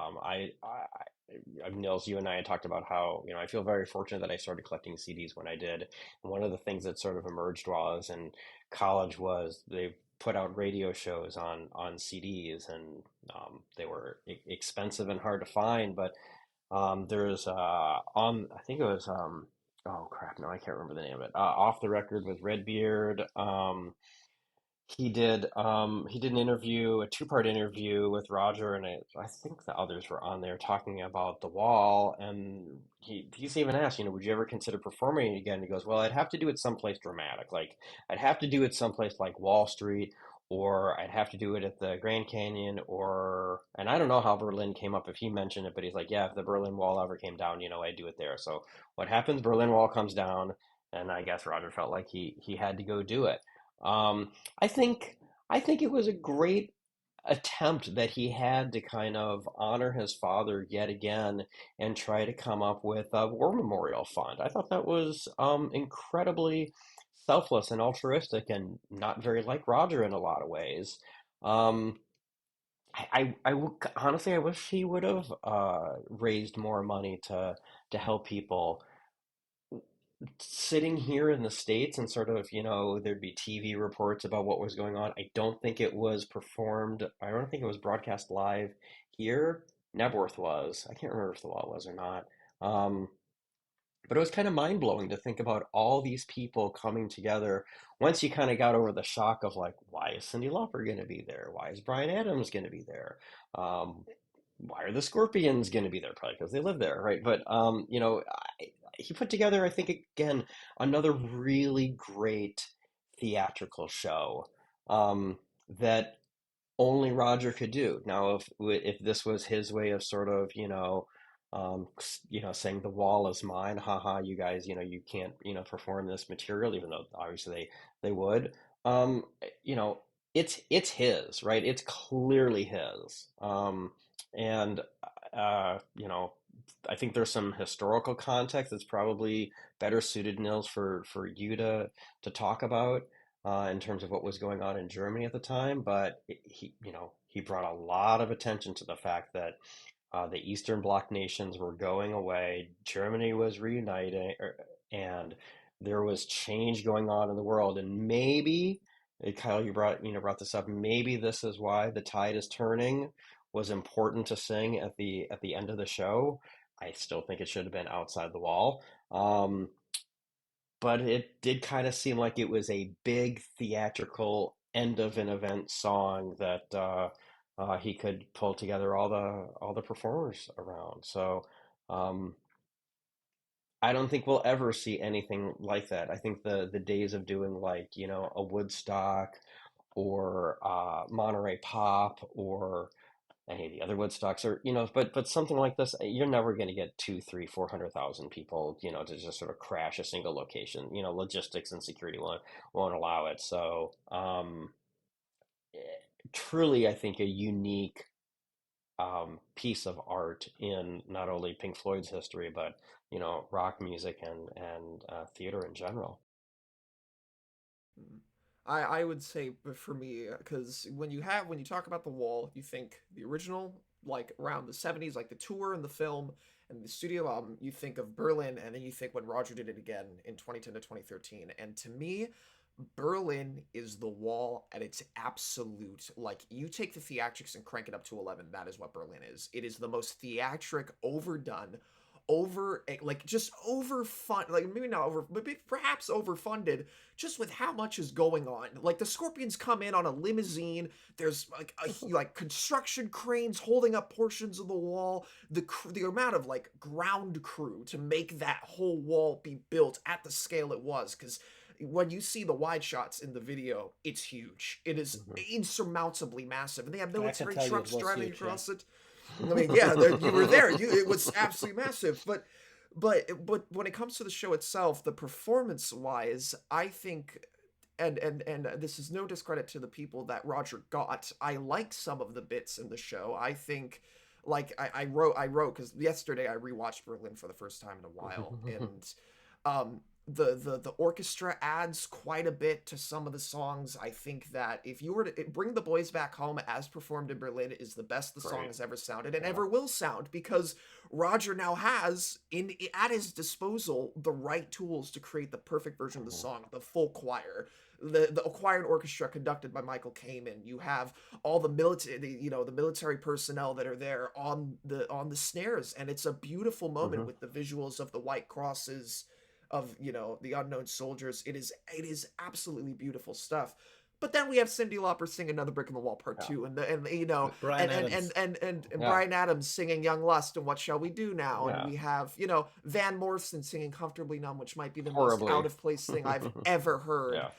Nils, you and I had talked about how, I feel very fortunate that I started collecting CDs when I did. And one of the things that sort of emerged while I was in college was they put out radio shows on CDs, and they were expensive and hard to find. But there's I think it was oh crap, no, I can't remember the name of it. Off the Record with Redbeard. He did an interview, a two-part interview with Roger, and I think the others were on there talking about the wall. And he's even asked, would you ever consider performing it again? He goes, well, I'd have to do it someplace dramatic, like I'd have to do it someplace like Wall Street, or I'd have to do it at the Grand Canyon, and I don't know how Berlin came up if he mentioned it, but he's like, yeah, if the Berlin Wall ever came down, I'd do it there. So what happens? Berlin Wall comes down, and I guess Roger felt like he had to go do it. Um, I think I think it was a great attempt that he had to kind of honor his father yet again and try to come up with a war memorial fund. I thought that was incredibly selfless and altruistic and not very like Roger in a lot of ways. Um, honestly, I wish he would have raised more money to help people sitting here in the States, and sort of, there'd be TV reports about what was going on. I don't think it was performed, I don't think it was broadcast live here. Nebworth was. I can't remember if the law was or not. Um, but it was kind of mind blowing to think about all these people coming together once you kind of got over the shock of, like, why is Cyndi Lauper going to be there? Why is Bryan Adams going to be there? Um, why are the Scorpions going to be there? Probably because they live there, right? But he put together, I think, again, another really great theatrical show that only Roger could do. Now, if this was his way of sort of, saying the wall is mine, haha, you guys, you can't, perform this material, even though obviously they would. Um, you know, it's his, right? It's clearly his. And I think there's some historical context that's probably better suited, Nils, for you to talk about in terms of what was going on in Germany at the time. But he brought a lot of attention to the fact that the Eastern Bloc nations were going away, Germany was reuniting, and there was change going on in the world. And maybe, Kyle, you brought this up. Maybe this is why the tide is turning was important to sing at the end of the show. I still think it should have been outside the wall. But it did kind of seem like it was a big theatrical end of an event song that he could pull together all the performers around. So um, I don't think we'll ever see anything like that. I think the days of doing, like, a Woodstock or Monterey Pop or any of the other Woodstocks, or but something like this, you're never going to get two, three, 400,000 people, to just sort of crash a single location. Logistics and security won't allow it. So truly, I think, a unique piece of art in not only Pink Floyd's history, but rock music and theater in general. Mm. I would say for me, because when you talk about the Wall, you think the original, like around the 70s, like the tour and the film and the studio album. You think of Berlin, and then you think when Roger did it again in 2010 to 2013. And to me, Berlin is the Wall at its absolute, like, you take the theatrics and crank it up to 11. That is what Berlin is. It is the most theatric, overdone, like just over fun, like maybe not over, but perhaps overfunded, just with how much is going on. Like the Scorpions come in on a limousine. There's like like construction cranes holding up portions of the wall. The amount of like ground crew to make that whole wall be built at the scale it was, because when you see the wide shots in the video, it's huge. It is insurmountably massive, and they have I can military tell you it trucks was driving huge, yeah. across it. I mean, yeah, you were there. It was absolutely massive. But when it comes to the show itself, the performance wise, I think, and this is no discredit to the people that Roger got. I like some of the bits in the show. I think, like I wrote because yesterday I rewatched Berlin for the first time in a while, and um the orchestra adds quite a bit to some of the songs. I think that if you were to Bring the Boys Back Home as performed in Berlin is the best the song Great. has ever sounded and Yeah. ever will sound, because Roger now has at his disposal the right tools to create the perfect version of the song. The full choir, the choir and orchestra conducted by Michael Kamen. You have all the military, the military personnel that are there on the snares, and it's a beautiful moment with the visuals of the white crosses of the unknown soldiers. It is absolutely beautiful stuff. But then we have Cyndi Lauper sing Another Brick in the Wall Part Yeah. 2, and Brian Adams. and Yeah. Bryan Adams singing Young Lust and What Shall We Do Now, Yeah. and we have Van Morrison singing Comfortably Numb, which might be the Horribly. most out of place thing I've ever heard. Yeah.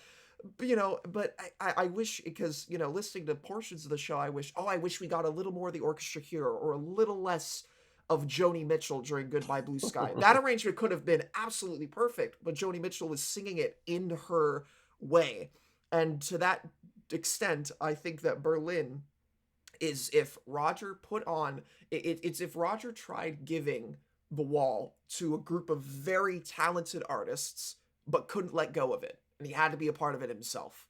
But I wish, because listening to portions of the show, I wish we got a little more of the orchestra here, or a little less of Joni Mitchell during Goodbye Blue Sky. That arrangement could have been absolutely perfect, but Joni Mitchell was singing it in her way. And to that extent, I think that Berlin is if Roger put on it's if Roger tried giving the Wall to a group of very talented artists but couldn't let go of it, and he had to be a part of it himself.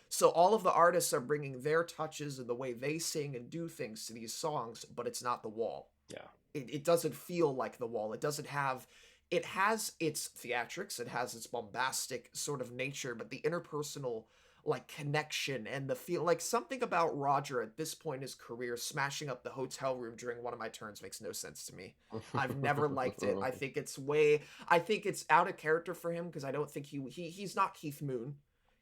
So all of the artists are bringing their touches and the way they sing and do things to these songs, but it's not the Wall. Yeah. It doesn't feel like the Wall. It has its theatrics, it has its bombastic sort of nature, but the interpersonal like connection and the feel, like something about Roger at this point in his career smashing up the hotel room during one of my turns makes no sense to me. I've never liked it. I think it's out of character for him, because I don't think he's not Keith Moon.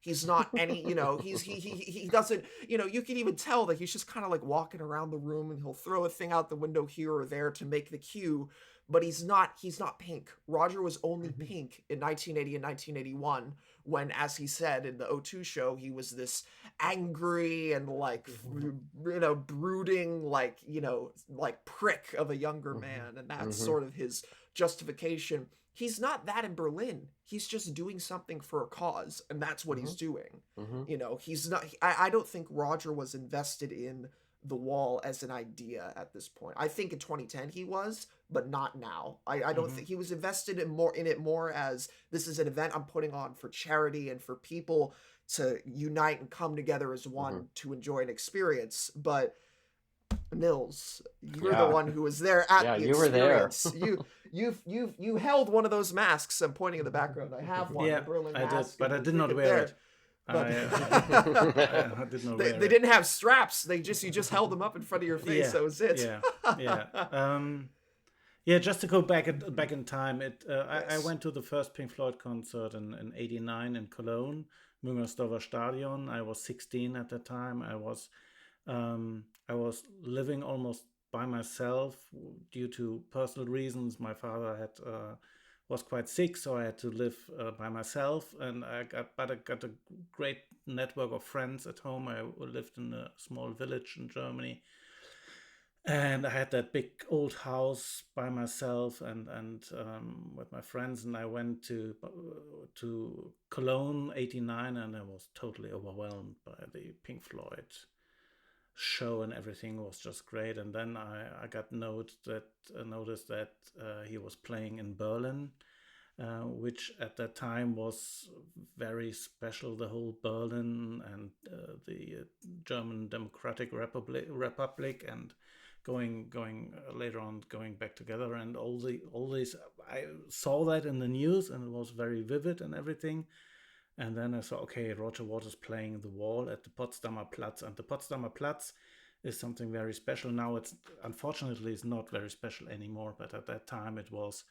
He's not any, he doesn't, you can even tell that he's just kind of like walking around the room, and he'll throw a thing out the window here or there to make the cue, but he's not Pink. Roger was only Pink in 1980 and 1981, when, as he said in the O2 show, he was this angry and like, brooding, like, like prick of a younger man. And that's sort of his justification. He's not that in Berlin. He's just doing something for a cause, and that's what he's doing. He's not. I don't think Roger was invested in the Wall as an idea at this point. I think in 2010 he was, but not now. I don't think he was invested in it more as, this is an event I'm putting on for charity and for people to unite and come together as one to enjoy an experience. But Nils, you're the one who was there at the you were there. experience. You held one of those masks. I'm pointing in the background. I have one. Yeah, the Berlin I did, mask, but I and did not wear there. it. But I did not wear they it. didn't have straps. You just held them up in front of your face. Yeah, That was it. Yeah. Just to go back in time, I went to the first Pink Floyd concert in '89 in Cologne, Müngersdorfer Stadion. I was 16 at the time. I was living almost by myself due to personal reasons. My father was quite sick, so I had to live by myself, and I got a great network of friends at home. I lived in a small village in Germany, and I had that big old house by myself and with my friends, and I went to Cologne '89, and I was totally overwhelmed by the Pink Floyd show and everything was just great. And then I got noticed that he was playing in Berlin, which at that time was very special. The whole Berlin and the German Democratic Republic, and going later on going back together, and all these. I saw that in the news, and it was very vivid and everything. And then I saw, okay, Roger Waters playing the Wall at the Potsdamer Platz, and the Potsdamer Platz is something very special. Now it's unfortunately it's not very special anymore, but at that time it was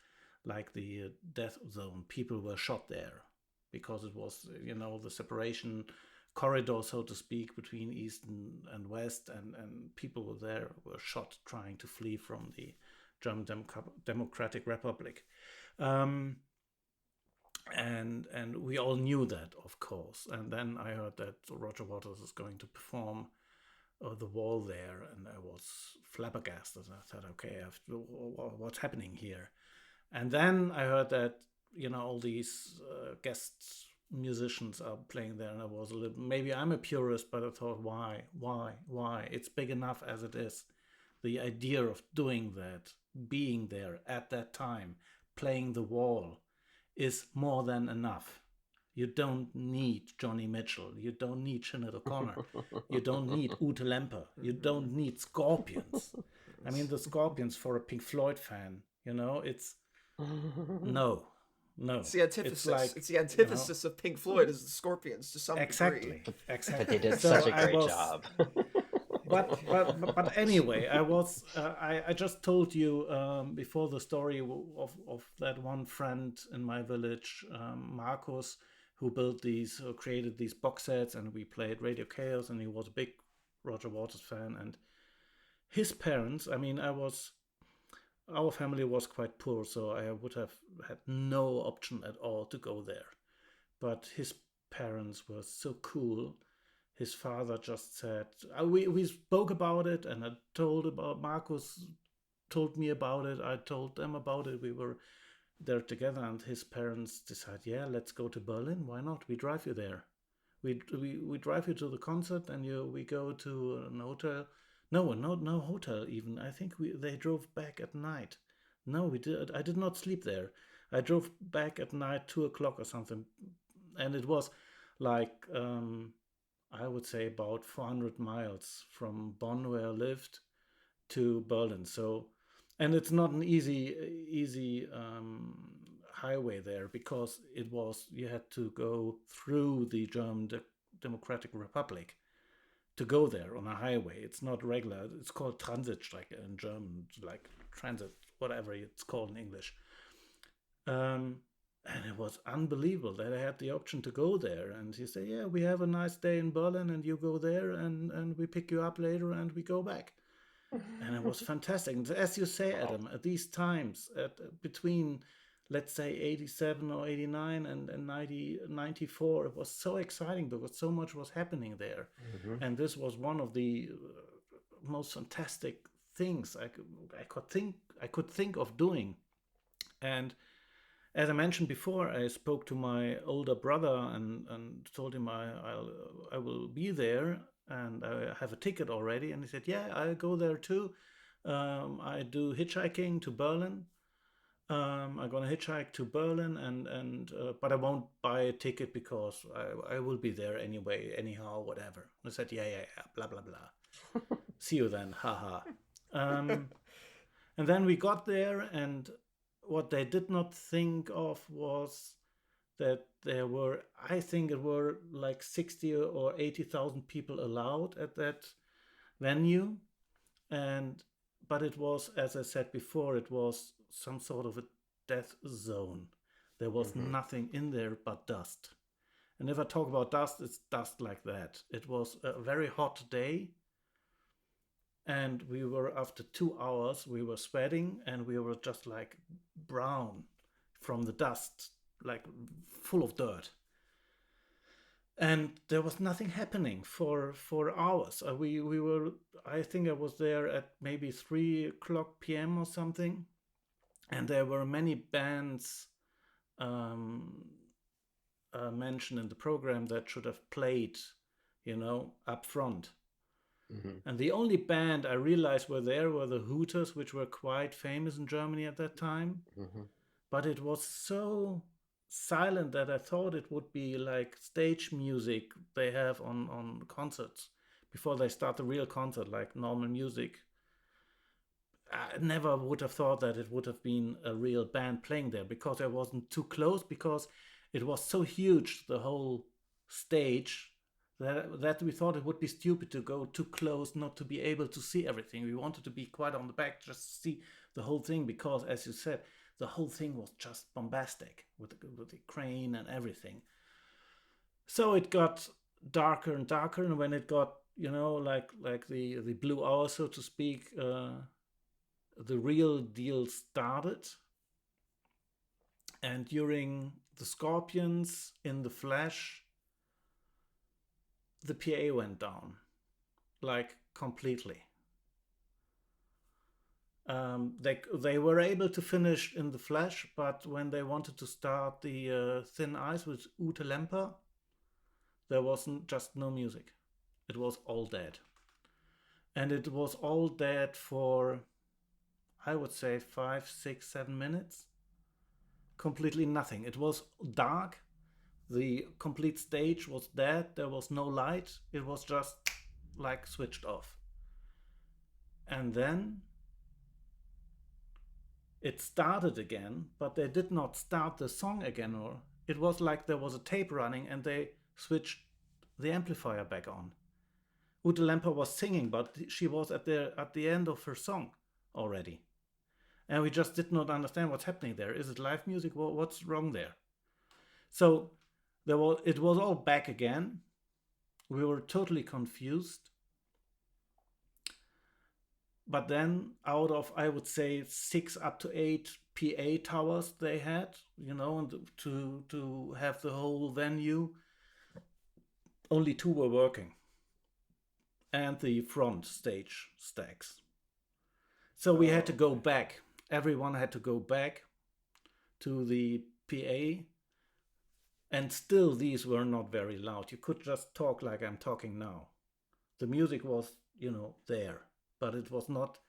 like the death zone. People were shot there because it was, the separation corridor, so to speak, between East and West, and people were shot trying to flee from the German Democratic Republic. And we all knew that, of course. And then I heard that Roger Waters is going to perform The Wall there, and I was flabbergasted. I thought, okay, what's happening here? And then I heard that, all these guest musicians are playing there, and I was a little, maybe I'm a purist, but I thought, why? It's big enough as it is. The idea of doing that, being there at that time, playing The Wall, is more than enough. You don't need Johnny Mitchell. You don't need Sinead O'Connor. You don't need Ute Lemper. You don't need Scorpions. I mean, the Scorpions, for a Pink Floyd fan, it's no. It's the antithesis. It's the antithesis of Pink Floyd is the Scorpions to some degree. Exactly. But they did such a great job. But anyway, I just told you before the story of that one friend in my village, Marcus, who created these box sets, and we played Radio K.A.O.S, and he was a big Roger Waters fan. And his parents, our family was quite poor, so I would have had no option at all to go there. But his parents were so cool. His father just said, we spoke about it, and I told about Marcus, told me about it, I told them about it, we were there together, and his parents decided, yeah, let's go to Berlin, why not? We drive you there. We drive you to the concert, and we go to an hotel. No hotel even. I think they drove back at night. No, we did. I did not sleep there. I drove back at night, 2:00 or something, and it was like I would say about 400 miles from Bonn, where I lived, to Berlin. So, and it's not an easy highway there, because you had to go through the German Democratic Republic to go there on a highway. It's not regular. It's called Transitstrecke in German, like transit, whatever it's called in English. And it was unbelievable that I had the option to go there. And he said, yeah, we have a nice day in Berlin, and you go there, and we pick you up later, and we go back. And it was fantastic. And as you say, Adam, at these times, between, let's say, 87 or 89 and 94, it was so exciting because so much was happening there. Mm-hmm. And this was one of the most fantastic things I could think of doing. And as I mentioned before, I spoke to my older brother and told him I will be there, and I have a ticket already. And he said, yeah, I'll go there too. I do hitchhiking to Berlin. I'm going to hitchhike to Berlin, but I won't buy a ticket because I will be there anyway, anyhow, whatever. I said, yeah, blah, blah, blah. See you then, haha. And then we got there, and what they did not think of was that there were, I think it were like 60 or 80,000 people allowed at that venue. But it was, as I said before, it was some sort of a death zone. There was nothing in there but dust. And if I talk about dust, it's dust like that. It was a very hot day. And we were, after 2 hours, we were sweating, and we were just like brown from the dust, like full of dirt. And there was nothing happening for hours. We were, I think I was there at maybe 3:00 p.m. or something. And there were many bands mentioned in the program that should have played, up front. Mm-hmm. And the only band I realized were there were the Hooters, which were quite famous in Germany at that time. Mm-hmm. But it was so silent that I thought it would be like stage music they have on concerts before they start the real concert, like normal music. I never would have thought that it would have been a real band playing there because I wasn't too close, because it was so huge, the whole stage, that we thought it would be stupid to go too close, not to be able to see everything. We wanted to be quite on the back, just see the whole thing, because, as you said, the whole thing was just bombastic with the crane and everything. So it got darker and darker, and when it got, like the blue hour, so to speak, the real deal started. And during the Scorpions in the Flash, the PA went down, like completely. They were able to finish in the Flash, but when they wanted to start the Thin Ice with Ute Lemper, there wasn't just no music. It was all dead. And it was all dead for, I would say, 5, 6, 7 minutes. Completely nothing. It was dark. The complete stage was dead. There was no light. It was just like switched off. And then it started again, but they did not start the song again, or it was like there was a tape running and they switched the amplifier back on. Ute Lemper was singing, but she was at the end of her song already. And we just did not understand what's happening there. Is it live music? What's wrong there? So it was all back again. We were totally confused. But then, out of, I would say, 6 up to 8 PA towers they had, and to have the whole venue, only 2 were working, and the front stage stacks. So we had to go back. Everyone had to go back to the PA, and still these were not very loud. You could just talk like I'm talking now. The music was, there, but it was not.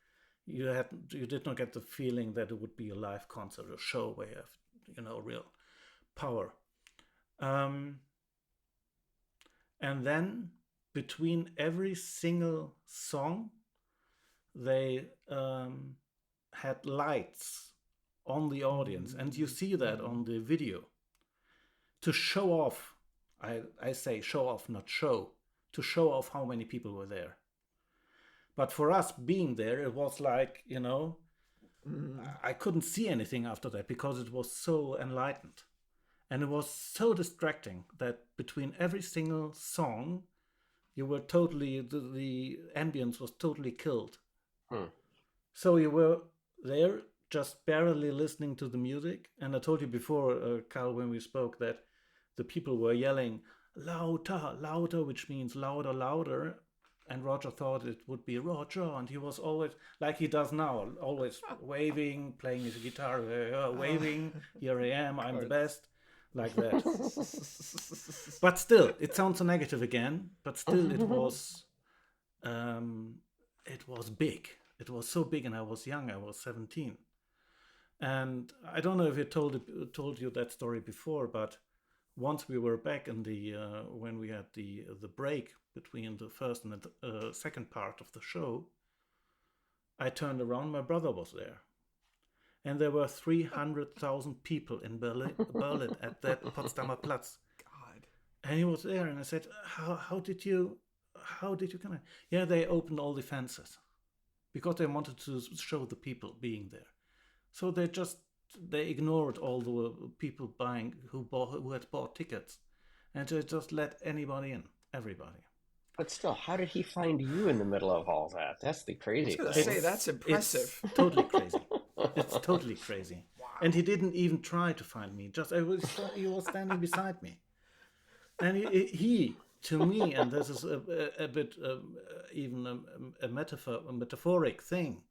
You did not get the feeling that it would be a live concert or show where you have, real power. And then between every single song, they had lights on the audience, and you see that on the video, to show off. I say show off, not show. To show off how many people were there. But for us being there, it was like, I couldn't see anything after that because it was so enlightened. And it was so distracting that between every single song, you were totally, the ambience was totally killed. So you were there just barely listening to the music. And I told you before, Carl, when we spoke, that the people were yelling, louder, louder, which means louder, louder. And Roger thought it would be Roger, and he was always, like he does now, always waving, playing his guitar, waving, here I am, I'm the best, like that. But still, it sounds so negative again, but still it was big. It was so big, and I was young, I was 17. And I don't know if I told you that story before, but once we were back in the when we had the break between the first and the second part of the show, I turned around. My brother was there, and there were 300,000 people in Berlin at that Potsdamer Platz. God. And he was there, and I said, "How did you come in?" Yeah, they opened all the fences because they wanted to show the people being there. So they ignored all the people who had bought tickets, and they just let anybody in, everybody. But still, how did he find you in the middle of all that? That's the crazy thing. I was going to say, that's impressive. It's totally crazy. It's totally crazy. Wow. And he didn't even try to find me. He was standing beside me, and he to me, and this is a bit even a metaphoric thing.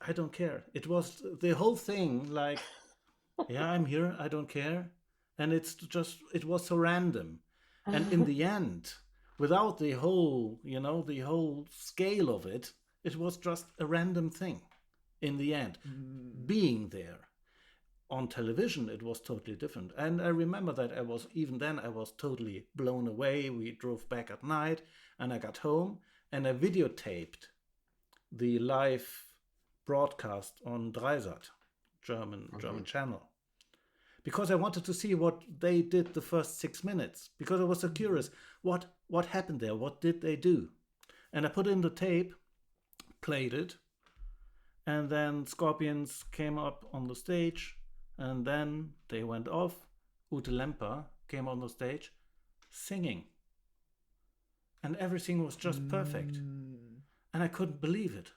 I don't care. It was the whole thing, like, yeah, I'm here, I don't care. And it was so random. And in the end, without the whole, the whole scale of it. It was just a random thing in the end. Being there. On television, it was totally different. And I remember that I was totally blown away. We drove back at night and I got home and I videotaped the live broadcast on Dreisat, German channel, because I wanted to see what they did the first 6 minutes, because I was so curious what happened there, what did they do. And I put in the tape, played it, and then Scorpions came up on the stage, and then they went off. Ute Lemper came on the stage singing, and everything was just perfect, and I couldn't believe it.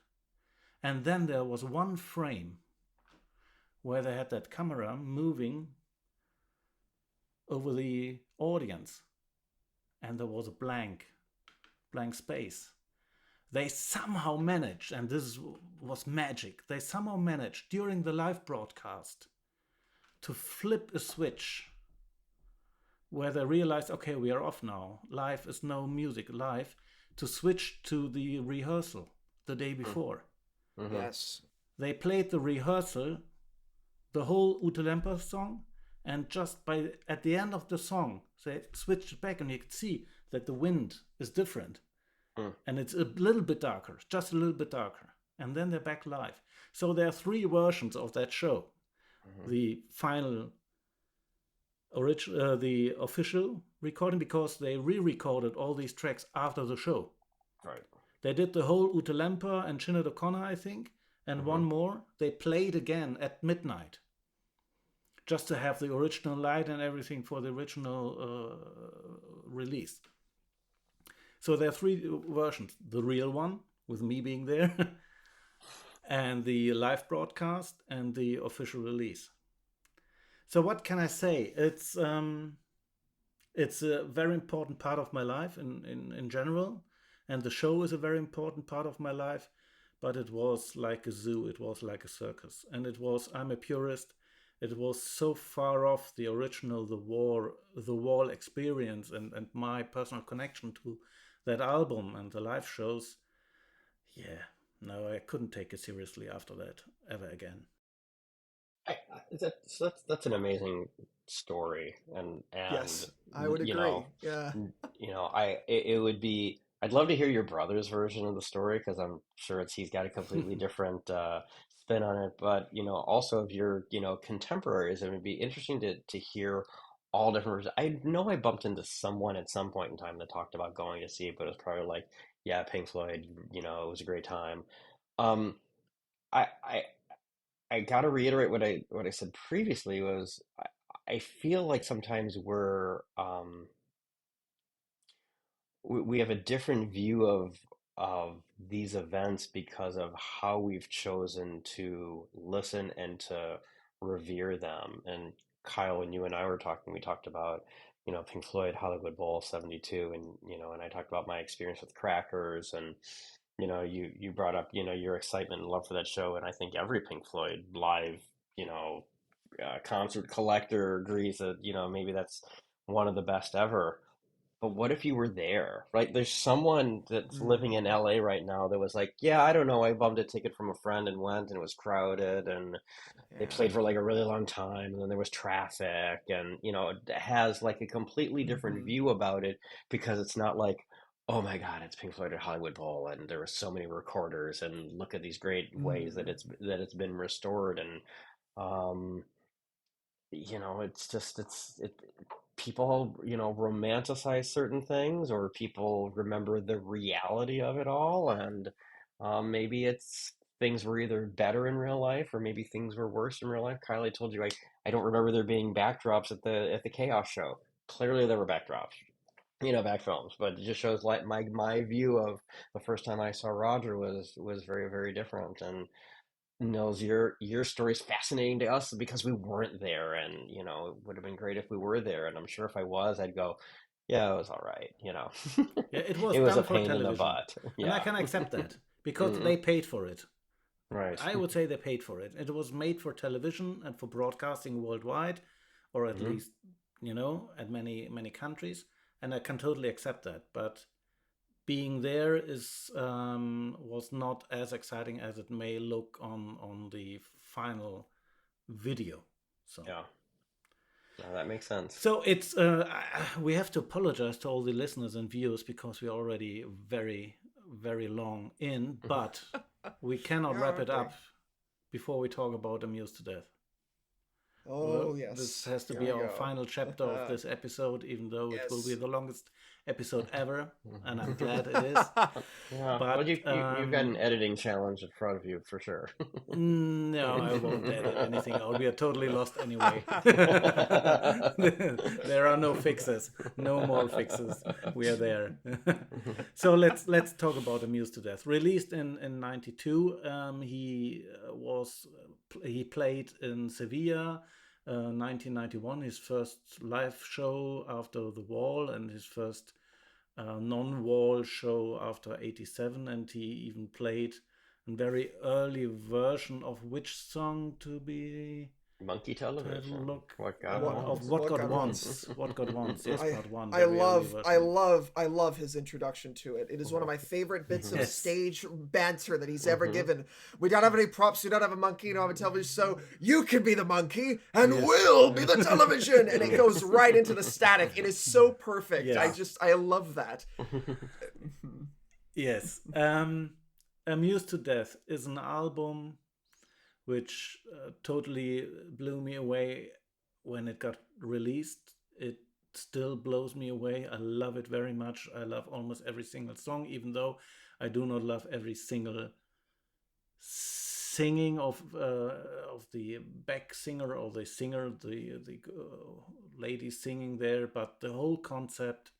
And then there was one frame where they had that camera moving over the audience, and there was a blank space. They somehow managed, and this was magic, they somehow managed during the live broadcast to flip a switch where they realized, okay, we are off now. Live is no music live, to switch to the rehearsal the day before. Yes. They played the rehearsal, the whole Ute Lemper song, and just at the end of the song, they switched it back, and you could see that the wind is different. And it's a little bit darker, just a little bit darker. And then they're back live. So there are 3 versions of that show. The final, the official recording, because they re-recorded all these tracks after the show. Right. They did the whole Ute Lemper and Sinead O'Connor, I think, and one more. They played again at midnight, just to have the original light and everything for the original release. So there are 3 versions. The real one, with me being there, and the live broadcast, and the official release. So what can I say? It's a very important part of my life in general, and the show is a very important part of my life, but it was like a zoo, it was like a circus. And I'm a purist, it was so far off the original, the Wall experience and my personal connection to that album and the live shows. Yeah, no, I couldn't take it seriously after that ever again. That's an amazing story, and Yes, I would you agree. know, Yeah. it would be. I'd love to hear your brother's version of the story, because I'm sure he's got a completely different spin on it. But also of your contemporaries, it would be interesting to hear all different versions. I know I bumped into someone at some point in time that talked about going to see it, but it was probably like, yeah, Pink Floyd. It was a great time. Um, I I I gotta reiterate what I said previously was I feel like sometimes we have a different view of these events because of how we've chosen to listen and to revere them. And Kyle, when you and I were talking, we talked about, Pink Floyd, Hollywood Bowl 72, and I talked about my experience with Crackers, and you brought up, your excitement and love for that show, and I think every Pink Floyd live, you know, concert collector agrees that, maybe that's one of the best ever. But what if you were there, right? There's someone that's living in LA right now that was like, yeah, I don't know, I bummed a ticket from a friend and went, and it was crowded, and they Yeah. played for like a really long time, and then there was traffic, and it has like a completely different view about it, because it's not like, oh my God, it's Pink Floyd at Hollywood Bowl, and there were so many recorders, and look at these great ways that it's been restored, and um, it's just people, romanticize certain things, or people remember the reality of it all, and maybe it's things were either better in real life, or maybe things were worse in real life. Kylie told you, I don't remember there being backdrops at the K.A.O.S show. Clearly there were backdrops, back films, but it just shows like my view of the first time I saw Roger was very, very different. And Nils, your story is fascinating to us because we weren't there, and it would have been great if we were there. And I'm sure if I was, I'd go, yeah, it was all right. Yeah, it was It was a done for pain in the television, butt. and I Yeah. can accept that because Hmm. they paid for it. Right. I would say they paid for it. It was made for television and for broadcasting worldwide, or at Hmm. least, at many countries, and I can totally accept that. But being there is was not as exciting as it may look on the final video. So Yeah, no, that makes sense. so it's we have to apologize to all the listeners and viewers because we're already very long in, but we cannot Yeah, wrap it aren't we? up before we talk about Amused to Death. Well, Oh, this yes. has to Here be we our go. final chapter of this episode, even though it will be Yes. the longest episode ever, and I'm glad it is. Yeah, well, But you've got an editing challenge in front of you for sure. no, I won't edit anything out. We are totally lost anyway. There are no fixes, no more fixes. We are there. So let's talk about Amused to Death. Released in '92, he played in Sevilla. 1991, his first live show after The Wall, and his first non-wall show after '87, and he even played a very early version of which song Monkey to have a television. look What God of wants. What What God God wants. Wants. What God Wants. Yes, I part one, I very early love I version. love I love his introduction to it. It is one of my favorite bits of Yes. stage banter that he's ever given. We don't have any props, we don't have a monkey, we don't have a television, so you can be the monkey and Yes. we'll be the television. And it goes right into the static. It is so perfect. Yes. I love that. Yes. Amused to Death is an album which totally blew me away when it got released. It still blows me away. I love it very much. I love almost every single song, even though I do not love every single singing of the back singer or the singer, the lady singing there. But the whole concept,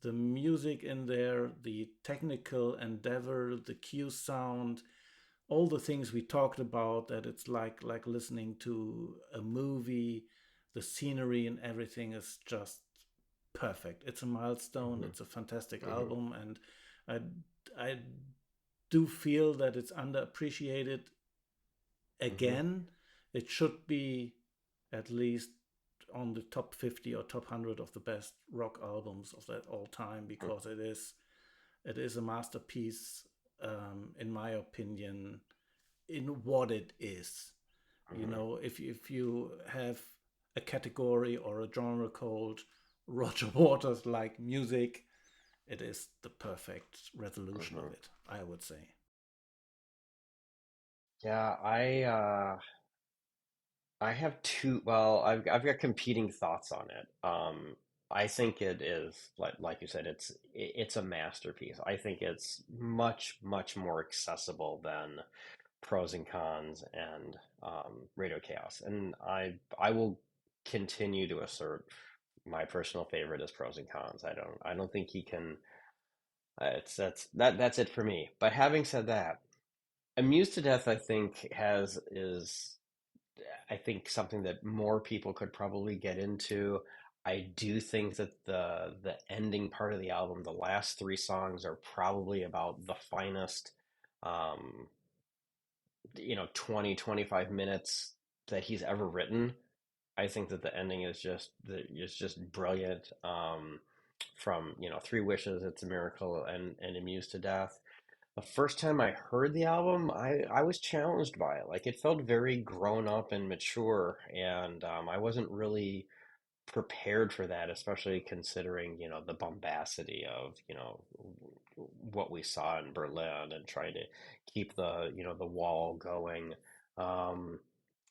the music in there, the technical endeavor, the cue sound, all the things we talked about, that it's like listening to a movie. The scenery and everything is just perfect. It's a milestone. It's a fantastic album, and I do feel that it's underappreciated again. It should be at least on the top 50 or top 100 of the best rock albums of that all time, because it is a masterpiece, in my opinion, in what it is. You know, if you have a category or a genre called Roger Waters like music, it is the perfect resolution of it, I would say. Yeah, I have two. Well, I've got competing thoughts on it. I think it is like you said, it's a masterpiece. I think it's much more accessible than Pros and Cons and Radio Chaos, and I will continue to assert my personal favorite is Pros and Cons. I don't think he can. It's that's it for me. But having said that, Amused to Death, I think has is I think something that more people could probably get into. I do think that the ending part of the album, the last three songs, are probably about the finest, um, 20-25 minutes that he's ever written. I think that the ending is just brilliant. From Three Wishes, It's a Miracle, and Amused to Death. The first time I heard the album, I was challenged by it. Like it felt very grown up and mature, and I wasn't really prepared for that, especially considering the bombacity of what we saw in Berlin and trying to keep the wall going. Um,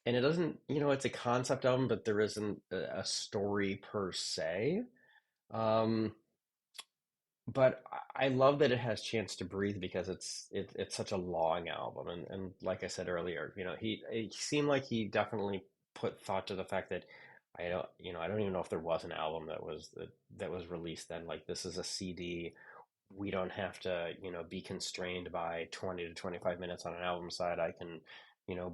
and it doesn't, it's a concept album, but there isn't a story per se. Um, but I love that it has chance to breathe because it's such a long album, and like I said earlier, it seemed like he definitely put thought to the fact that I don't even know if there was an album that was released then. Like this is a CD. We don't have to be constrained by 20 to 25 minutes on an album side. I can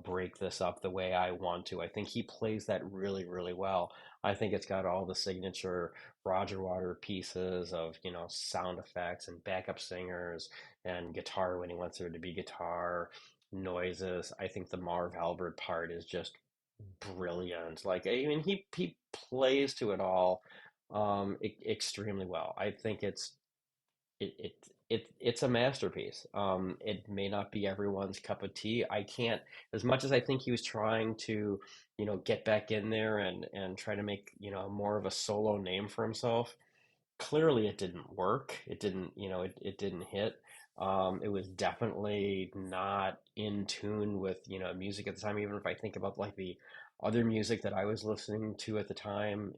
break this up the way I want to. I think he plays that really well. I think it's got all the signature Roger Water pieces of sound effects and backup singers and guitar when he wants there to be guitar noises. I think the Marv Albert part is just brilliant. Like I mean, he plays to it all extremely well. I think it it's a masterpiece. It may not be everyone's cup of tea. I can't, as much as I think he was trying to, get back in there and try to make, more of a solo name for himself. Clearly it didn't work. It didn't, it didn't hit. It was definitely not in tune with, music at the time. Even if I think about like the other music that I was listening to at the time,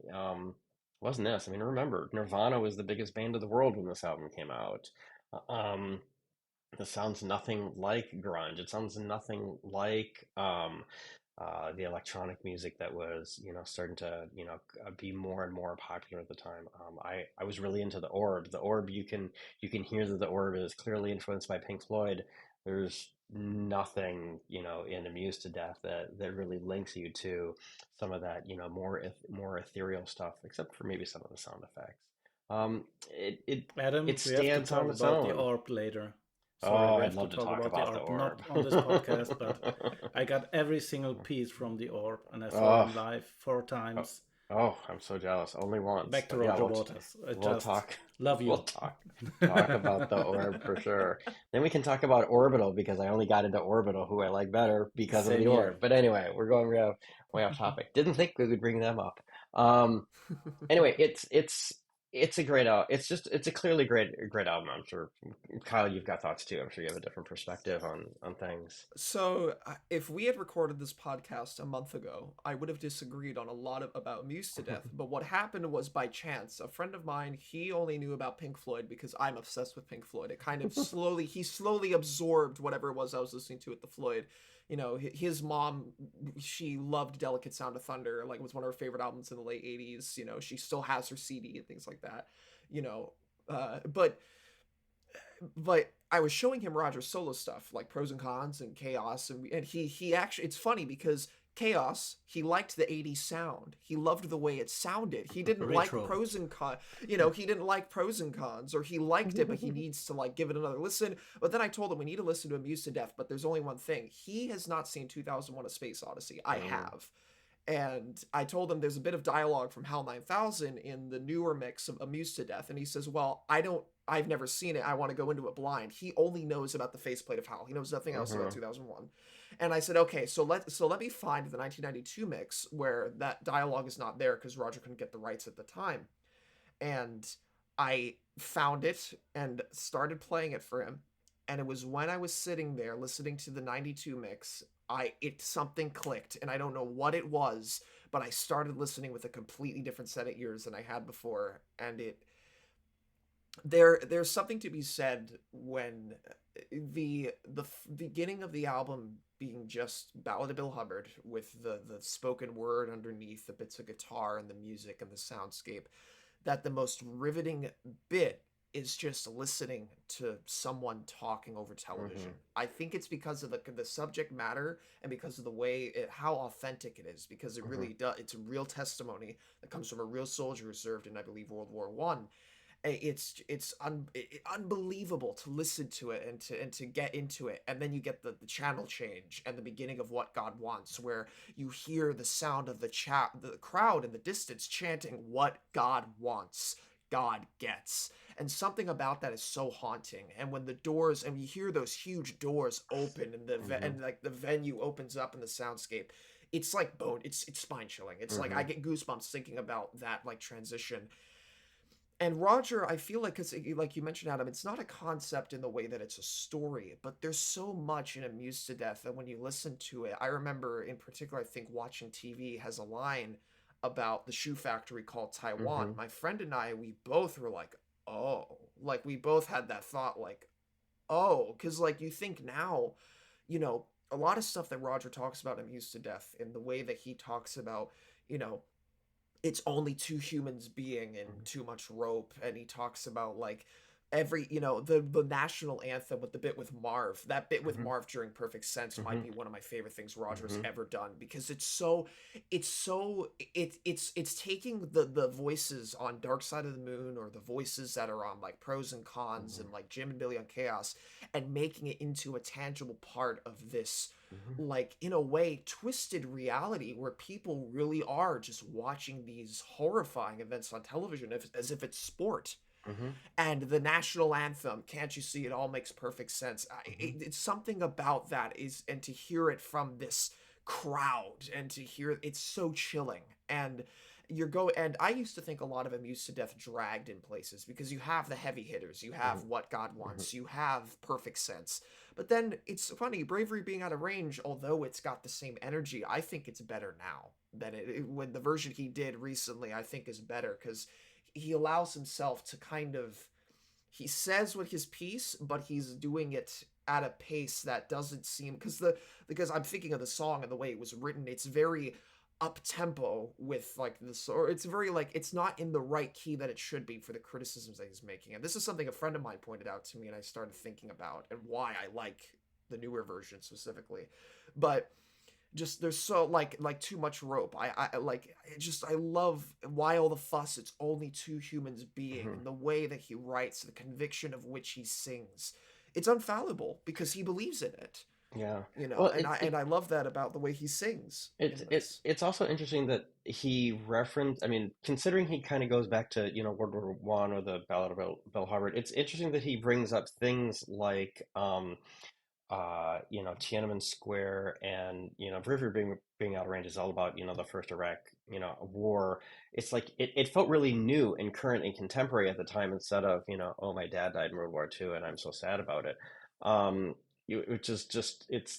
wasn't this. I mean, remember, Nirvana was the biggest band of the world when this album came out. Um, this sounds nothing like grunge. It sounds nothing like the electronic music that was, starting to, be more and more popular at the time. I was really into the Orb. The Orb, you can hear that the Orb is clearly influenced by Pink Floyd. There's nothing, in Amused to Death that really links you to some of that, more ethereal stuff, except for maybe some of the sound effects. It it Adam, it we have to stands talk on its about the own. orb later. Sorry, Oh, we I'd have to love to talk talk about the about the orb, not orb. on this podcast, but I got every single piece from the orb, and I saw Oh, him live four oh, times. oh, I'm so jealous. Only once, Back to but yeah, Roger Waters. I we'll just talk love we'll you. talk about the orb for sure. Then we can talk about Orbital because I only got into Orbital, who I like better because of Same the here. orb. But anyway, we're going way off topic. Didn't think we would bring them up. Um, anyway, it's a great out. It's a clearly great album. I'm sure Kyle, you've got thoughts too. I'm sure you have a different perspective on things. So, if we had recorded this podcast a month ago, I would have disagreed on a lot about Muse to Death. But what happened was by chance. A friend of mine, he only knew about Pink Floyd because I'm obsessed with Pink Floyd. It kind of he slowly absorbed whatever it was I was listening to at the Floyd. His mom, she loved Delicate Sound of Thunder. Like, it was one of her favorite albums in the late 80s. She still has her CD and things like that. You know, but I was showing him Roger's solo stuff, like Pros and Cons and K.A.O.S. and he actually, it's funny because K.A.O.S, he liked the 80s sound. He loved the way it sounded. He didn't like Retro. Pros and Cons, he didn't like Pros and Cons, or he liked it, but he needs to like give it another listen. But then I told him we need to listen to Amused to Death, but there's only one thing. He has not seen 2001: A Space Odyssey. I Mm, have. And I told him there's a bit of dialogue from HAL 9000 in the newer mix of Amused to Death. And he says, well, I've never seen it. I want to go into it blind. He only knows about the faceplate of HAL. He knows nothing else about mhm, 2001. And I said, okay, so let me find the 1992 mix where that dialogue is not there because Roger couldn't get the rights at the time. And I found it and started playing it for him. And it was when I was sitting there listening to the 92 mix, something clicked, and I don't know what it was, but I started listening with a completely different set of ears than I had before. And there's something to be said when the beginning of the album being just Ballad of Bill Hubbard with the spoken word underneath, the bits of guitar and the music and the soundscape, that the most riveting bit is just listening to someone talking over television. mhm, I think it's because of the subject matter and because of the way how authentic it is, because it mhm, really does. It's a real testimony that comes from a real soldier who served in, I believe, World War I. It's unbelievable to listen to it and to get into it, and then you get the channel change and the beginning of What God Wants, where you hear the sound of the crowd in the distance chanting What God Wants, God gets. And something about that is so haunting. And when the doors, and you hear those huge doors open, and mhm, and like the venue opens up in the soundscape, it's like it's spine chilling. It's like I mhm, get goosebumps thinking about that like transition. And Roger, I feel like, because like you mentioned, Adam, it's not a concept in the way that it's a story, but there's so much in Amused to Death that when you listen to it, I remember in particular, I think Watching TV has a line about the shoe factory called Taiwan. mhm, My friend and I, we both were like, oh, like we both had that thought, like, oh, because like you think now, a lot of stuff that Roger talks about Amused to Death in the way that he talks about, you know, it's only two humans being in mhm, too much rope, and he talks about like every the national anthem with the bit with Marv. That bit with mhm, Marv during Perfect Sense might mhm, be one of my favorite things Roger's mhm, ever done, because it's taking the voices on Dark Side of the Moon, or the voices that are on like Pros and Cons mhm, and like Jim and Billy on Chaos, and making it into a tangible part of this, mhm. like, in a way, twisted reality where people really are just watching these horrifying events on television as if it's sport. Hmm. And the national anthem, "Can't You See It All Makes Perfect Sense." Hmm. It's something about that is, and to hear it from this crowd, and to hear it's so chilling. And and I used to think a lot of Amused to Death dragged in places because you have the heavy hitters, you have Hmm. What God Hmm. Wants, you have Perfect Sense. But then it's funny, Bravery Being Out of Range, although it's got the same energy, I think it's better now than when the version he did recently, I think is better because he allows himself to kind of, he says what his piece, but he's doing it at a pace that doesn't seem, because I'm thinking of the song and the way it was written. It's very up tempo with like this, or it's very like it's not in the right key that it should be for the criticisms that he's making. And this is something a friend of mine pointed out to me, and I started thinking about and why I like the newer version specifically. But just there's so like too much rope. I like it just, I love Why All the Fuss, it's only two humans being, Hmm. and the way that he writes, the conviction of which he sings, it's unfallible because he believes in it, Yeah. you know. Well, And I love that about the way he sings in this. it's also interesting that he referenced. I mean, considering he kind of goes back to World War One or the Ballad of Belle Harbor, it's interesting that he brings up things like Tiananmen Square, and River being out of range is all about the first Iraq war. It's like it felt really new and current and contemporary at the time, instead of oh, my dad died in World War II and I'm so sad about it. Um, which is just it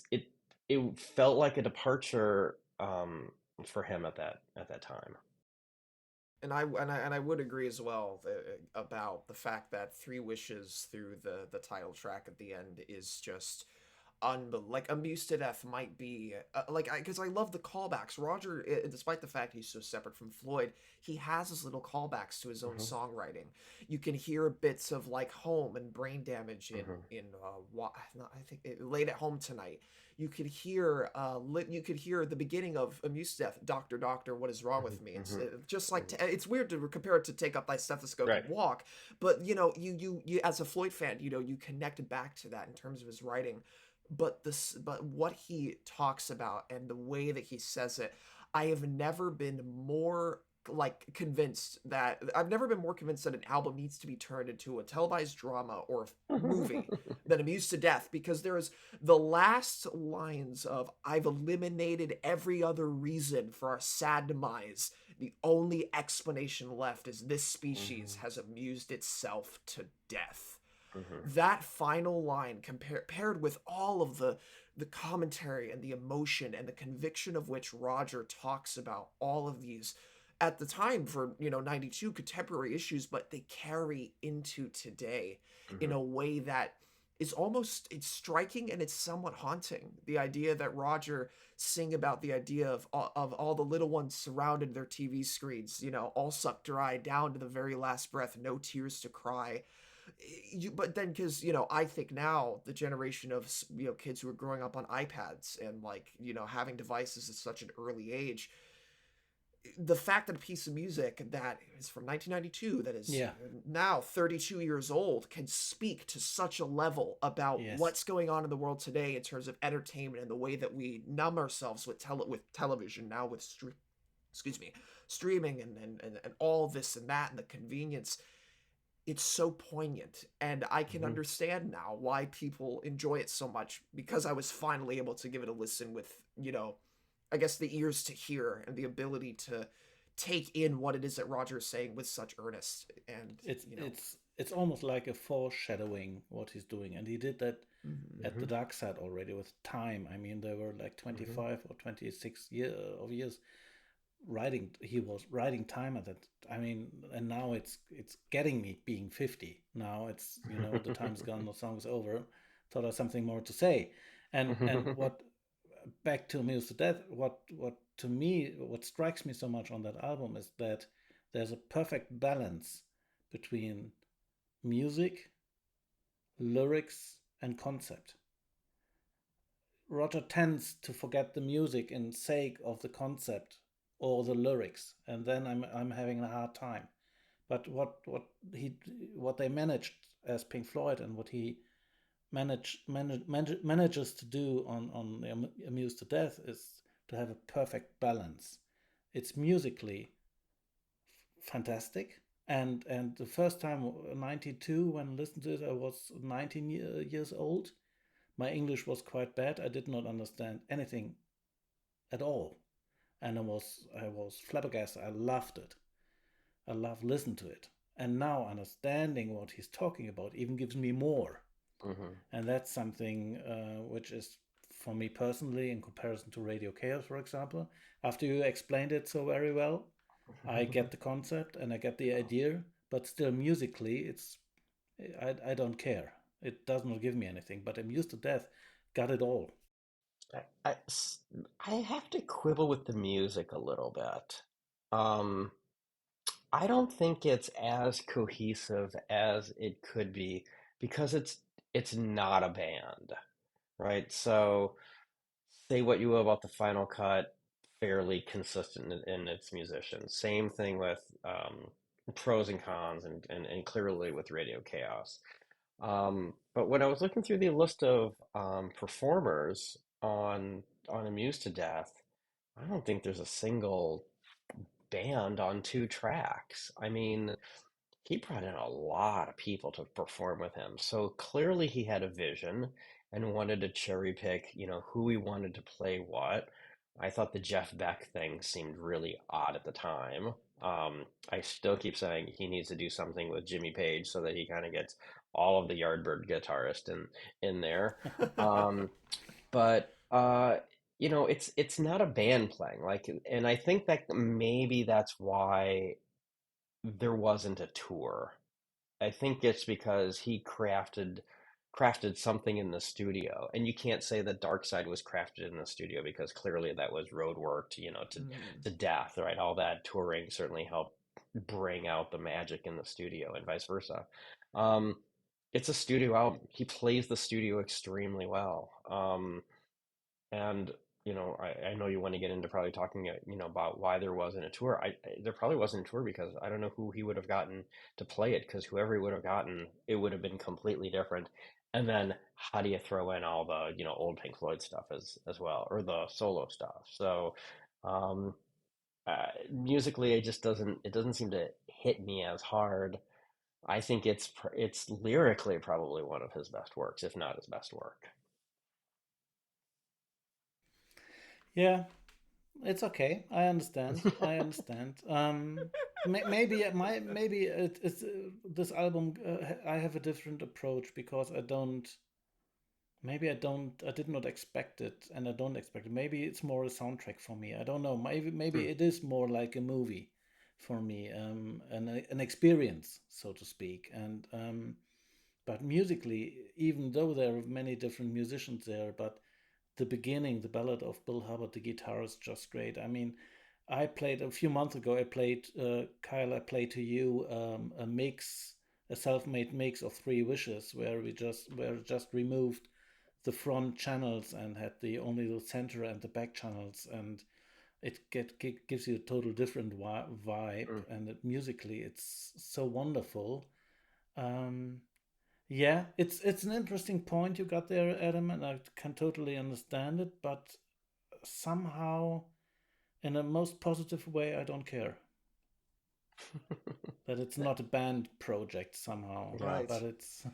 felt like a departure for him at that time. And I would agree as well about the fact that Three Wishes through the title track at the end is just like Amused to Death might be like, because I love the callbacks. Roger, despite the fact he's so separate from Floyd, he has his little callbacks to his own Hmm. songwriting. You can hear bits of like Home and Brain Damage Hmm. in I think Late at Home Tonight. You could hear you could hear the beginning of Amused to Death, Doctor Doctor, What Is Wrong Hmm. with Me. It's Hmm. just like Hmm. it's weird to compare it to Take Up Thy Stethoscope Right. and Walk, but you as a Floyd fan, you connect back to that in terms of his writing. But what he talks about and the way that he says it, I have never been more like convinced that I've never been more convinced that an album needs to be turned into a televised drama or a movie than Amused to Death, because there's the last lines of, "I've eliminated every other reason for our sad demise. The only explanation left is this species Hmm. has amused itself to death." Hmm. That final line paired with all of the commentary and the emotion and the conviction of which Roger talks about all of these at the time for 92 contemporary issues, but they carry into today in Hmm. a way that is almost, it's striking and it's somewhat haunting. The idea that Roger sing about the idea of all the little ones surrounded their TV screens, all sucked dry down to the very last breath, no tears to cry. But then, because I think now the generation of kids who are growing up on iPads and like having devices at such an early age, the fact that a piece of music that is from 1992, that is Yeah. now 32 years old, can speak to such a level about Yes. what's going on in the world today in terms of entertainment and the way that we numb ourselves with television now, with excuse me, streaming and all this and that and the convenience, it's so poignant. And I can Hmm. understand now why people enjoy it so much, because I was finally able to give it a listen with, I guess, the ears to hear and the ability to take in what it is that Roger's saying with such earnest. And It's it's it's almost like a foreshadowing what he's doing, and he did that mhm. at the Hmm. dark side already with Time. I mean, there were like Hmm. 25 or 26 years writing. He was writing Time at that. I mean, and now it's getting me being 50. Now it's, the time's gone, the song's over. Thought of something more to say, and what, back to Amused to Death. What to me, what strikes me so much on that album is that there's a perfect balance between music, lyrics, and concept. Roger tends to forget the music in sake of the concept or the lyrics, and then I'm having a hard time. But he what they managed as Pink Floyd, and what he manages to do on Amused to Death, is to have a perfect balance. It's musically fantastic, And the first time, 92, when I listened to it, I was 19 years old. My English was quite bad. I did not understand anything at all. And I was flabbergasted. I loved it. I love listening to it. And now understanding what he's talking about even gives me more. Hmm. And that's something which is, for me personally, in comparison to Radio Chaos, for example, after you explained it so very well, I get the concept and I get the idea, but still musically, I don't care. It does not give me anything. But Amused to Death got it all. I, I s- I have to quibble with the music a little bit. Um, I don't think it's as cohesive as it could be because it's not a band, right? So say what you will about the Final Cut, fairly consistent in its musicians. Same thing with pros and cons, and clearly with Radio Chaos. But when I was looking through the list of performers on Amused to Death, I don't think there's a single band on two tracks. I mean, he brought in a lot of people to perform with him. So clearly he had a vision and wanted to cherry pick, who he wanted to play what. I thought the Jeff Beck thing seemed really odd at the time. I still keep saying he needs to do something with Jimmy Page so that he kind of gets all of the Yardbird guitarist in there. Um, but it's not a band playing like, and I think that maybe that's why there wasn't a tour. I think it's because he crafted something in the studio, and you can't say that Dark Side was crafted in the studio because clearly that was road worked, to Mm. death, right? All that touring certainly helped bring out the magic in the studio, and vice versa. Um, it's a studio album. He plays the studio extremely well. And I know you want to get into probably talking about why there wasn't a tour. There probably wasn't a tour because I don't know who he would have gotten to play it, because whoever he would have gotten, it would have been completely different. And then how do you throw in all the old Pink Floyd stuff as well, or the solo stuff? So um, musically, it doesn't seem to hit me as hard. I think it's lyrically probably one of his best works, if not his best work. Yeah, it's okay. I understand. I understand. Maybe it's this album. I have a different approach because I don't. Maybe I don't. I did not expect it, and I don't expect it. Maybe it's more a soundtrack for me. I don't know. Maybe Hmm. it is more like a movie for me, an experience, so to speak. And but musically, even though there are many different musicians there, but the beginning, the ballad of Bill Hubbard, the guitar is just great. I mean, I played a few months ago. I played Kyle. I played to you a self-made mix of Three Wishes, where just removed the front channels and had the only the center and the back channels, and gives you a total different vibe. Hmm. And musically, it's so wonderful. Um, yeah, it's an interesting point you got there, Adam, and I can totally understand it, but somehow, in a most positive way, I don't care that it's not a band project somehow, Yeah. Right. but it's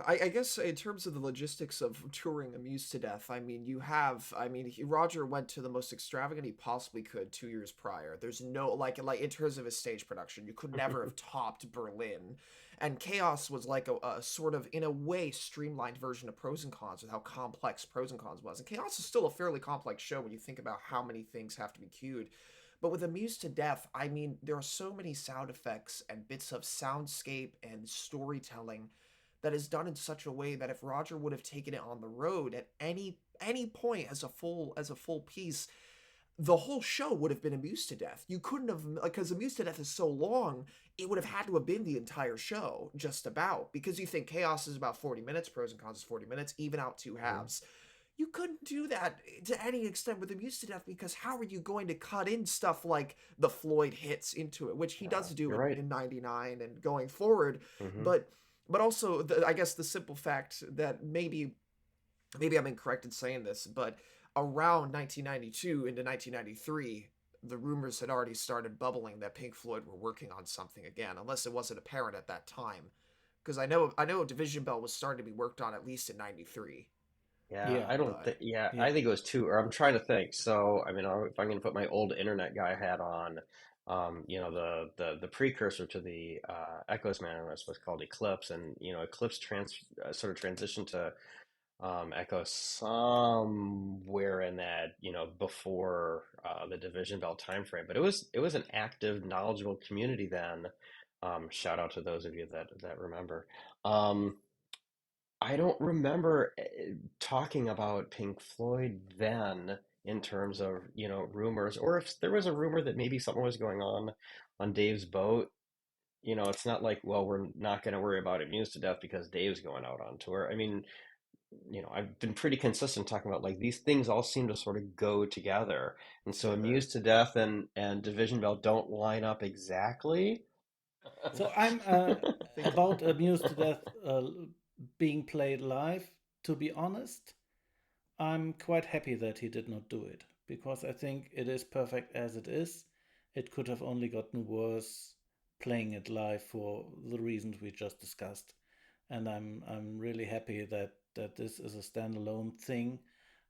I guess in terms of the logistics of touring Amused to Death, I mean, Roger went to the most extravagant he possibly could 2 years prior. There's no, like in terms of his stage production, you could never have topped Berlin. And Chaos was like a sort of, in a way, streamlined version of Pros and Cons with how complex Pros and Cons was. And Chaos is still a fairly complex show when you think about how many things have to be cued. But with Amused to Death, I mean, there are so many sound effects and bits of soundscape and storytelling that is done in such a way that if Roger would have taken it on the road at any point as a full piece, the whole show would have been Amused to Death. You couldn't have, because Amused to Death is so long, it would have had to have been the entire show, just about. Because you think Chaos is about 40 minutes, Pros and Cons is 40 minutes, even out two Mhm. halves. You couldn't do that to any extent with Amused to Death, because how are you going to cut in stuff like the Floyd hits into it, which he does do You're in, right. in 99 and going forward, Hmm. but also I guess the simple fact that maybe I'm incorrect in saying this, but around 1992 into 1993, the rumors had already started bubbling that Pink Floyd were working on something again, unless it wasn't apparent at that time. Because I know Division Bell was starting to be worked on at least in '93. Yeah, Yeah, I don't But think. Yeah, yeah. I think it was two. Or I'm trying to think. So, I mean, if I'm going to put my old internet guy hat on, the precursor to the Echoes manifest was called Eclipse, and Eclipse sort of transitioned to Echo somewhere in that before the Division Bell timeframe. But it was an active, knowledgeable community then. Shout out to those of you that remember. Um, I don't remember talking about Pink Floyd then in terms of, rumors, or if there was a rumor that maybe something was going on Dave's boat. It's not like, well, we're not going to worry about Amused to death because Dave's going out on tour. I mean, I've been pretty consistent talking about like these things all seem to sort of go together. And so together, Amused to death and Division Bell don't line up exactly. So I'm I think about Amused to Death being played live. To be honest, I'm quite happy that he did not do it because I think it is perfect as it is. It could have only gotten worse playing it live for the reasons we just discussed. And I'm really happy that this is a standalone thing.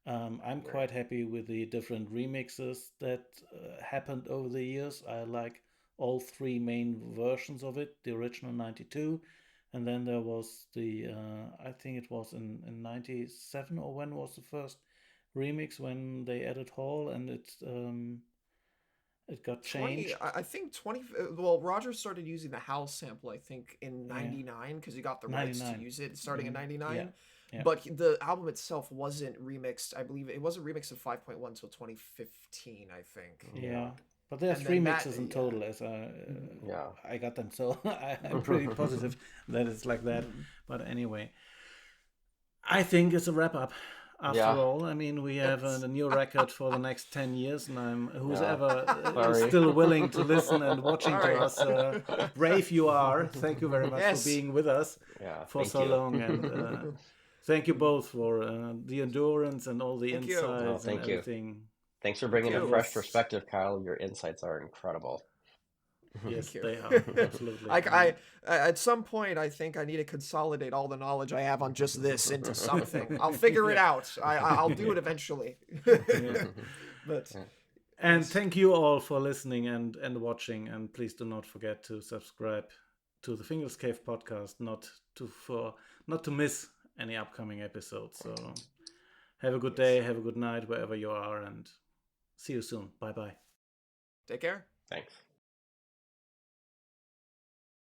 I'm right. quite happy with the different remixes that happened over the years. I like all three main versions of it, the original 92, and then there was I think it was in 97, or when was the first remix when they added Hall and it got 20 changed. I think 20 well, Roger started using the house sample, I think, in Yeah, '99 because he got the rights to 99. use it starting in Yeah, '99. yeah, But the album itself wasn't remixed. I believe it wasn't remixed of 5.1 until 2015, I think. Yeah, yeah. But there are And three then that, mixes in yeah. total, as Hmm. yeah. I got them, so I'm pretty positive that it's like that. Hmm. But anyway, I think it's a wrap up. After Yeah, all, I mean, we have It's a new record for the next 10 years, and who's yeah. ever is Sorry. still willing to listen and watching to sorry. us, brave you are. Thank you very much for Yes. being with us Yeah, for thank so you. long, and thank you both for the endurance and all the Thank you. No, insights and thank you. everything. Thanks for Thank bringing a It you. fresh was, perspective, Kyle. Your insights are incredible. Thank yes, you. they are, absolutely. I at some point I think I need to consolidate all the knowledge I have on just this into something. I'll figure it Yeah, out. I'll do yeah, it eventually. yeah. But Yeah. And yes, thank you all for listening and watching. And please do not forget to subscribe to the Fingers Cave podcast, not to miss any upcoming episodes. So have a good yes. day, have a good night wherever you are, and see you soon. Bye bye. Take care. Thanks.